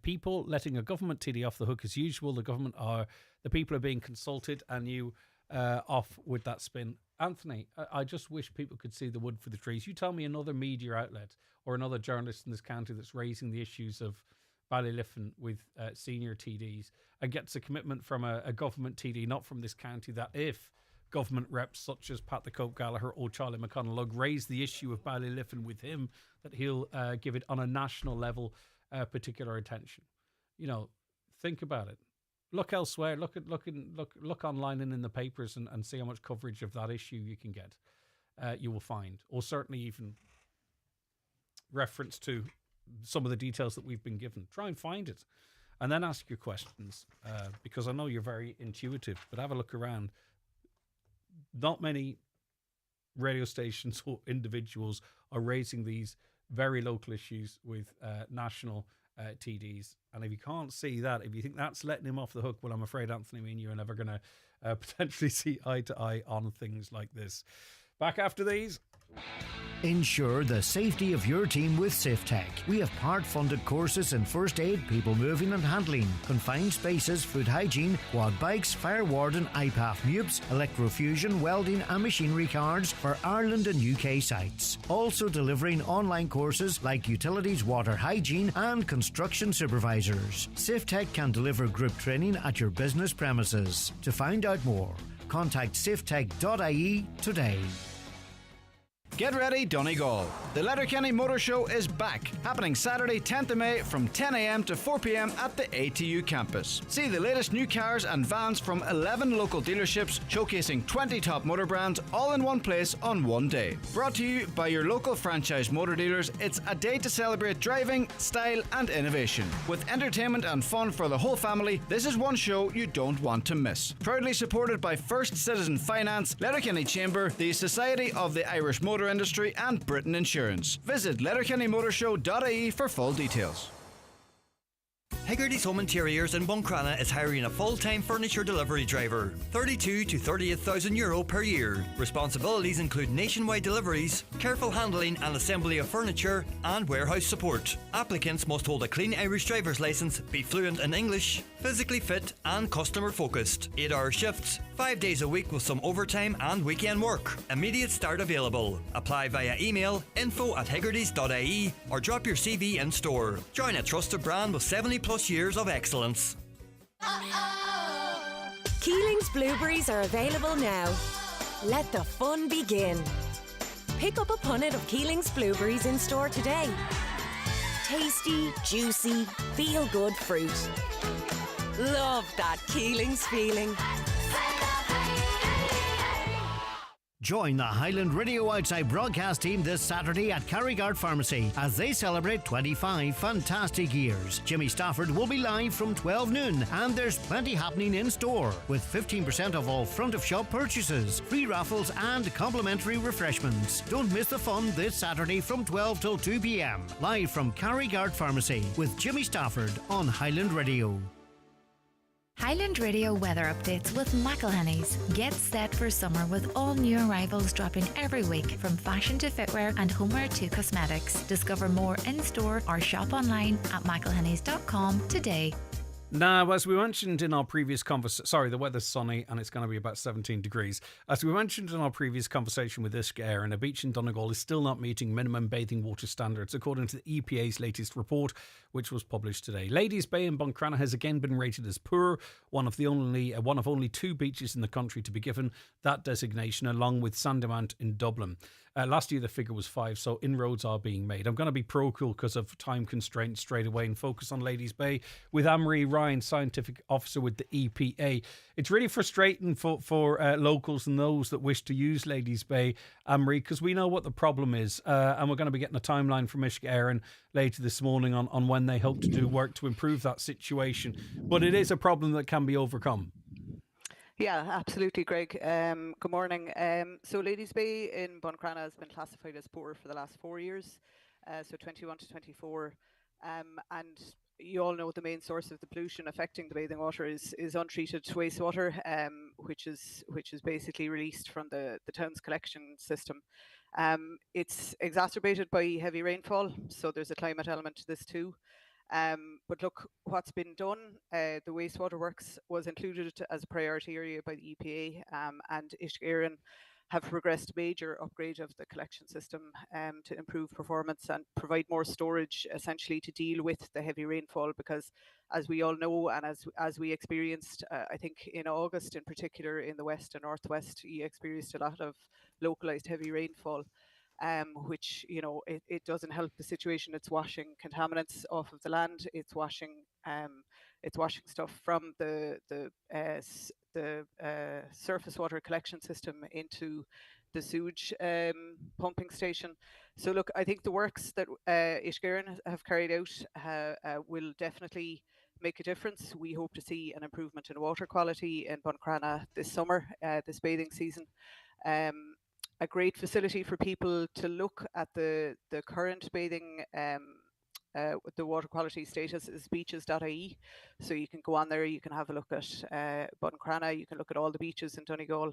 people, letting a government TD off the hook as usual. The people are being consulted, and you off with that spin. Anthony, I just wish people could see the wood for the trees. You tell me another media outlet or another journalist in this county that's raising the issues of Ballyliffin with senior TDs and gets a commitment from a government TD, not from this county, that if government reps such as Pat the Cope Gallagher or Charlie McConnell raise the issue of Ballyliffin with him, that he'll give it on a national level particular attention. You know, think about it. Look elsewhere. Look online and in the papers and see how much coverage of that issue you can get. You will find, or certainly even reference to some of the details that we've been given. Try and find it, and then ask your questions. Because I know you're very intuitive, but have a look around. Not many radio stations or individuals are raising these very local issues with national TDs. And if you can't see that, if you think that's letting him off the hook, well, I'm afraid, Anthony, me and you are never going to potentially see eye to eye on things like this. Back after these. Ensure the safety of your team with SafeTech. We have part-funded courses in first aid, people moving and handling, confined spaces, food hygiene, quad bikes, fire warden, IPAF MUPS, electrofusion, welding and machinery cards for Ireland and UK sites. Also delivering online courses like utilities, water hygiene and construction supervisors. SafeTech can deliver group training at your business premises. To find out more, contact safetech.ie today. Get ready, Donegal. The Letterkenny Motor Show is back, happening Saturday 10th of May from 10 a.m. to 4 p.m. at the ATU campus. See the latest new cars and vans from 11 local dealerships showcasing 20 top motor brands all in one place on one day. Brought to you by your local franchise motor dealers, it's a day to celebrate driving, style and innovation. With entertainment and fun for the whole family, this is one show you don't want to miss. Proudly supported by First Citizen Finance, Letterkenny Chamber, the Society of the Irish Motor Industry and Britain Insurance. Visit letterkennymotorshow.ie for full details. Hegarty's Home Interiors in Buncrana is hiring a full-time furniture delivery driver. 32 to 38,000 euro per year. Responsibilities include nationwide deliveries, careful handling and assembly of furniture, and warehouse support. Applicants must hold a clean Irish driver's licence, be fluent in English, physically fit and customer focused. 8-hour shifts, 5 days a week with some overtime and weekend work. Immediate start available. Apply via email info@hegartys.ie or drop your CV in store. Join a trusted brand with 70 plus years of excellence. Keeling's blueberries are available now. Let the fun begin. Pick up a punnet of Keeling's blueberries in store today. Tasty, juicy, feel-good fruit. Love that Keeling's feeling. Join the Highland Radio Outside broadcast team this Saturday at Carrigard Pharmacy as they celebrate 25 fantastic years. Jimmy Stafford will be live from 12 noon and there's plenty happening in store with 15% off all front of shop purchases, free raffles and complimentary refreshments. Don't miss the fun this Saturday from 12 till 2 p.m. Live from Carrigard Pharmacy with Jimmy Stafford on Highland Radio. Highland Radio weather updates with McElhenney's. Get set for summer with all new arrivals dropping every week, from fashion to footwear and homeware to cosmetics. Discover more in-store or shop online at mcelhenneys.com today. Now, as we mentioned in our previous conversation, the weather's sunny and it's going to be about 17 degrees. As we mentioned in our previous conversation with Uisce Éireann, a beach in Donegal is still not meeting minimum bathing water standards, according to the EPA's latest report, which was published today. Ladies Bay in Buncrana has again been rated as poor, one of only 2 beaches in the country to be given that designation, along with Sandymount in Dublin. Last year the figure was 5, so inroads are being made. I'm going to be parochial because of time constraints straight away and focus on Ladies Bay with Anne-Marie Ryan, Scientific Officer with the EPA. It's really frustrating for locals and those that wish to use Ladies Bay, Anne-Marie, because we know what the problem is, and we're going to be getting a timeline from Uisce Éireann later this morning on when they hope to do work to improve that situation. But it is a problem that can be overcome. Yeah, absolutely, Greg. Good morning. So Ladies Bay in Buncrana has been classified as poor for the last 4 years, so 21 to 24. And you all know the main source of the pollution affecting the bathing water is untreated wastewater, which is basically released from the town's collection system. It's exacerbated by heavy rainfall, so there's a climate element to this too. But look, what's been done, the wastewater works was included as a priority area by the EPA, and Uisce Éireann have progressed major upgrade of the collection system to improve performance and provide more storage, essentially to deal with the heavy rainfall, because as we all know and as we experienced, I think in August in particular in the west and northwest, you experienced a lot of localized heavy rainfall. Which, you know, it doesn't help the situation. It's washing contaminants off of the land. It's washing stuff from the surface water collection system into the sewage pumping station. So look, I think the works that Uisce Éireann have carried out will definitely make a difference. We hope to see an improvement in water quality in Buncrana this summer, this bathing season. A great facility for people to look at the current bathing, the water quality status is beaches.ie. So you can go on there, you can have a look at Buncrana, you can look at all the beaches in Donegal.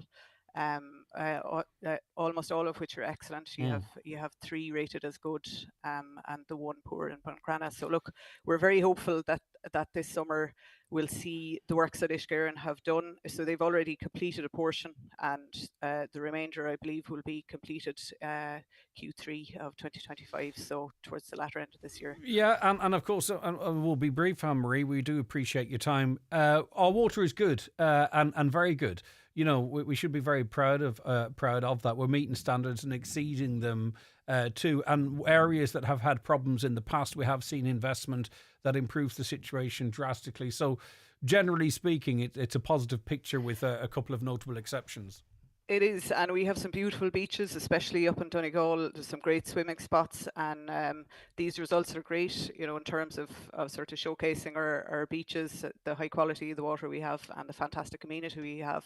almost all of which are excellent. You have 3 rated as good, and the 1 poor in Buncrana. So look, we're very hopeful that this summer we'll see the works that Ishgaren have done. So they've already completed a portion, and the remainder, I believe, will be completed Q3 of 2025. So towards the latter end of this year. Yeah, and of course, we'll be brief, Anne-Marie. We do appreciate your time. Our water is good and very good. You know, we should be very proud of that. We're meeting standards and exceeding them too. And areas that have had problems in the past, we have seen investment that improves the situation drastically. So generally speaking, it's a positive picture with a couple of notable exceptions. It is, and we have some beautiful beaches, especially up in Donegal. There's some great swimming spots, and these results are great, you know, in terms of sort of showcasing our beaches, the high quality of the water we have, and the fantastic community we have.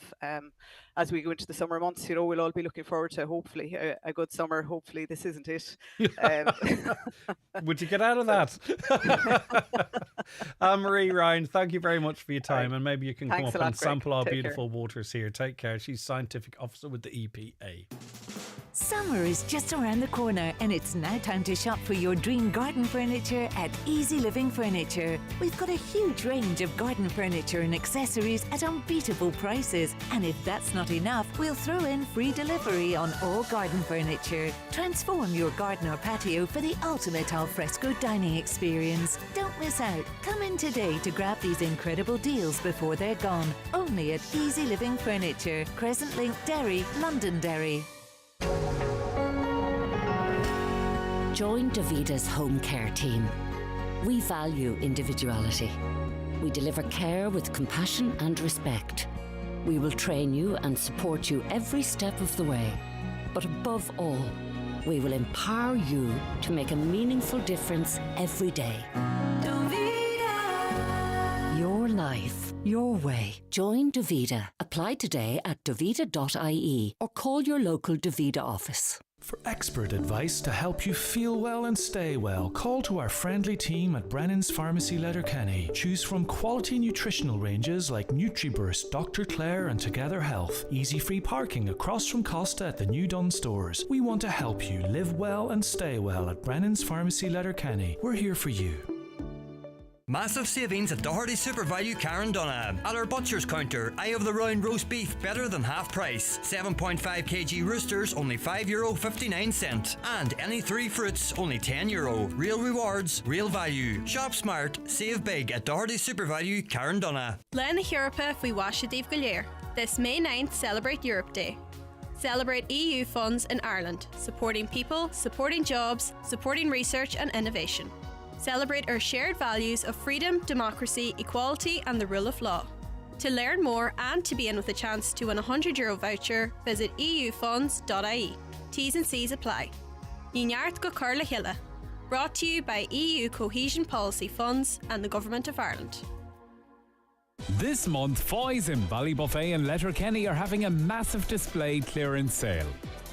As we go into the summer months, you know, we'll all be looking forward to hopefully a good summer. Hopefully this isn't it. Would you get out of that? Anne-Marie Ryan, thank you very much for your time, and maybe you can come up and sample our beautiful waters here. Take care. She's scientific officer with the EPA. Summer is just around the corner, and it's now time to shop for your dream garden furniture at Easy Living Furniture. We've got a huge range of garden furniture and accessories at unbeatable prices, and if that's not enough, we'll throw in free delivery on all garden furniture. Transform your garden or patio for the ultimate al fresco dining experience. Don't miss out. Come in today to grab these incredible deals before they're gone. Only at Easy Living Furniture, Crescent Link, Derry, Londonderry. Join Davita's home care team. We value individuality. We deliver care with compassion and respect. We will train you and support you every step of the way. But above all, we will empower you to make a meaningful difference every day. Your life, your way. Join Davita. Apply today at davita.ie or call your local Davita office. For expert advice to help you feel well and stay well, call to our friendly team at Brennan's Pharmacy Letterkenny. Choose from quality nutritional ranges like NutriBurst, Dr. Claire and Together Health. Easy free parking across from Costa at the New Dunn stores. We want to help you live well and stay well at Brennan's Pharmacy Letterkenny. We're here for you. Massive savings at Doherty Super Value Carndonna. At our butcher's counter, eye of the round roast beef better than half price. 7.5 kg roosters only €5.59. And any 3 fruits only €10. Real rewards, real value. Shop smart, save big at Doherty Super Value Carndonna. Lena Europa fi washa Dave Gallier. This May 9th, celebrate Europe Day. Celebrate EU funds in Ireland, supporting people, supporting jobs, supporting research and innovation. Celebrate our shared values of freedom, democracy, equality and the rule of law. To learn more and to be in with a chance to win a €100 voucher, visit eufunds.ie. T's and C's apply. Níneart go Carla Hilla. Brought to you by EU Cohesion Policy Funds and the Government of Ireland. This month, Foy's in Ballybuffet and Letterkenny are having a massive display clearance sale.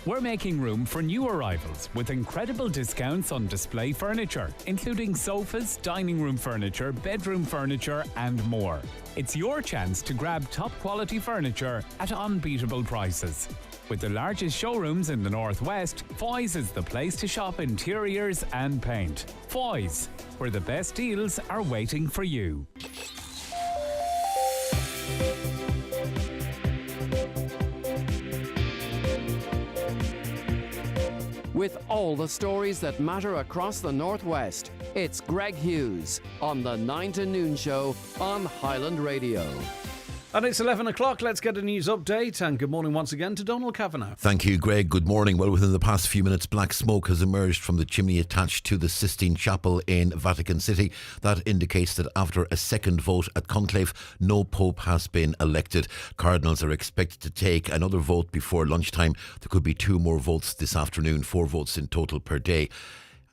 We're making room for new arrivals with incredible discounts on display furniture, including sofas, dining room furniture, bedroom furniture and more. It's your chance to grab top quality furniture at unbeatable prices. With the largest showrooms in the Northwest, Foy's is the place to shop interiors and paint. Foy's, where the best deals are waiting for you. With all the stories that matter across the Northwest, it's Greg Hughes on the 9 to Noon Show on Highland Radio. And it's 11 o'clock. Let's get a news update. And good morning once again to Donald Kavanagh. Thank you, Greg. Good morning. Well, within the past few minutes, black smoke has emerged from the chimney attached to the Sistine Chapel in Vatican City. That indicates that after a second vote at conclave, no pope has been elected. Cardinals are expected to take another vote before lunchtime. There could be 2 more votes this afternoon, 4 votes in total per day.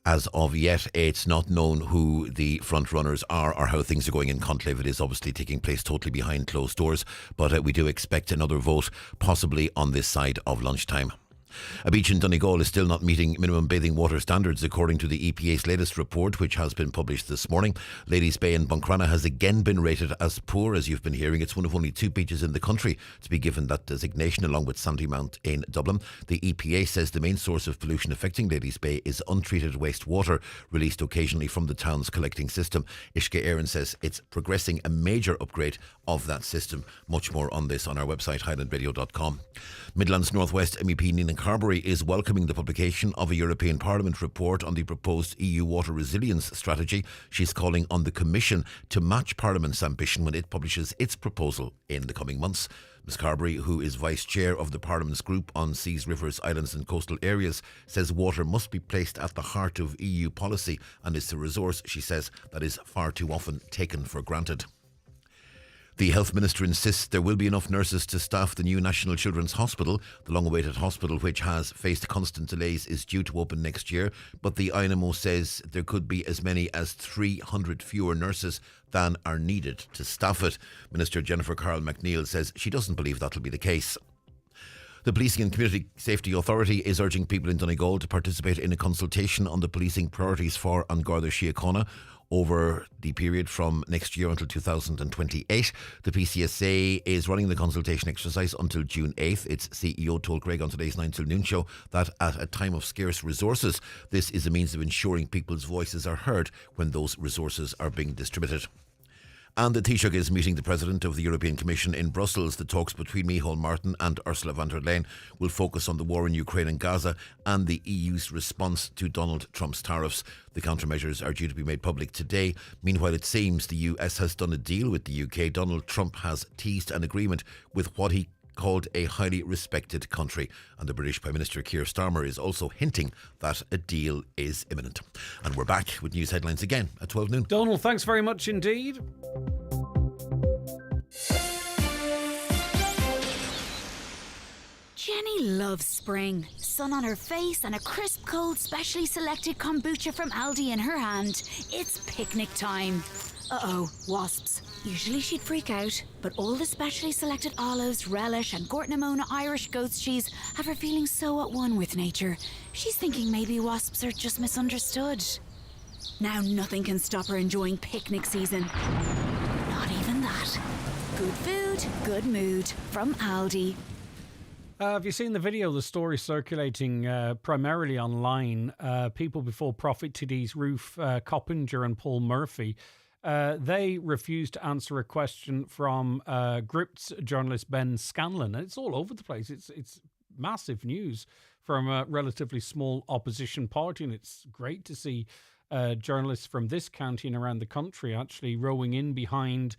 As of yet, it's not known who the front runners are or how things are going in conclave. It is obviously taking place totally behind closed doors, but we do expect another vote, possibly on this side of lunchtime. A beach in Donegal is still not meeting minimum bathing water standards according to the EPA's latest report, which has been published this morning. Ladies Bay in Buncrana has again been rated as poor, as you've been hearing. It's one of only 2 beaches in the country to be given that designation, along with Sandymount in Dublin. The EPA says the main source of pollution affecting Ladies Bay is untreated wastewater released occasionally from the town's collecting system. Ishka Aaron says it's progressing a major upgrade of that system. Much more on this on our website, highlandradio.com. Midlands Northwest MEP Nina Carberry is welcoming the publication of a European Parliament report on the proposed EU water resilience strategy. She's calling on the Commission to match Parliament's ambition when it publishes its proposal in the coming months. Ms Carberry, who is Vice Chair of the Parliament's Group on Seas, Rivers, Islands and Coastal Areas, says water must be placed at the heart of EU policy and is a resource, she says, that is far too often taken for granted. The Health Minister insists there will be enough nurses to staff the new National Children's Hospital. The long-awaited hospital, which has faced constant delays, is due to open next year, but the INMO says there could be as many as 300 fewer nurses than are needed to staff it. Minister Jennifer Carl McNeill says she doesn't believe that'll be the case. The Policing and Community Safety Authority is urging people in Donegal to participate in a consultation on the policing priorities for An Garda Síochána over the period from next year until 2028. The PCSA is running the consultation exercise until June 8th. Its CEO told Craig on today's 9 till noon show that at a time of scarce resources, this is a means of ensuring people's voices are heard when those resources are being distributed. And the Taoiseach is meeting the President of the European Commission in Brussels. The talks between Micheál Martin and Ursula von der Leyen will focus on the war in Ukraine and Gaza and the EU's response to Donald Trump's tariffs. The countermeasures are due to be made public today. Meanwhile, it seems the US has done a deal with the UK. Donald Trump has teased an agreement with what he called a highly respected country, and the British Prime Minister Keir Starmer is also hinting that a deal is imminent. And we're back with news headlines again at 12 noon. Donald, thanks very much indeed. Jenny loves spring. Sun on her face and a crisp cold specially selected kombucha from Aldi in her hand. It's picnic time. Uh-oh, wasps. Usually she'd freak out, but all the specially selected olives, relish and Gortnamona Irish goat's cheese have her feeling so at one with nature. She's thinking maybe wasps are just misunderstood. Now nothing can stop her enjoying picnic season. Not even that. Good food, good mood from Aldi. Have you seen the video, the story circulating primarily online? People Before Profit TD's Ruth Coppinger and Paul Murphy. They refused to answer a question from Grips journalist Ben Scanlon. And it's all over the place. It's massive news from a relatively small opposition party. And it's great to see journalists from this county and around the country actually rowing in behind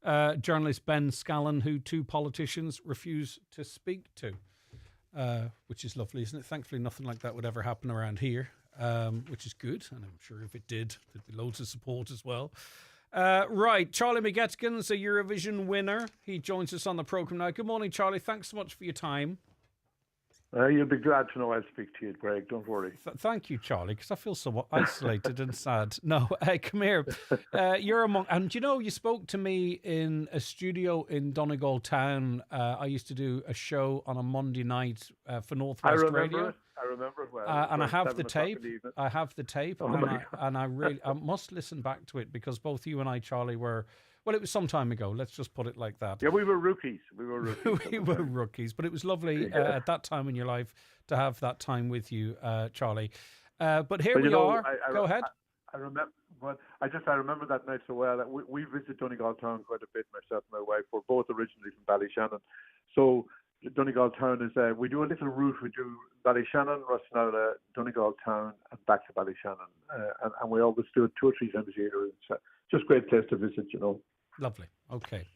journalist Ben Scanlon, who 2 politicians refuse to speak to, which is lovely, isn't it? Thankfully, nothing like that would ever happen around here. Which is good, and I'm sure if it did, there'd be loads of support as well. Right, Charlie McGettigan's a Eurovision winner. He joins us on the programme now. Good morning, Charlie. Thanks so much for your time. You'll be glad to know I'll speak to you, Greg. Don't worry. Thank you, Charlie, because I feel so isolated and sad. No, come here. You're among... And, you know, you spoke to me in a studio in Donegal Town. I used to do a show on a Monday night for Northwest Radio. I remember it well. And I have the tape. I have the tape. Oh, and I really must listen back to it because both you and I, Charlie, were... Well, it was some time ago. Let's just put it like that. Yeah, we were rookies. We were rookies, but it was lovely at that time in your life to have that time with you, Charlie. But here we are. Go ahead. I remember. Well, I remember that night so well. We visit Donegal Town quite a bit. Myself and my wife were both originally from Ballyshannon, so Donegal Town is we do a little route. We do Ballyshannon, Rossnowla, Donegal Town, and back to Ballyshannon, and we always do it 2 or 3 times a year. It's just a great place to visit, you know. Lovely. Okay.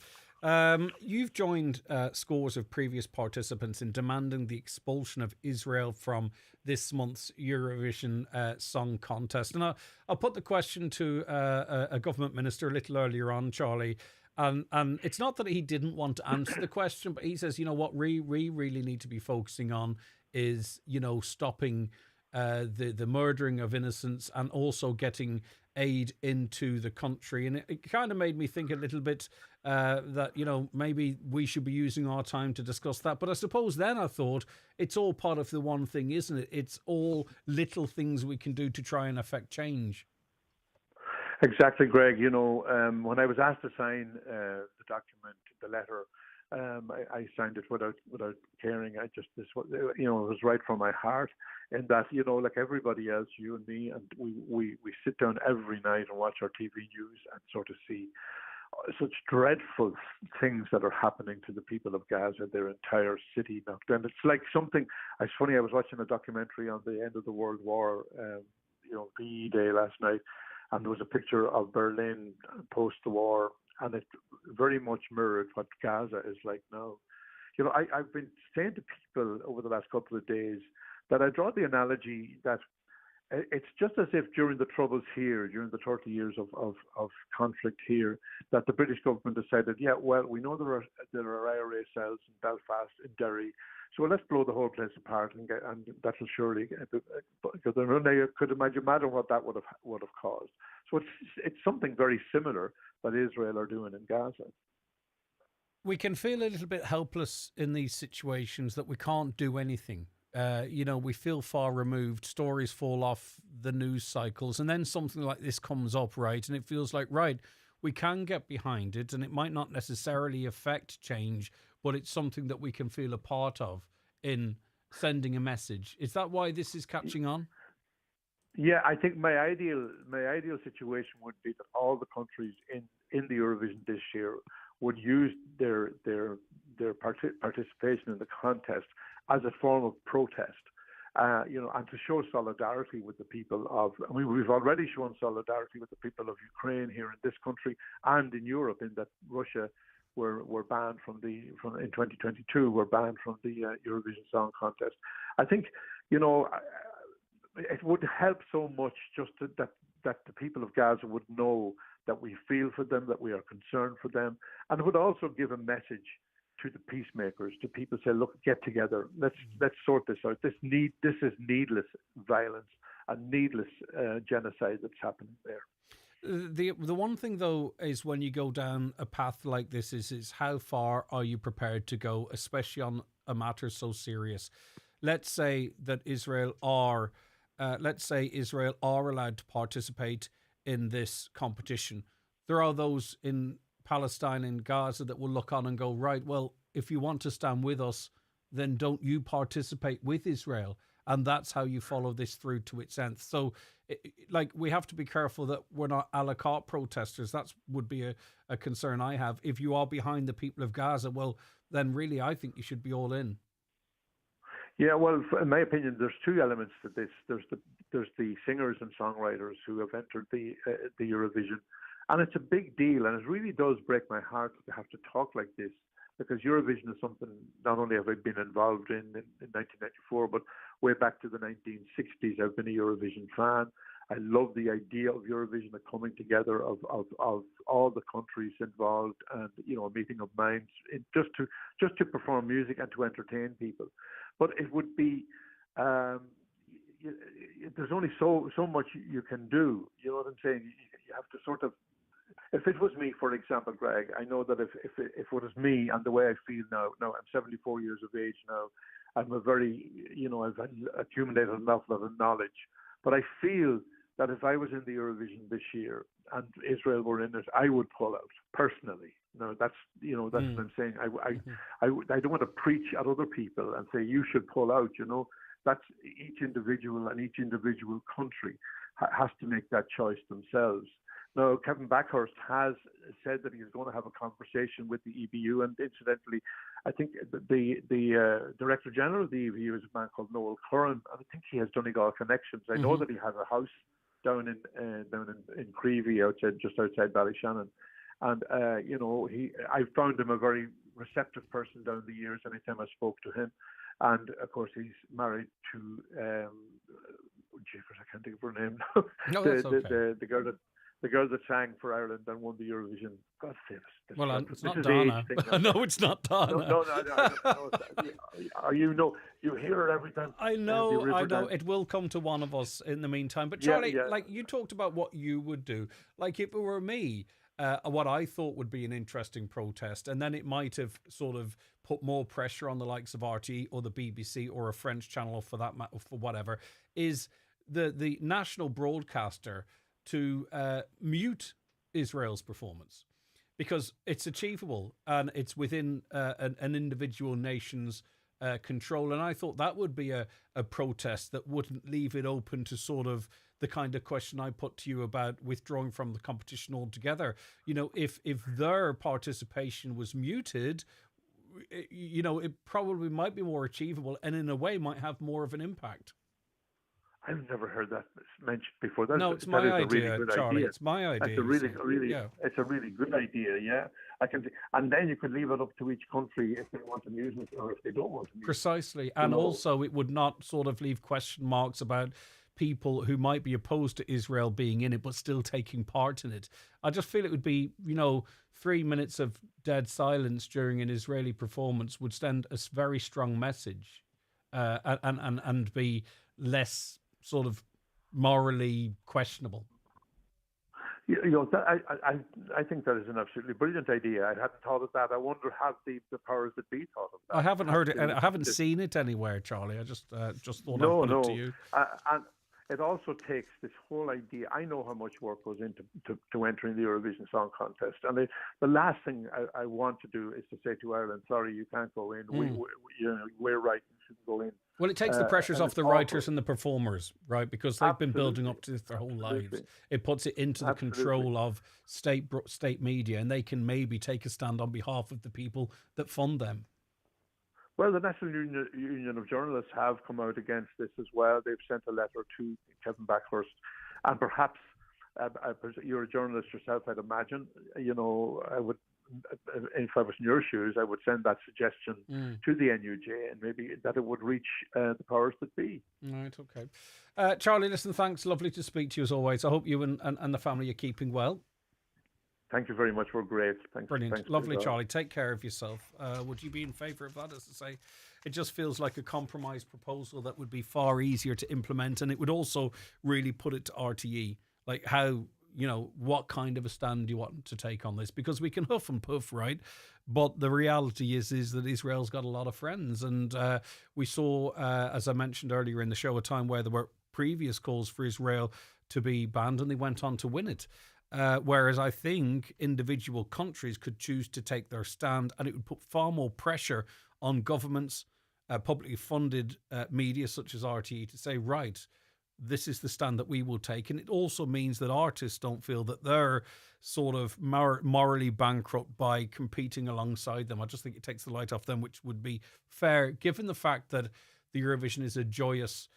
You've joined scores of previous participants in demanding the expulsion of Israel from this month's Eurovision Song Contest. And I'll put the question to a government minister a little earlier on, Charlie. And it's not that he didn't want to answer the question, but he says, you know, what we really need to be focusing on is, you know, stopping the murdering of innocents, and also getting aid into the country. And it kind of made me think a little bit that, maybe we should be using our time to discuss that. But I suppose then I thought it's all part of the one thing, isn't it? It's all little things we can do to try and affect change. Exactly, Greg. When I was asked to sign the document, the letter, I signed it without caring. It was right from my heart. And that, like everybody else, you and me, and we sit down every night and watch our TV news and sort of see such dreadful things that are happening to the people of Gaza, their entire city knocked down. It's like something. It's funny. I was watching a documentary on the end of the World War, VE Day last night, and there was a picture of Berlin post the war, and it very much mirrored what Gaza is like now. I've been saying to people over the last couple of days that I draw the analogy that it's just as if during the Troubles here, during the 30 years of conflict here, that the British government decided, we know there are IRA cells in Belfast, in Derry, so let's blow the whole place apart and that will surely, because I could imagine what that would have caused. So it's something very similar that Israel are doing in Gaza. We can feel a little bit helpless in these situations, that we can't do anything. We feel far removed, stories fall off the news cycles, and then something like this comes up, right? And it feels like, right, we can get behind it, and it might not necessarily affect change, but it's something that we can feel a part of in sending a message. Is that why this is catching on? Yeah, I think my ideal situation would be that all the countries in the Eurovision this year would use their participation in the contest as a form of protest, and to show solidarity with the people of. We've already shown solidarity with the people of Ukraine here in this country and in Europe, in that Russia were banned in 2022. Were banned from the Eurovision Song Contest. I think it would help so much just that the people of Gaza would know that we feel for them, that we are concerned for them, and it would also give a message to the peacemakers, to people say, look, get together, let's sort this out. This is needless violence and needless genocide that's happening there. The one thing, though, is when you go down a path like this is how far are you prepared to go, especially on a matter so serious. Let's say that Israel are allowed to participate in this competition. There are those in Palestine and Gaza that will look on and go, right, well, if you want to stand with us, then don't you participate with Israel. And that's how you follow this through to its end. So, we have to be careful that we're not a la carte protesters. That would be a concern I have. If you are behind the people of Gaza, well, then really I think you should be all in. Yeah, well, in my opinion, there's two elements to this. There's the singers and songwriters who have entered the Eurovision, and it's a big deal, and it really does break my heart to have to talk like this, because Eurovision is something not only have I been involved in 1994, but way back to the 1960s, I've been a Eurovision fan. I love the idea of Eurovision, the coming together of all the countries involved, and a meeting of minds just to perform music and to entertain people. But it would be there's only so much you can do. You know what I'm saying? You have to sort of. If it was me, for example, Greg, I know that if it was me and the way I feel now I'm 74 years of age now. I'm a very I've accumulated an awful lot of knowledge, but I feel that if I was in the Eurovision this year and Israel were in it, I would pull out personally. No, that's what I'm saying. I don't want to preach at other people and say you should pull out. That's each individual and each individual country has to make that choice themselves. Now, Kevin Backhurst has said that he's going to have a conversation with the EBU, and incidentally, I think the Director General of the EBU is a man called Noel Curran, and I think he has Donegal connections. I know that he has a house down in Creevy, just outside Ballyshannon, and I found him a very receptive person down the years. Anytime I spoke to him, and of course he's married to. I can't think of her name now. No, that's okay. The girl that. the girl that sang for Ireland and won the Eurovision. God save us. Well, it's not Donna. No, it's not Donna. No. You hear it every time. I know. It will come to one of us in the meantime. But Charlie, like you talked about what you would do. Like if it were me, what I thought would be an interesting protest, and then it might have sort of put more pressure on the likes of RTE or the BBC or a French channel for that matter, for whatever, is the national broadcaster to mute Israel's performance, because it's achievable and it's within an individual nation's control. And I thought that would be a protest that wouldn't leave it open to sort of the kind of question I put to you about withdrawing from the competition altogether. You know, if their participation was muted, you know, it probably might be more achievable and in a way might have more of an impact. I've never heard that mentioned before. No, it's my idea, Charlie. It's my idea. It's a really good idea. Yeah, I can, and then you could leave it up to each country if they want to use it or if they don't want to use it. Precisely, and also it would not sort of leave question marks about people who might be opposed to Israel being in it but still taking part in it. I just feel it would be, 3 minutes of dead silence during an Israeli performance would send a very strong message, and be less sort of morally questionable. I think that is an absolutely brilliant idea. I hadn't thought of that. I wonder have the powers that be thought of that. I haven't heard it, and I haven't seen it anywhere, Charlie. I just thought I'd put it to you. And it also takes this whole idea. I know how much work goes into entering the Eurovision Song Contest, and the last thing I want to do is to say to Ireland, "Sorry, you can't go in. We're right. You shouldn't go in." Well, it takes the pressures off the writers and the performers, right? Because they've been building up to this their whole lives. It puts it into the control of state media, and they can maybe take a stand on behalf of the people that fund them. Well, the National Union of Journalists have come out against this as well. They've sent a letter to Kevin Backhurst, and perhaps you're a journalist yourself, I'd imagine. I would, if I was in your shoes, I would send that suggestion to the NUJ, and maybe that it would reach the powers that be. Right, okay. Charlie, listen, thanks. Lovely to speak to you as always. I hope you and the family are keeping well. Thank you very much. We're great. Brilliant. Thanks Lovely, Charlie. Take care of yourself. Would you be in favour of that? As I say, it just feels like a compromise proposal that would be far easier to implement, and it would also really put it to RTE, like how, what kind of a stand do you want to take on this? Because we can huff and puff, right? But the reality is that Israel's got a lot of friends, and we saw, as I mentioned earlier in the show, a time where there were previous calls for Israel to be banned, and they went on to win it. Whereas I think individual countries could choose to take their stand, and it would put far more pressure on governments, publicly funded media such as RTE to say, right, this is the stand that we will take. And it also means that artists don't feel that they're sort of morally bankrupt by competing alongside them. I just think it takes the light off them, which would be fair, given the fact that the Eurovision is a joyous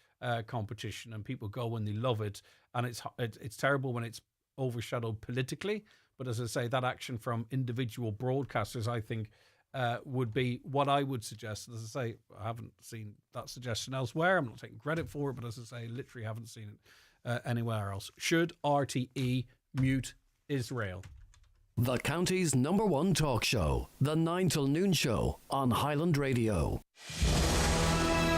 competition and people go when they love it. And it's terrible when it's overshadowed politically, but as I say, that action from individual broadcasters, I think, would be what I would suggest. As I say, I haven't seen that suggestion elsewhere. I'm not taking credit for it, but as I say, literally haven't seen it anywhere else. Should RTE mute Israel? The county's #1 talk show, the 9 till noon show on Highland Radio.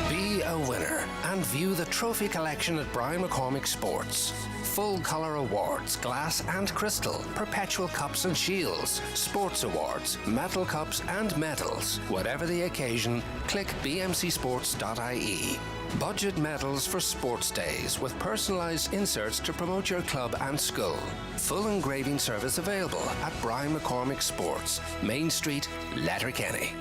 Be a winner and view the trophy collection at Brian McCormick Sports. Full colour awards, glass and crystal, perpetual cups and shields, sports awards, metal cups and medals. Whatever the occasion, click bmcsports.ie. Budget medals for sports days with personalised inserts to promote your club and school. Full engraving service available at Brian McCormick Sports, Main Street, Letterkenny.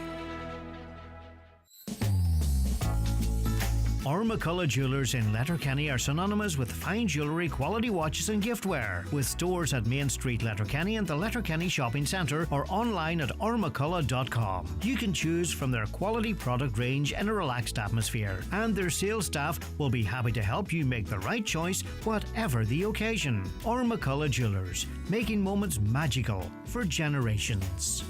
McCullough Jewellers in Letterkenny are synonymous with fine jewellery, quality watches and giftware, with stores at Main Street, Letterkenny and the Letterkenny Shopping Centre, or online at ormccullough.com. You can choose from their quality product range in a relaxed atmosphere, and their sales staff will be happy to help you make the right choice, whatever the occasion. McCullough Jewellers, making moments magical for generations.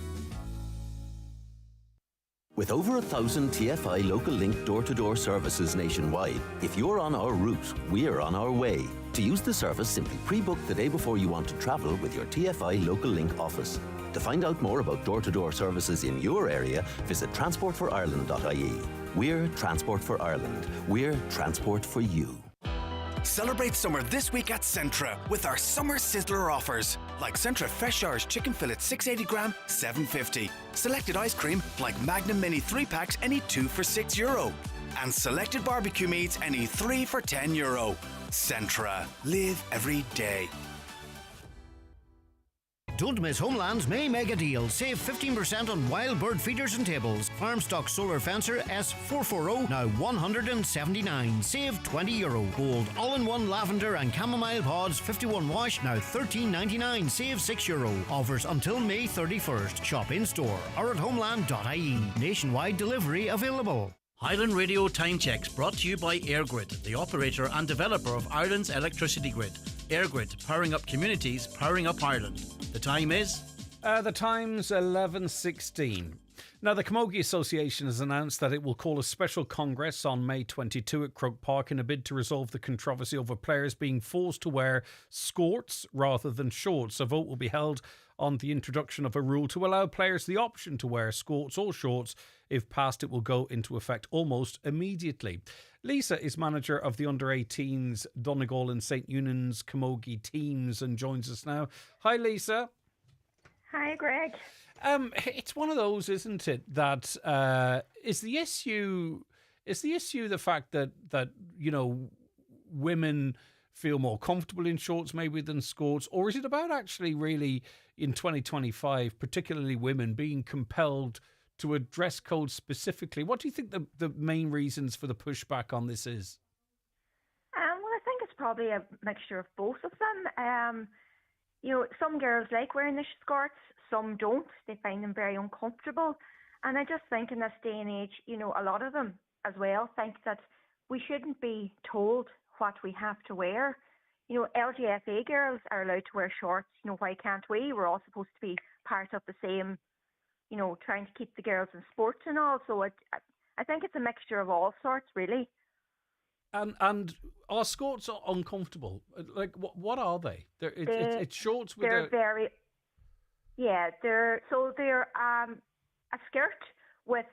With over 1,000 TFI Local Link door-to-door services nationwide, if you're on our route, we're on our way. To use the service, simply pre-book the day before you want to travel with your TFI Local Link office. To find out more about door-to-door services in your area, visit transportforireland.ie. We're Transport for Ireland. We're Transport for you. Celebrate summer this week at Centra with our summer sizzler offers. Like Centra Fresh Irish Chicken Fillet 680 gram, $7.50. Selected ice cream like Magnum Mini 3 packs, any 2 for €6. And selected barbecue meats, any 3 for €10. Centra. Live every day. Don't miss Homeland's May Mega Deal. Save 15% on wild bird feeders and tables. Farm stock solar fencer S440, now $179. Save €20. Bold all-in-one lavender and chamomile pods, 51 wash, now $13.99. Save €6. Offers until May 31st. Shop in-store or at homeland.ie. Nationwide delivery available. Highland Radio Time Checks brought to you by EirGrid, the operator and developer of Ireland's electricity grid. EirGrid, powering up communities, powering up Ireland. The time is? The time's 11:16. Now, the Kamogi Association has announced that it will call a special congress on May 22 at Croke Park in a bid to resolve the controversy over players being forced to wear skirts rather than shorts. A vote will be held on the introduction of a rule to allow players the option to wear skirts or shorts. If passed, it will go into effect almost immediately. Lisa is manager of the under-18s Donegal and St Eunan's Kamogi teams and joins us now. Hi, Lisa. Hi, Greg. It's one of those, isn't it? That is the issue. Is the issue the fact that you know women feel more comfortable in shorts maybe than skirts, or is it about actually really in 2025, particularly women being compelled to a dress code specifically? What do you think the main reasons for the pushback on this is? Well, I think it's probably a mixture of both of them. You know, some girls like wearing the skirts, some don't. They find them very uncomfortable. And I just think in this day and age, you know, a lot of them as well think that we shouldn't be told what we have to wear. You know, LGFA girls are allowed to wear shorts. You know, why can't we? We're all supposed to be part of the same, you know, trying to keep the girls in sports and all. So I think it's a mixture of all sorts, really. And are skirts uncomfortable? Like, what are they? It's shorts with they're very, yeah, they're a skirt with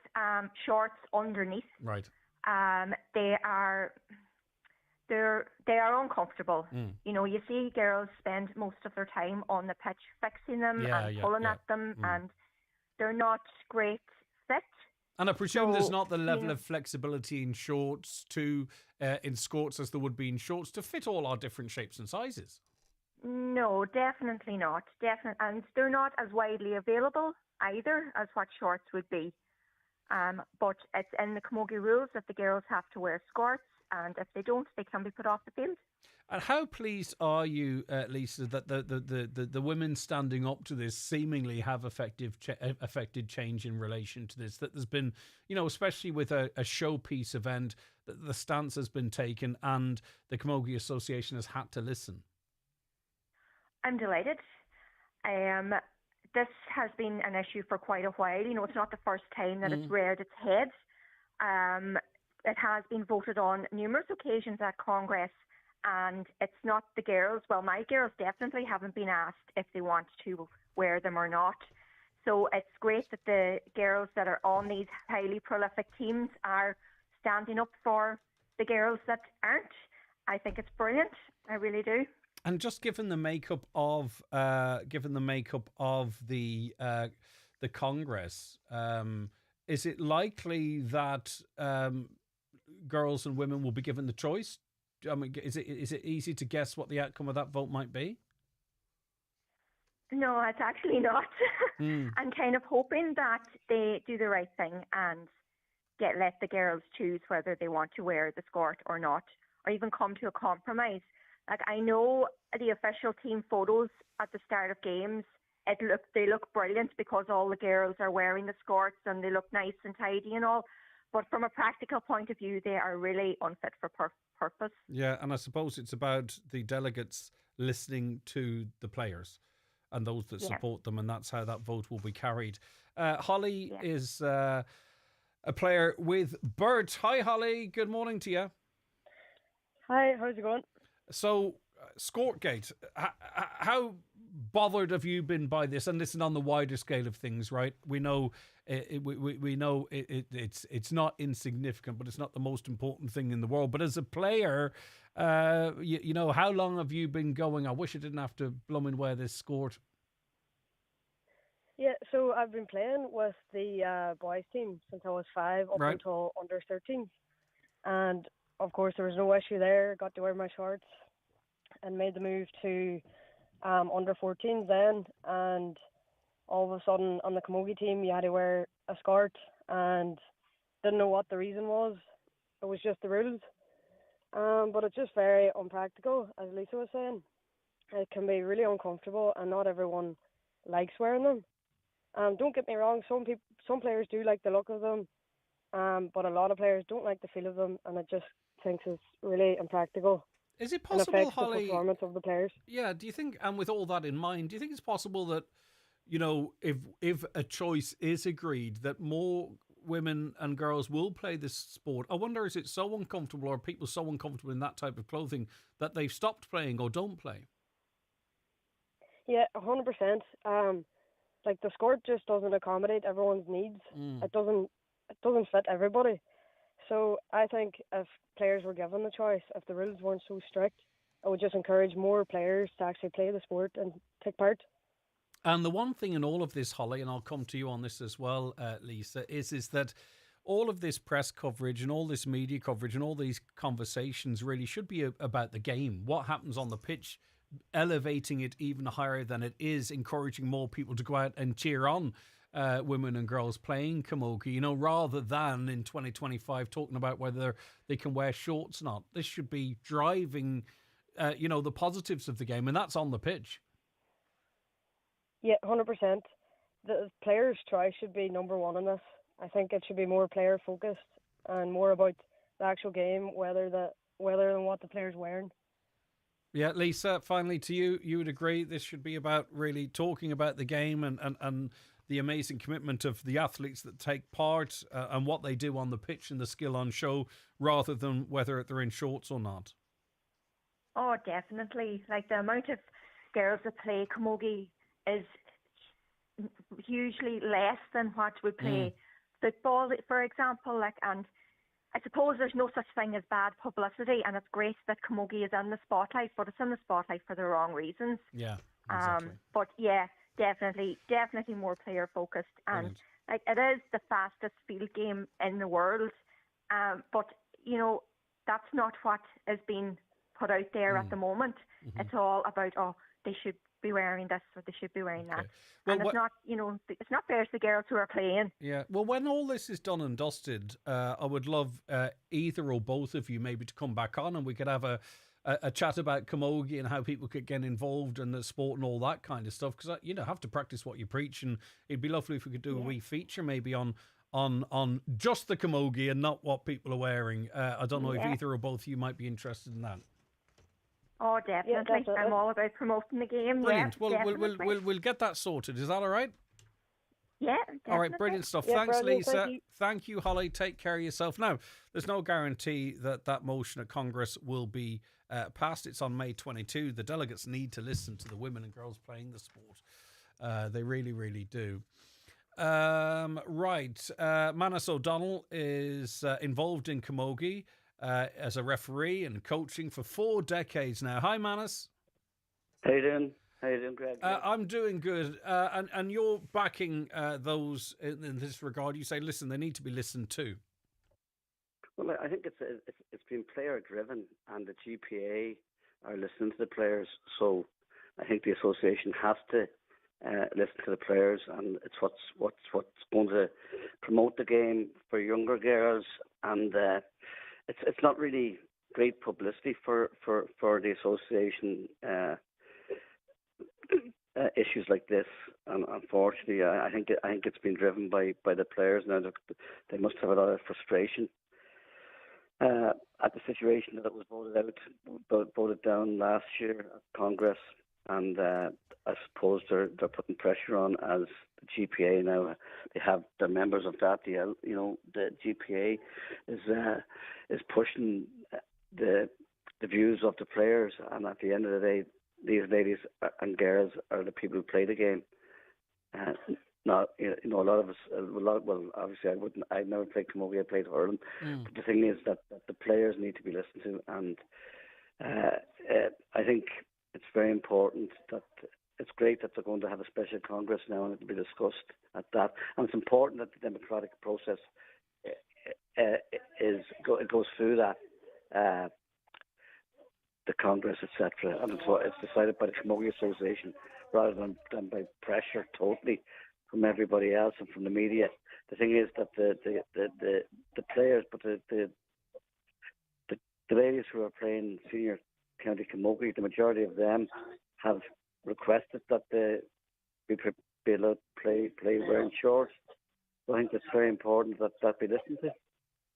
shorts underneath. Right. They are uncomfortable. You know, you see girls spend most of their time on the pitch fixing them and pulling at them, and they're not great fit. And I presume there's not the level of flexibility in shorts in skirts as there would be in shorts to fit all our different shapes and sizes. No, definitely not. And they're not as widely available either as what shorts would be. But it's in the Kamogi rules that the girls have to wear skirts, and if they don't, they can be put off the field. And how pleased are you, Lisa, that the women standing up to this seemingly have affected change in relation to this? That there's been, you know, especially with a showpiece event, that the stance has been taken and the Kamogi Association has had to listen. I'm delighted. This has been an issue for quite a while. You know, it's not the first time that it's reared its head. It has been voted on numerous occasions at Congress, and it's not the girls. Well, my girls definitely haven't been asked if they want to wear them or not. So it's great that the girls that are on these highly prolific teams are standing up for the girls that aren't. I think it's brilliant. I really do. And just given the makeup of the Congress, is it likely that girls and women will be given the choice? I mean, is it easy to guess what the outcome of that vote might be? No, it's actually not. I'm kind of hoping that they do the right thing and let the girls choose whether they want to wear the skirt or not, or even come to a compromise. Like, I know the official team photos at the start of games, they look brilliant because all the girls are wearing the skirts and they look nice and tidy and all. But from a practical point of view, they are really unfit for purpose. Yeah, and I suppose it's about the delegates listening to the players and those that support them, and that's how that vote will be carried. Holly is a player with Bert. Hi, Holly. Good morning to you. Hi, how's it going? So, Scoretgate, how bothered have you been by this? And listen, on the wider scale of things, right? We know it's not insignificant, but it's not the most important thing in the world. But as a player, you know, how long have you been going? I wish I didn't have to blooming wear this skort. Yeah, so I've been playing with the boys team since I was 5 up until under 13. And of course, there was no issue there. Got to wear my shorts and made the move to under 14s then. And all of a sudden, on the Kamogi team, you had to wear a skirt and didn't know what the reason was. It was just the rules. But it's just very unpractical, as Lisa was saying. It can be really uncomfortable, and not everyone likes wearing them. Don't get me wrong, some players do like the look of them, but a lot of players don't like the feel of them, and it just thinks it's really impractical. Is it possible, and affects Holly, the performance of the players? Yeah, do you think, and with all that in mind, do you think it's possible that, you know, if a choice is agreed, that more women and girls will play this sport? I wonder, is it so uncomfortable, or are people so uncomfortable in that type of clothing that they've stopped playing or don't play? Yeah, 100%. Like, the skirt just doesn't accommodate everyone's needs. It doesn't fit everybody. So I think if players were given the choice, if the rules weren't so strict, it would just encourage more players to actually play the sport and take part. And the one thing in all of this, Holly, and I'll come to you on this as well, Lisa, is that all of this press coverage and all this media coverage and all these conversations really should be about the game. What happens on the pitch, elevating it even higher than it is, encouraging more people to go out and cheer on women and girls playing Kamogi, you know, rather than in 2025 talking about whether they can wear shorts or not. This should be driving, you know, the positives of the game, and that's on the pitch. Yeah, 100%. The players' choice should be number one in this. I think it should be more player focused and more about the actual game, whether than what the player's wearing. Yeah, Lisa, finally to you, you would agree this should be about really talking about the game and the amazing commitment of the athletes that take part and what they do on the pitch and the skill on show, rather than whether they're in shorts or not. Oh, definitely. Like, the amount of girls that play Kamogi is hugely less than what would play football, for example. Like, and I suppose there's no such thing as bad publicity, and it's great that Kamogi is in the spotlight, but it's in the spotlight for the wrong reasons. Yeah, exactly. But yeah, definitely more player focused, and like, it is the fastest field game in the world. But you know, that's not what is being put out there at the moment. It's all about, they should be wearing this or they should be wearing that. Well, and it's not, you know, it's not fair to the girls who are playing. Yeah. Well, when all this is done and dusted, I would love either or both of you maybe to come back on and we could have a chat about Kamogi and how people could get involved in the sport and all that kind of stuff. Because, you know, have to practice what you preach, and it'd be lovely if we could do a wee feature maybe on just the Kamogi and not what people are wearing. I don't know if either or both of you might be interested in that. Oh, definitely. Yeah, I'm all about promoting the game. Brilliant. Yeah, well, we'll get that sorted. Is that all right? Yeah, definitely. All right, brilliant stuff. Yeah, Thanks, brilliant. Lisa. Thank you, Holly. Take care of yourself. Now, there's no guarantee that motion at Congress will be passed. It's on May 22. The delegates need to listen to the women and girls playing the sport. They really, really do. Right. Manus O'Donnell is involved in Kamogi as a referee and coaching for 4 decades now. Hi, Manus. How you doing? How you doing, Greg? I'm doing good. And you're backing those in this regard. You say, listen, they need to be listened to. Well, I think it's been player driven, and the GPA are listening to the players. So I think the association has to listen to the players, and it's what's going to promote the game for younger girls. And it's not really great publicity for the association. Issues like this, and unfortunately, I think it's been driven by the players now. They must have a lot of frustration at the situation that was voted down last year at Congress, and I suppose they're putting pressure on as the GPA now. They have the members of that. The GPA is pushing the views of the players, and at the end of the day, these ladies and girls are the people who play the game. Not a lot of us. Well, obviously, I've never played Kamogi. I played hurling, but the thing is that the players need to be listened to, and I think it's very important that. It's great that they're going to have a special Congress now and it'll be discussed at that. And it's important that the democratic process goes through that, the Congress, etc. And it's decided by the Kamogi Association rather than by pressure totally from everybody else and from the media. The thing is that the players, but the ladies who are playing senior county Kamogi, the majority of them have requested that they be allowed to play wearing shorts. So I think it's very important that be listened to.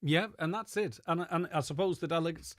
Yeah, and that's it. And I suppose the delegates,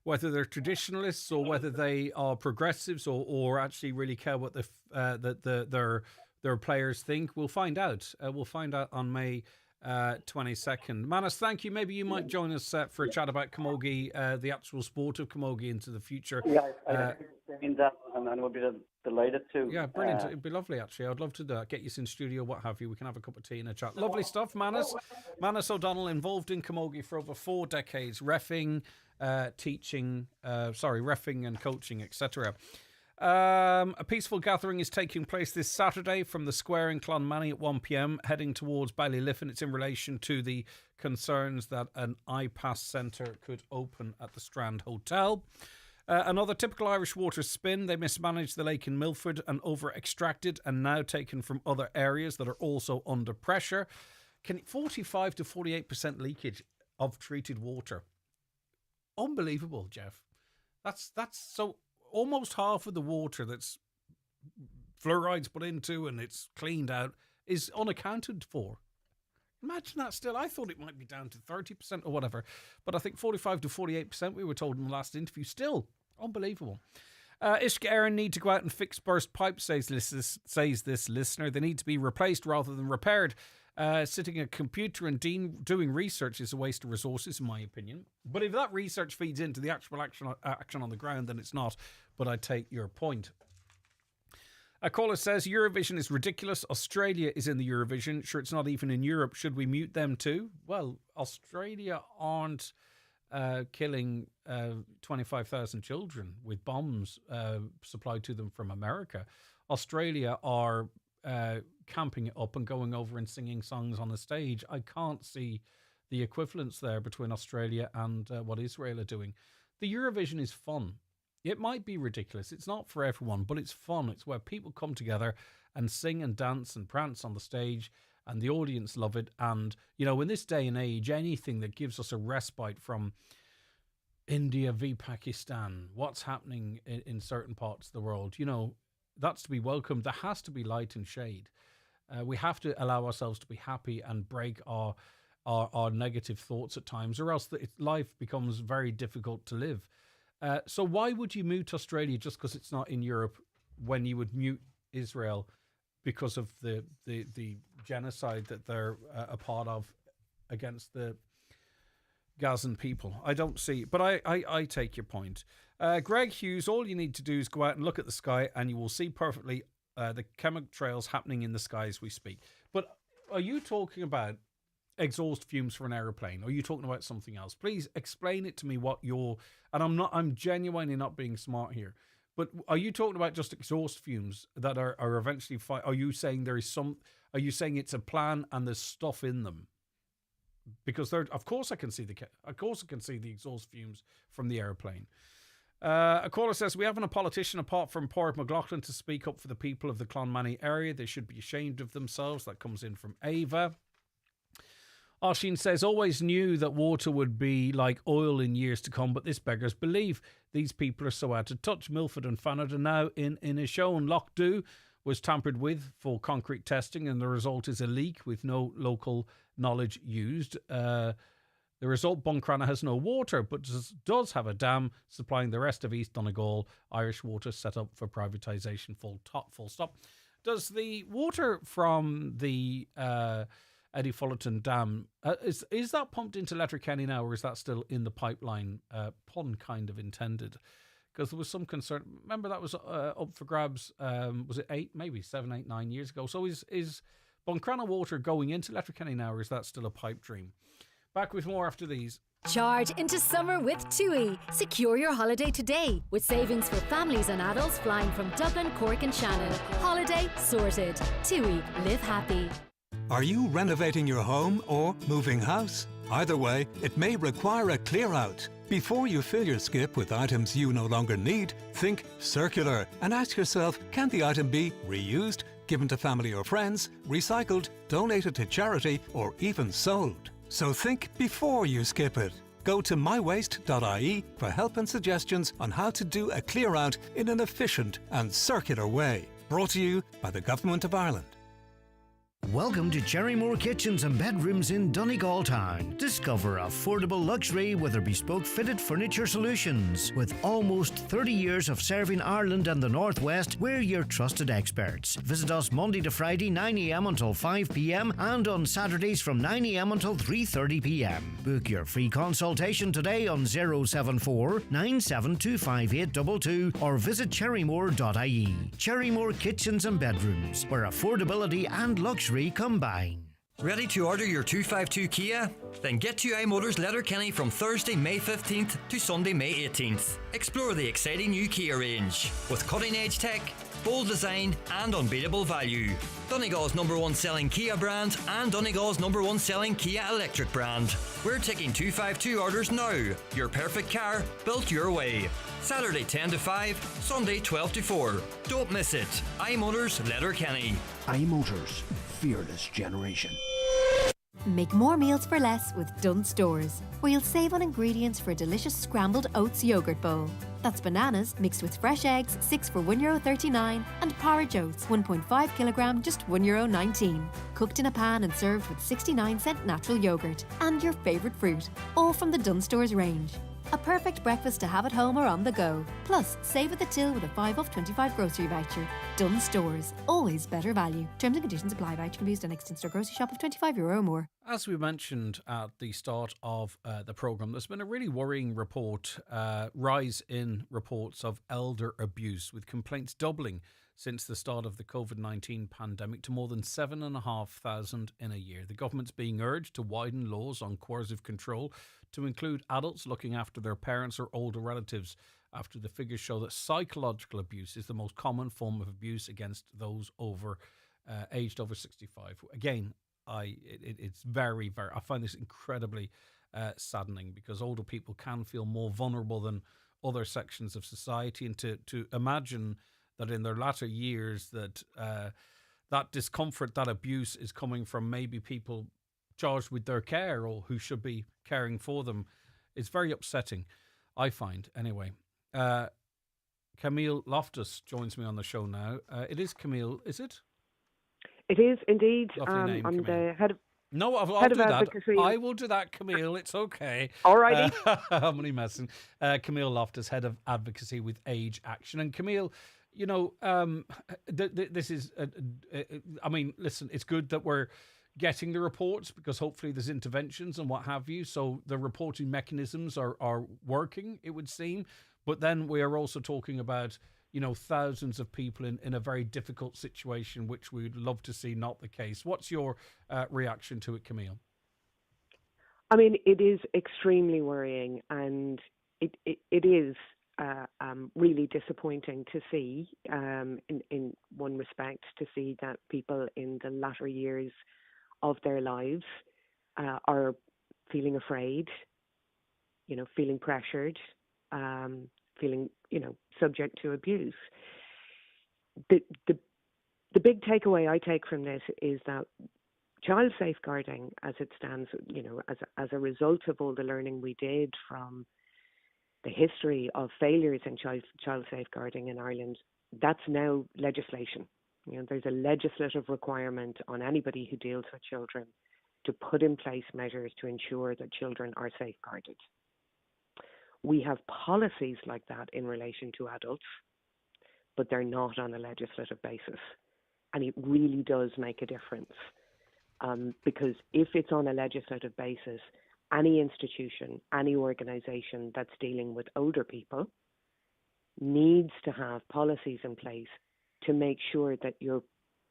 whether they're traditionalists or whether they are progressives or actually really care what their players think, we'll find out. We'll find out on May 22nd. Manus, thank you. Maybe you might join us for a chat about Kamogi, the actual sport of Kamogi into the future. Yeah, I think that, and I would be delighted to. Yeah, brilliant. It'd be lovely, actually. I'd love to get you in studio, what have you. We can have a cup of tea and a chat. Lovely stuff, Manus. Manus O'Donnell, involved in Kamogi for over 4 decades, reffing, reffing and coaching, etc. A peaceful gathering is taking place this Saturday from the square in Clonmany at 1 p.m, heading towards Ballyliffin. It's in relation to the concerns that an iPass centre could open at the Strand Hotel. Another typical Irish water spin. They mismanaged the lake in Milford and over-extracted and now taken from other areas that are also under pressure. 45 to 48% leakage of treated water. Unbelievable, Jeff. That's so... Almost half of the water that's fluoride's put into and it's cleaned out is unaccounted for. Imagine that still. I thought it might be down to 30% or whatever. But I think 45 to 48% we were told in the last interview. Still unbelievable. Ishka Aaron need to go out and fix burst pipes, says this listener. They need to be replaced rather than repaired. Sitting at a computer and doing research is a waste of resources, in my opinion. But if that research feeds into the actual action on the ground, then it's not. But I take your point. A caller says, Eurovision is ridiculous. Australia is in the Eurovision. Sure, it's not even in Europe. Should we mute them too? Well, Australia aren't killing 25,000 children with bombs supplied to them from America. Australia are camping it up and going over and singing songs on the stage. I can't see the equivalence there between Australia and what Israel are doing. The Eurovision is fun. It might be ridiculous. It's not for everyone, but it's fun. It's where people come together and sing and dance and prance on the stage, and the audience love it. And, you know, in this day and age, anything that gives us a respite from India v Pakistan, what's happening in certain parts of the world, you know, that's to be welcomed. There has to be light and shade. We have to allow ourselves to be happy and break our negative thoughts at times, or else life becomes very difficult to live. So why would you mute Australia just because it's not in Europe when you would mute Israel because of the genocide that they're a part of against the Gazan people? I don't see, but I take your point. Greg Hughes, all you need to do is go out and look at the sky and you will see perfectly the chemtrails happening in the sky as we speak. But are you talking about exhaust fumes for an aeroplane? Or are you talking about something else? Please explain it to me what you're... And I'm genuinely not being smart here. But are you talking about just exhaust fumes that are eventually... Are you saying there is some... Are you saying it's a plan and there's stuff in them? Because of course I can see the exhaust fumes from the aeroplane. A caller says, we haven't a politician apart from Pádraig McLaughlin to speak up for the people of the Clonmany area. They should be ashamed of themselves. That comes in from Ava. Oshin says, always knew that water would be like oil in years to come, but this beggars belief. These people are so out of touch. Milford and Fanad are now in a show, and Loch Dhu was tampered with for concrete testing, and the result is a leak with no local knowledge used. There's The result, Buncrana has no water, but does have a dam supplying the rest of East Donegal. Irish Water set up for privatisation, full stop. Does the water from the Eddie Fullerton Dam, is that pumped into Letterkenny now, or is that still in the pipeline? Pun kind of intended. Because there was some concern. Remember that was up for grabs, was it 7, 8, 9 years ago? So is Buncrana water going into Letterkenny now, or is that still a pipe dream? Back with more after these. Charge into summer with TUI. Secure your holiday today with savings for families and adults flying from Dublin, Cork and Shannon. Holiday sorted. TUI. Live happy. Are you renovating your home or moving house? Either way, it may require a clear out. Before you fill your skip with items you no longer need, think circular and ask yourself, can the item be reused, given to family or friends, recycled, donated to charity, or even sold? So think before you skip it. Go to mywaste.ie for help and suggestions on how to do a clear out in an efficient and circular way. Brought to you by the Government of Ireland. Welcome to Cherrymore Kitchens and Bedrooms in Donegal Town. Discover affordable luxury with their bespoke fitted furniture solutions. With almost 30 years of serving Ireland and the Northwest, we're your trusted experts. Visit us Monday to Friday 9 a.m. until 5 p.m. and on Saturdays from 9 a.m. until 3:30 p.m. Book your free consultation today on 074 9725822 or visit cherrymore.ie. Cherrymore Kitchens and Bedrooms, where affordability and luxury combine. Ready to order your 252 Kia? Then get to iMotors Letterkenny from Thursday, May 15th to Sunday, May 18th. Explore the exciting new Kia range with cutting-edge tech, bold design and unbeatable value. Donegal's #1 selling Kia brand and Donegal's #1 selling Kia electric brand. We're taking 252 orders now. Your perfect car, built your way. Saturday 10 to 5, Sunday 12 to 4. Don't miss it. iMotors Letterkenny. iMotors, fearless generation. Make more meals for less with Dunn Stores, where you'll save on ingredients for a delicious scrambled oats yogurt bowl. That's bananas mixed with fresh eggs, 6 for €1.39, and porridge oats, 1.5 kilogram, just €1.19. Cooked in a pan and served with 69-cent natural yogurt and your favourite fruit, all from the Dunn Stores range. A perfect breakfast to have at home or on the go. Plus, save at the till with a 5 off 25 grocery voucher. Dunn Stores, always better value. Terms and conditions apply. Voucher can be used on next in-store grocery shop of €25 or more. As we mentioned at the start of the programme, there's been a really worrying rise in reports of elder abuse, with complaints doubling since the start of the COVID-19 pandemic to more than 7,500 in a year. The government's being urged to widen laws on coercive control to include adults looking after their parents or older relatives, after the figures show that psychological abuse is the most common form of abuse against those aged over 65. Again, it's very, very, I find this incredibly saddening, because older people can feel more vulnerable than other sections of society, and to imagine that in their latter years that that discomfort, that abuse is coming from maybe people charged with their care or who should be caring for them, is very upsetting, I find. Anyway, Camille Loftus joins me on the show now. It is Camille, is it? It is indeed. Lovely name, I'm Camille. the head of. No, I'll head do of that. advocacy. I will do that, Camille. It's okay. All righty. I'm only messing. Camille Loftus, head of advocacy with Age Action. And Camille, you know, this is, I mean, listen, it's good that we're getting the reports, because hopefully there's interventions and what have you. So the reporting mechanisms are working, it would seem. But then we are also talking about, you know, thousands of people in a very difficult situation, which we'd love to see not the case. What's your reaction to it, Camille? I mean, it is extremely worrying, and it is really disappointing to see, in one respect, to see that people in the latter years of their lives are feeling afraid, you know, feeling pressured, feeling, you know, subject to abuse. The big takeaway I take from this is that child safeguarding, as it stands, you know, as a result of all the learning we did from the history of failures in child safeguarding in Ireland, that's now legislation. You know, there's a legislative requirement on anybody who deals with children to put in place measures to ensure that children are safeguarded. We have policies like that in relation to adults, but they're not on a legislative basis. And it really does make a difference. Because if it's on a legislative basis, any institution, any organisation that's dealing with older people needs to have policies in place to make sure that you're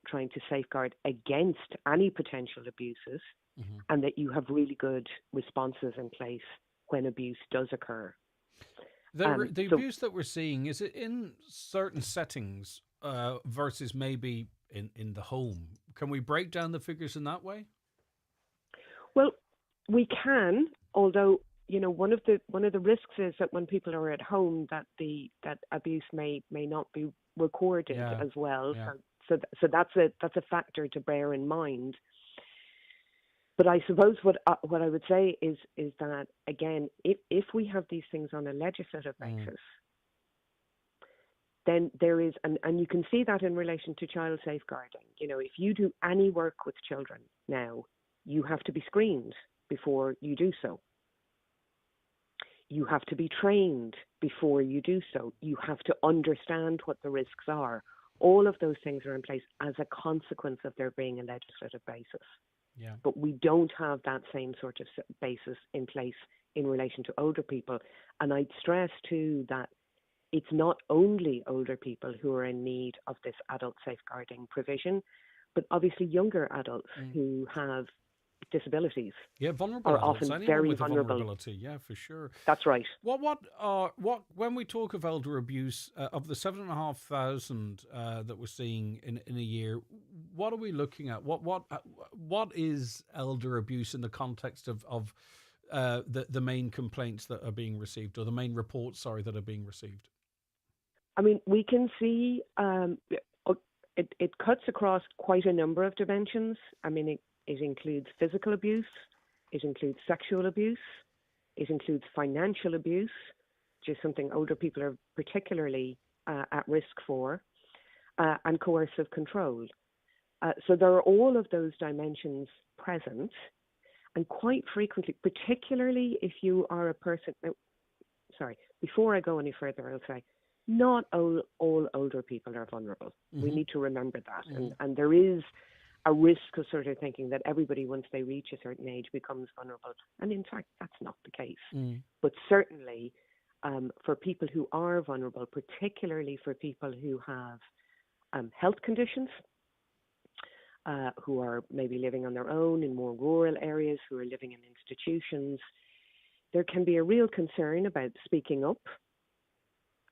trying to safeguard against any potential abuses, and that you have really good responses in place when abuse does occur. The abuse that we're seeing, is it in certain settings versus maybe in the home? Can we break down the figures in that way? Well, we can, although one of the risks is that when people are at home, that abuse may not be recorded as well. Yeah. So that's a factor to bear in mind. But I suppose what I would say is that, again, if we have these things on a legislative basis, then there is, and you can see that in relation to child safeguarding. If you do any work with children now, you have to be screened before you do so. You have to be trained before you do so. You have to understand what the risks are. All of those things are in place as a consequence of there being a legislative basis. Yeah. But we don't have that same sort of basis in place in relation to older people. And I'd stress too that it's not only older people who are in need of this adult safeguarding provision, but obviously younger adults who have disabilities. Yeah, vulnerable are adults. often Anyone very with vulnerable. vulnerability, yeah, for sure. That's right. What when we talk of elder abuse, of the 7,500 that we're seeing in a year, what are we looking at? What is elder abuse in the context of the main complaints that are being received, or the main reports, that are being received? I mean, we can see it cuts across quite a number of dimensions. I mean, it includes physical abuse, it includes sexual abuse, it includes financial abuse, which is something older people are particularly at risk for, and coercive control. So there are all of those dimensions present, and quite frequently, particularly if you are a person... before I go any further, I'll say, not all older people are vulnerable. We need to remember that. And there is a risk of sort of thinking that everybody, once they reach a certain age, becomes vulnerable. And in fact, that's not the case. But certainly, for people who are vulnerable, particularly for people who have health conditions, who are maybe living on their own in more rural areas, who are living in institutions, there can be a real concern about speaking up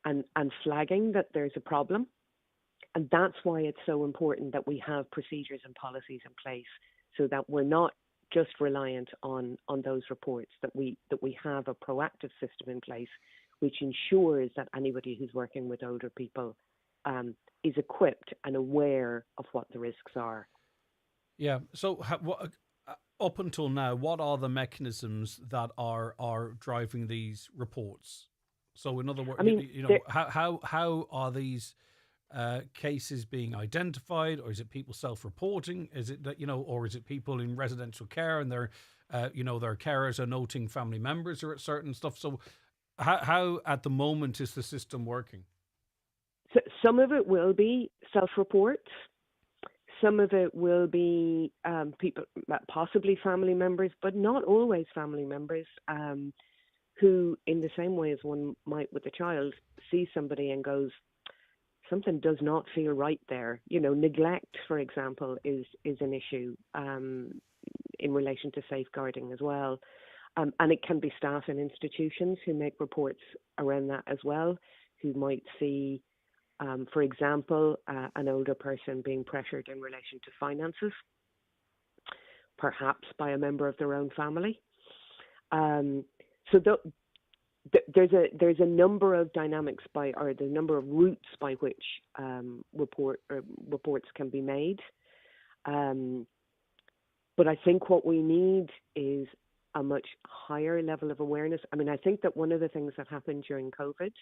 and flagging that there's a problem. And that's why it's so important that we have procedures and policies in place, so that we're not just reliant on those reports, that we have a proactive system in place which ensures that anybody who's working with older people is equipped and aware of what the risks are. Yeah. So up until now, what are the mechanisms that are driving these reports? So in other words, I mean, how are these cases being identified, or is it people self-reporting? Is it that, or is it people in residential care and their carers are noting family members or certain stuff? So how at the moment is the system working? So some of it will be self-reports. Some of it will be people, possibly family members, but not always family members, who, in the same way as one might with a child, see somebody and goes, something does not feel right there. Neglect, for example, is an issue in relation to safeguarding as well. And it can be staff in institutions who make reports around that as well, who might see, for example, an older person being pressured in relation to finances, perhaps by a member of their own family. So there's a number of dynamics the number of routes by which reports can be made. But I think what we need is a much higher level of awareness. I mean, I think that one of the things that happened during COVID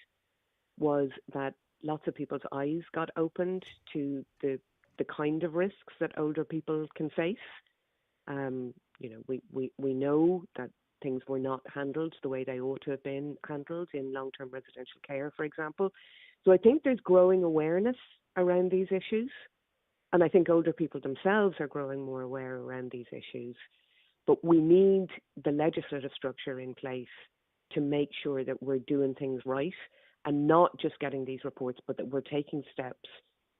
was that lots of people's eyes got opened to the kind of risks that older people can face. We know that things were not handled the way they ought to have been handled in long-term residential care, for example. So I think there's growing awareness around these issues. And I think older people themselves are growing more aware around these issues. But we need the legislative structure in place to make sure that we're doing things right and not just getting these reports, but that we're taking steps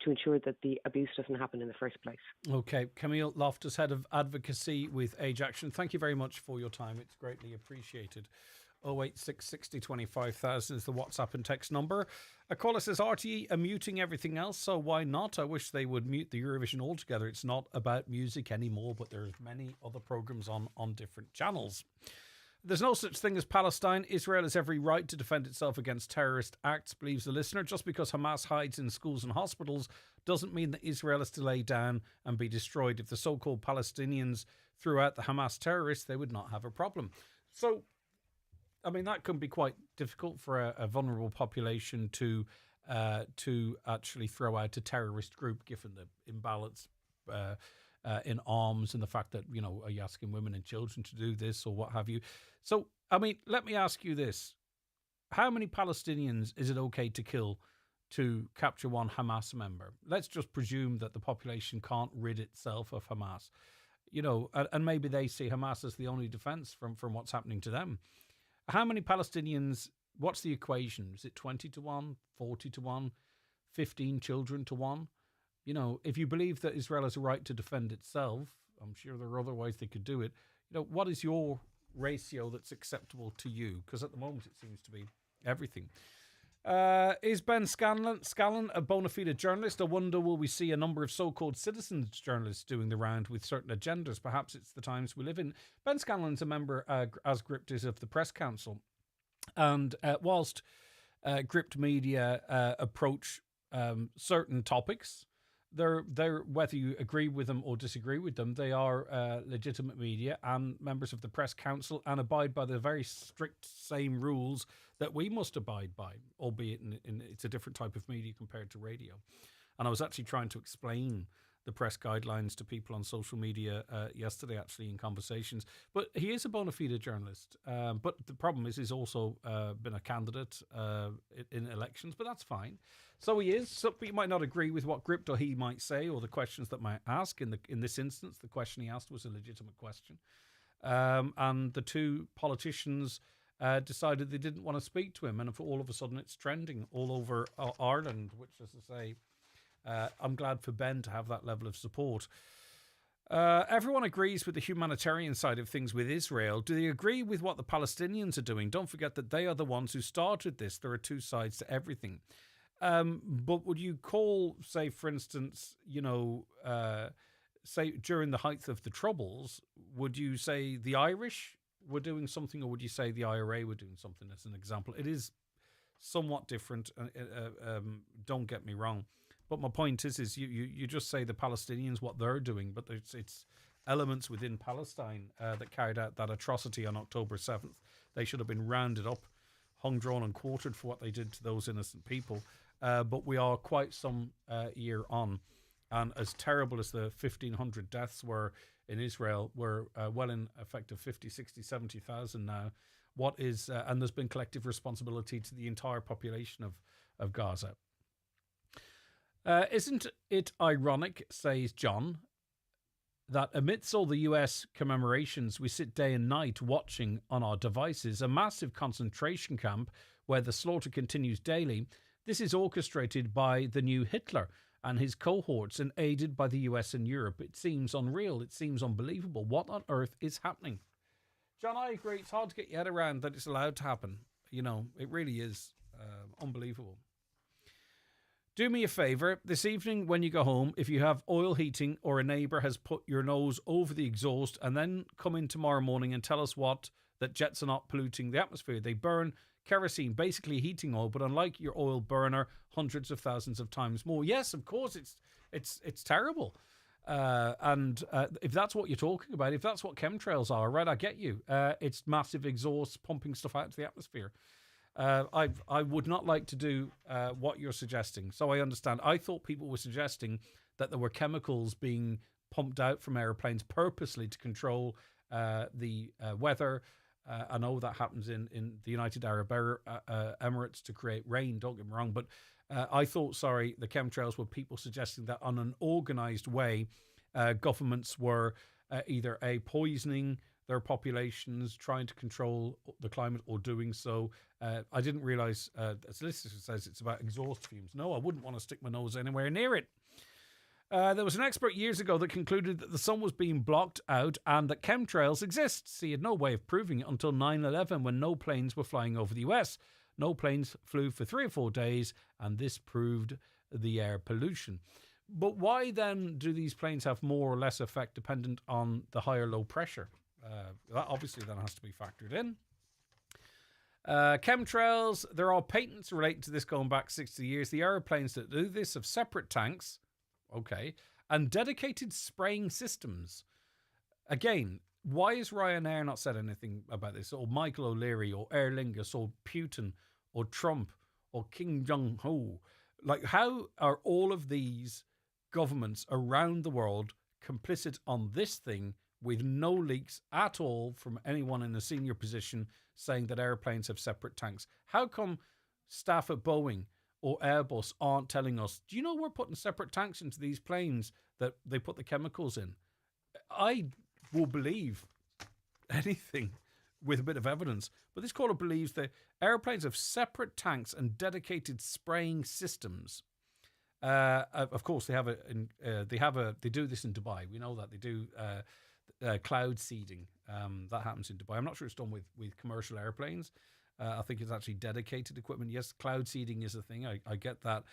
to ensure that the abuse doesn't happen in the first place. Okay. Camille Loftus, Head of Advocacy with Age Action, thank you very much for your time. It's greatly appreciated. 086 60 25,000 is the WhatsApp and text number. A caller says, RTE are muting everything else, so why not? I wish they would mute the Eurovision altogether. It's not about music anymore, but there's many other programmes on different channels. There's no such thing as Palestine. Israel has every right to defend itself against terrorist acts, believes the listener. Just because Hamas hides in schools and hospitals doesn't mean that Israel is to lay down and be destroyed. If the so-called Palestinians threw out the Hamas terrorists, they would not have a problem. So, I mean, that can be quite difficult for a vulnerable population to actually throw out a terrorist group, given the imbalance in arms and the fact that, are you asking women and children to do this or what have you? So, I mean, let me ask you this. How many Palestinians is it okay to kill to capture one Hamas member? Let's just presume that the population can't rid itself of Hamas, and maybe they see Hamas as the only defense from what's happening to them. How many Palestinians, what's the equation? Is it 20 to 1, 40 to 1, 15 children to 1? If you believe that Israel has a right to defend itself, I'm sure there are other ways they could do it. What is your ratio that's acceptable to you? Because at the moment it seems to be everything. Is Ben Scallon a bona fide journalist? I wonder, will we see a number of so-called citizens journalists doing the round with certain agendas? Perhaps it's the times we live in. Ben Scallon's a member, as Gript is, of the Press Council. And whilst Gript media approach certain topics, they're whether you agree with them or disagree with them, they are legitimate media and members of the Press Council and abide by the very strict same rules that we must abide by, albeit it's a different type of media compared to radio. And I was actually trying to explain the press guidelines to people on social media yesterday, actually, in conversations. But he is a bona fide journalist. But the problem is he's also been a candidate in elections, but that's fine. So he is. So you might not agree with what Gript or he might say or the questions that might ask. In this instance, the question he asked was a legitimate question. And the two politicians decided they didn't want to speak to him. And all of a sudden it's trending all over Ireland, which, as I say, I'm glad for Ben to have that level of support. Everyone agrees with the humanitarian side of things with Israel. Do they agree with what the Palestinians are doing? Don't forget that they are the ones who started this. There are two sides to everything. But would you call, say, for instance, say during the height of the Troubles, would you say the Irish were doing something, or would you say the IRA were doing something as an example? It is somewhat different. Don't get me wrong. But my point is you just say the Palestinians, what they're doing, but it's elements within Palestine that carried out that atrocity on October 7th. They should have been rounded up, hung, drawn and quartered for what they did to those innocent people. But we are quite some year on. And as terrible as the 1,500 deaths were in Israel, we're well in effect of 50, 60, 70,000 now. And there's been collective responsibility to the entire population of Gaza. Isn't it ironic, says John, that amidst all the US commemorations, we sit day and night watching on our devices a massive concentration camp where the slaughter continues daily? This is orchestrated by the new Hitler and his cohorts and aided by the US and Europe. It seems unreal. It seems unbelievable. What on earth is happening? John, I agree. It's hard to get your head around that it's allowed to happen. It really is unbelievable. Do me a favour, this evening when you go home, if you have oil heating or a neighbour has put your nose over the exhaust, and then come in tomorrow morning and tell us that jets are not polluting the atmosphere. They burn kerosene, basically heating oil, but unlike your oil burner, hundreds of thousands of times more. Yes, of course, it's terrible. And if that's what you're talking about, if that's what chemtrails are, right, I get you. It's massive exhaust pumping stuff out to the atmosphere. I would not like to do what you're suggesting. So I understand. I thought people were suggesting that there were chemicals being pumped out from airplanes purposely to control the weather. I know that happens in the United Arab Emirates to create rain, don't get me wrong, but I thought, the chemtrails were people suggesting that on an organised way, governments were either poisoning their populations, trying to control the climate, or doing so. I didn't realise, as the listener says, it's about exhaust fumes. No, I wouldn't want to stick my nose anywhere near it. There was an expert years ago that concluded that the sun was being blocked out and that chemtrails exist. He had no way of proving it until 9/11, when no planes were flying over the US. No planes flew for 3 or 4 days, and this proved the air pollution. But why then do these planes have more or less effect dependent on the high or low pressure? That obviously then has to be factored in. Chemtrails, there are patents related to this going back 60 years. The aeroplanes that do this have separate tanks, and dedicated spraying systems. Again, why has Ryanair not said anything about this? Or Michael O'Leary, or Aer Lingus, or Putin, or Trump, or Kim Jong-ho? Like, how are all of these governments around the world complicit on this thing with no leaks at all from anyone in a senior position saying that airplanes have separate tanks? How come staff at Boeing or Airbus aren't telling us, do you know we're putting separate tanks into these planes that they put the chemicals in? I will believe anything with a bit of evidence, but this caller believes that airplanes have separate tanks and dedicated spraying systems. Of course, they do this in Dubai. We know that they do cloud seeding. That happens in Dubai. I'm not sure it's done with commercial airplanes. I think it's actually dedicated equipment. Yes, cloud seeding is a thing. I get that.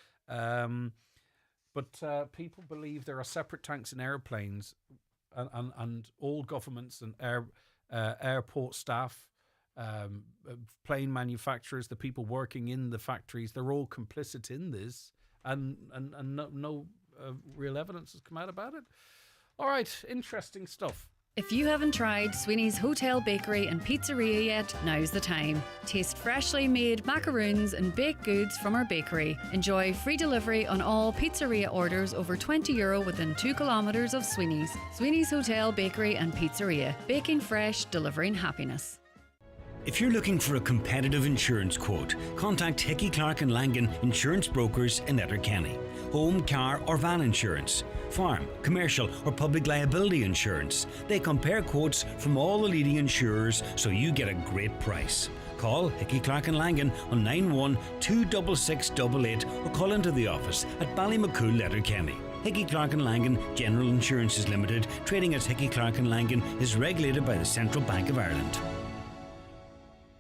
But people believe there are separate tanks in airplanes, and all governments and airport staff, plane manufacturers, the people working in the factories, they're all complicit in this, and no real evidence has come out about it. All right, interesting stuff. If you haven't tried Sweeney's Hotel, Bakery and Pizzeria yet, now's the time. Taste freshly made macaroons and baked goods from our bakery. Enjoy free delivery on all pizzeria orders over €20 within 2 kilometres of Sweeney's. Sweeney's Hotel, Bakery and Pizzeria. Baking fresh, delivering happiness. If you're looking for a competitive insurance quote, contact Hickey Clark and Langan Insurance Brokers in Letterkenny. Home, car or van insurance, farm, commercial or public liability insurance. They compare quotes from all the leading insurers so you get a great price. Call Hickey Clark and Langan on 91 26688 or call into the office at Ballymacool, Letterkenny. Hickey Clark and Langan General Insurances Limited, trading as Hickey Clark and Langan, is regulated by the Central Bank of Ireland.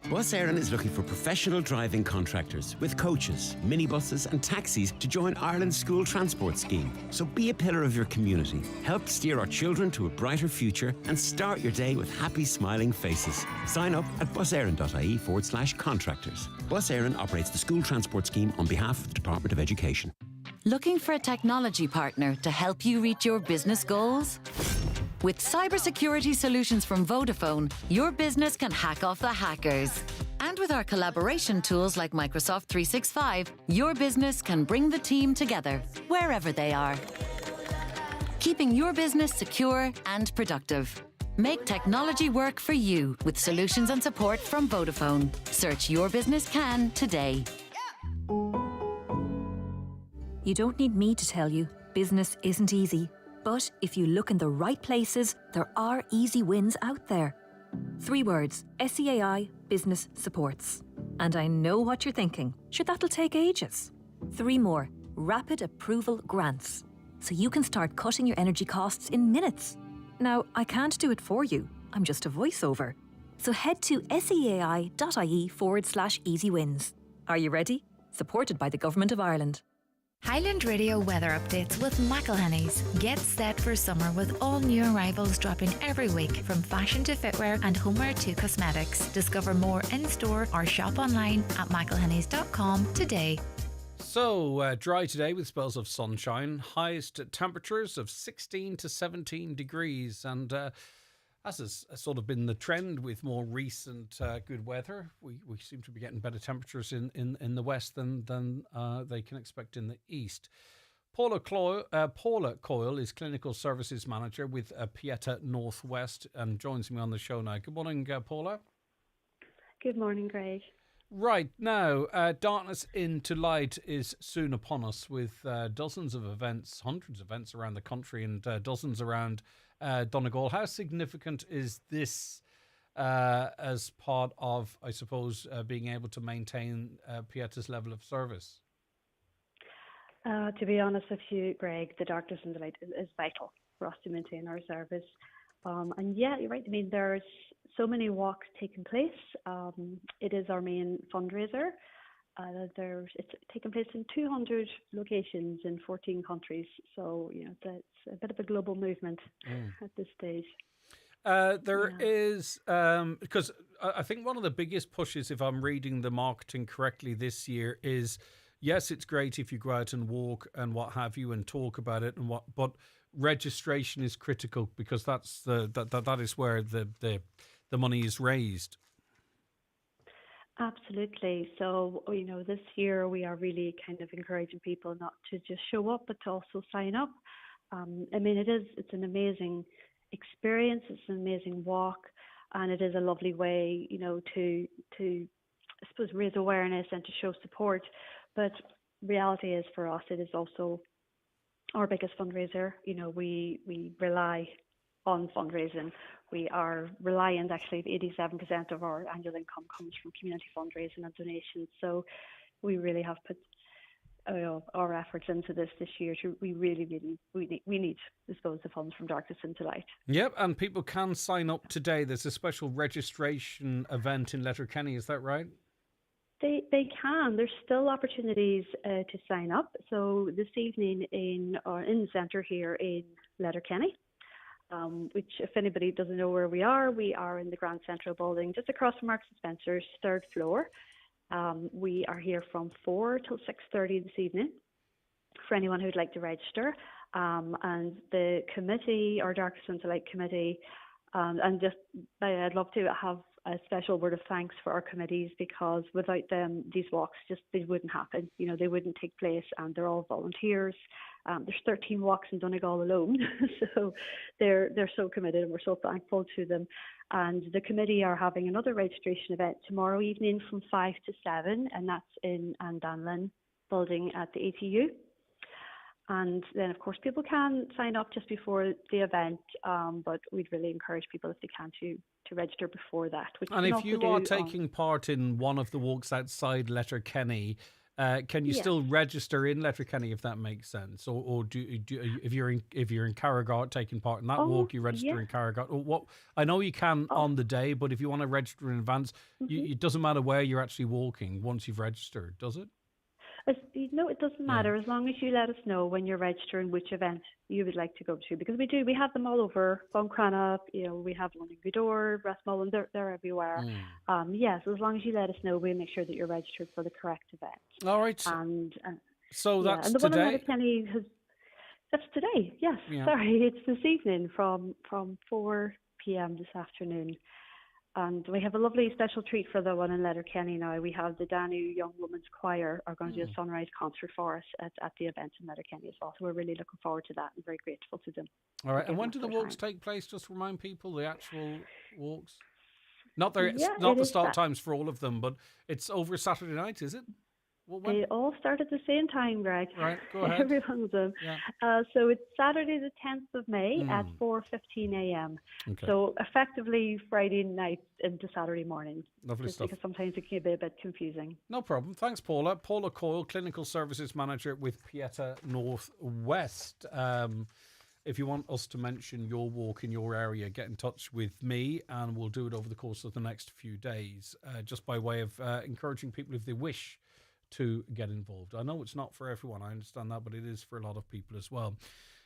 Bus Éireann is looking for professional driving contractors with coaches, minibuses and taxis to join Ireland's school transport scheme. So be a pillar of your community, help steer our children to a brighter future and start your day with happy smiling faces. Sign up at buseireann.ie/contractors. Bus Éireann operates the school transport scheme on behalf of the Department of Education. Looking for a technology partner to help you reach your business goals? With cybersecurity solutions from Vodafone, your business can hack off the hackers. And with our collaboration tools like Microsoft 365, your business can bring the team together, wherever they are. Keeping your business secure and productive. Make technology work for you with solutions and support from Vodafone. Search Your Business Can today. You don't need me to tell you, business isn't easy. But if you look in the right places, there are easy wins out there. 3 words, SEAI Business Supports. And I know what you're thinking. Sure, that'll take ages. 3 more, Rapid Approval Grants. So you can start cutting your energy costs in minutes. Now, I can't do it for you. I'm just a voiceover. So head to seai.ie/easy wins. Are you ready? Supported by the Government of Ireland. Highland Radio weather updates with McElhenney's. Get set for summer with all new arrivals dropping every week, from fashion to footwear and homeware to cosmetics. Discover more in-store or shop online at mcelhenneys.com today. So, dry today with spells of sunshine. Highest temperatures of 16 to 17 degrees. And as has sort of been the trend with more recent good weather, we seem to be getting better temperatures in the west than they can expect in the east. Paula Coyle is Clinical Services Manager with Pieta Northwest and joins me on the show now. Good morning, Paula. Good morning, Greg. Right, now, Darkness into Light is soon upon us with dozens of events, hundreds of events around the country and dozens around Donegal. How significant is this as part of, I suppose, being able to maintain Pieta's level of service? To be honest with you, Greg, the Darkness into Light is vital for us to maintain our service. And yeah, you're right. I mean, there's so many walks taking place. It is our main fundraiser. It's taking place in 200 locations in 14 countries. So, that's a bit of a global movement at this stage. There is, because I think one of the biggest pushes, if I'm reading the marketing correctly this year, is, yes, it's great if you go out and walk and what have you and talk about it but registration is critical because that's that is where the money is raised. Absolutely. So, this year we are really kind of encouraging people not to just show up, but to also sign up. I mean, it's an amazing experience. It's an amazing walk, and it is a lovely way, to I suppose raise awareness and to show support. But reality is for us, it is also our biggest fundraiser. We rely on fundraising. We are reliant, actually, 87% of our annual income comes from community fundraising and donations. So we really have put our efforts into this year. We need, I suppose, the funds from Darkness into Light. Yep, and people can sign up today. There's a special registration event in Letterkenny, is that right? They can. There's still opportunities to sign up. So this evening in the centre here in Letterkenny, which if anybody doesn't know where we are in the Grand Central building, just across from Marks and Spencer's, 3rd floor. We are here from 4 till 6:30 this evening for anyone who'd like to register. And the committee, our Darkness into Light committee, and just I'd love to have a special word of thanks for our committees, because without them, these walks they wouldn't happen. They wouldn't take place, and they're all volunteers. There's 13 walks in Donegal alone, so they're so committed, and we're so thankful to them. And the committee are having another registration event tomorrow evening from 5 to 7, and that's in Andanlin building at the ATU. And then, of course, people can sign up just before the event, but we'd really encourage people, if they can, to register before that. And if you are taking part in one of the walks outside Letterkenny, can you still register in Letterkenny, if that makes sense? Or do if you're in Carragart taking part in that walk, you register in Carragart? Or what? I know you can on the day, but if you want to register in advance, it doesn't matter where you're actually walking once you've registered, does it? No, it doesn't matter, as long as you let us know when you're registering which event you would like to go to, because we have them all over. Buncrana, we have one in Gweedore, Rathmullen, they're everywhere. Yes, as long as you let us know, we'll make sure that you're registered for the correct event. All right. And so that's and the today? One in Letterkenny that's today, yes. Yeah. Sorry, it's this evening from 4 p.m. this afternoon. And we have a lovely special treat for the one in Letterkenny now. We have the Danu Young Women's Choir are going to do a sunrise concert for us at the event in Letterkenny as well. So we're really looking forward to that and very grateful to them. All right. And when do the walks take place? Just remind people the actual walks. Not the start times for all of them, but it's over Saturday night, is it? They all start at the same time, Greg. Right, go ahead. Every one of them. Yeah. So it's Saturday the 10th of May at 4:15 a.m. Okay. So effectively Friday night into Saturday morning. Lovely stuff. Because sometimes it can be a bit confusing. No problem. Thanks, Paula. Paula Coyle, Clinical Services Manager with Pieta Northwest. If you want us to mention your walk in your area, get in touch with me and we'll do it over the course of the next few days, just by way of encouraging people, if they wish, to get involved. I know it's not for everyone, I understand that, but it is for a lot of people as well.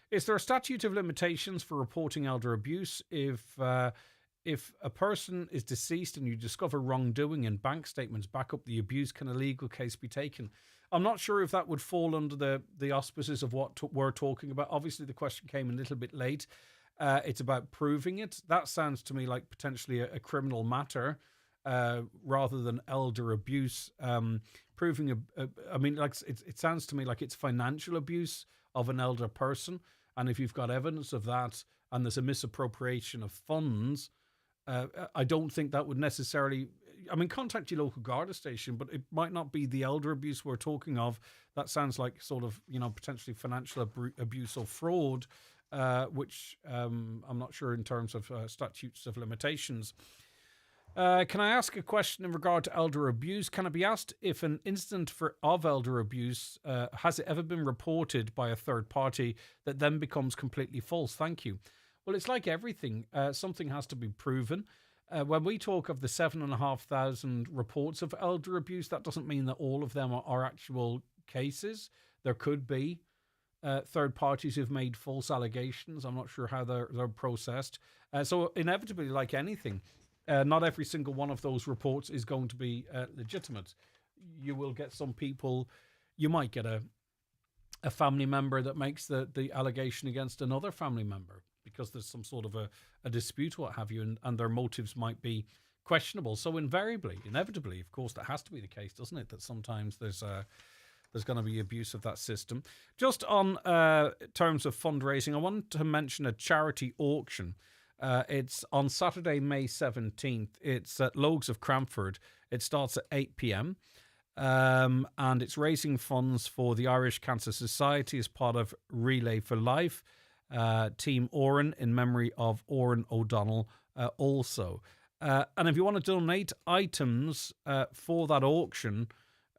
Is there a statute of limitations for reporting elder abuse? If a person is deceased and you discover wrongdoing and bank statements back up the abuse, can a legal case be taken? I'm not sure if that would fall under the auspices of what we're talking about. Obviously, the question came a little bit late. It's about proving it. That sounds to me like potentially a criminal matter. Rather than elder abuse, proving it sounds to me like it's financial abuse of an elder person. And if you've got evidence of that and there's a misappropriation of funds, I don't think that would necessarily... I mean, contact your local Garda station, but it might not be the elder abuse we're talking of. That sounds like sort of, potentially financial abuse or fraud, which I'm not sure in terms of statutes of limitations. Can I ask a question in regard to elder abuse? Can it be asked if an incident of elder abuse, has it ever been reported by a third party that then becomes completely false? Thank you. Well, it's like everything. Something has to be proven. When we talk of the 7,500 reports of elder abuse, that doesn't mean that all of them are actual cases. There could be third parties who've made false allegations. I'm not sure how they're processed. So inevitably, like anything, not every single one of those reports is going to be legitimate. You will get some people, you might get a family member that makes the allegation against another family member because there's some sort of a dispute or what have you, and their motives might be questionable. So inevitably, of course, that has to be the case, doesn't it? That sometimes there's going to be abuse of that system. Just on terms of fundraising, I wanted to mention a charity auction. It's on Saturday, May 17th. It's at Logues of Cranford. It starts at 8 p.m. And it's raising funds for the Irish Cancer Society as part of Relay for Life. Team Oran in memory of Oran O'Donnell also. And if you want to donate items for that auction,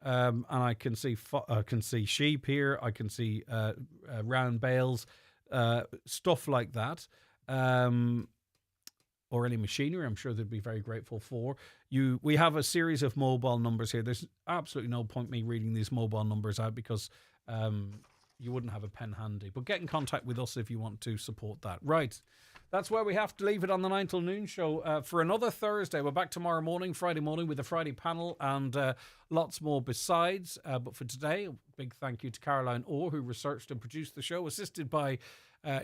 and I can see sheep here, I can see round bales, stuff like that, or any machinery, I'm sure they'd be very grateful for. We have a series of mobile numbers here. There's absolutely no point me reading these mobile numbers out because you wouldn't have a pen handy. But get in contact with us if you want to support that. Right. That's where we have to leave it on the 9 till noon show for another Thursday. We're back tomorrow morning, Friday morning, with the Friday panel and lots more besides. But for today, a big thank you to Caroline Orr, who researched and produced the show, assisted by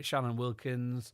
Shannon Wilkins.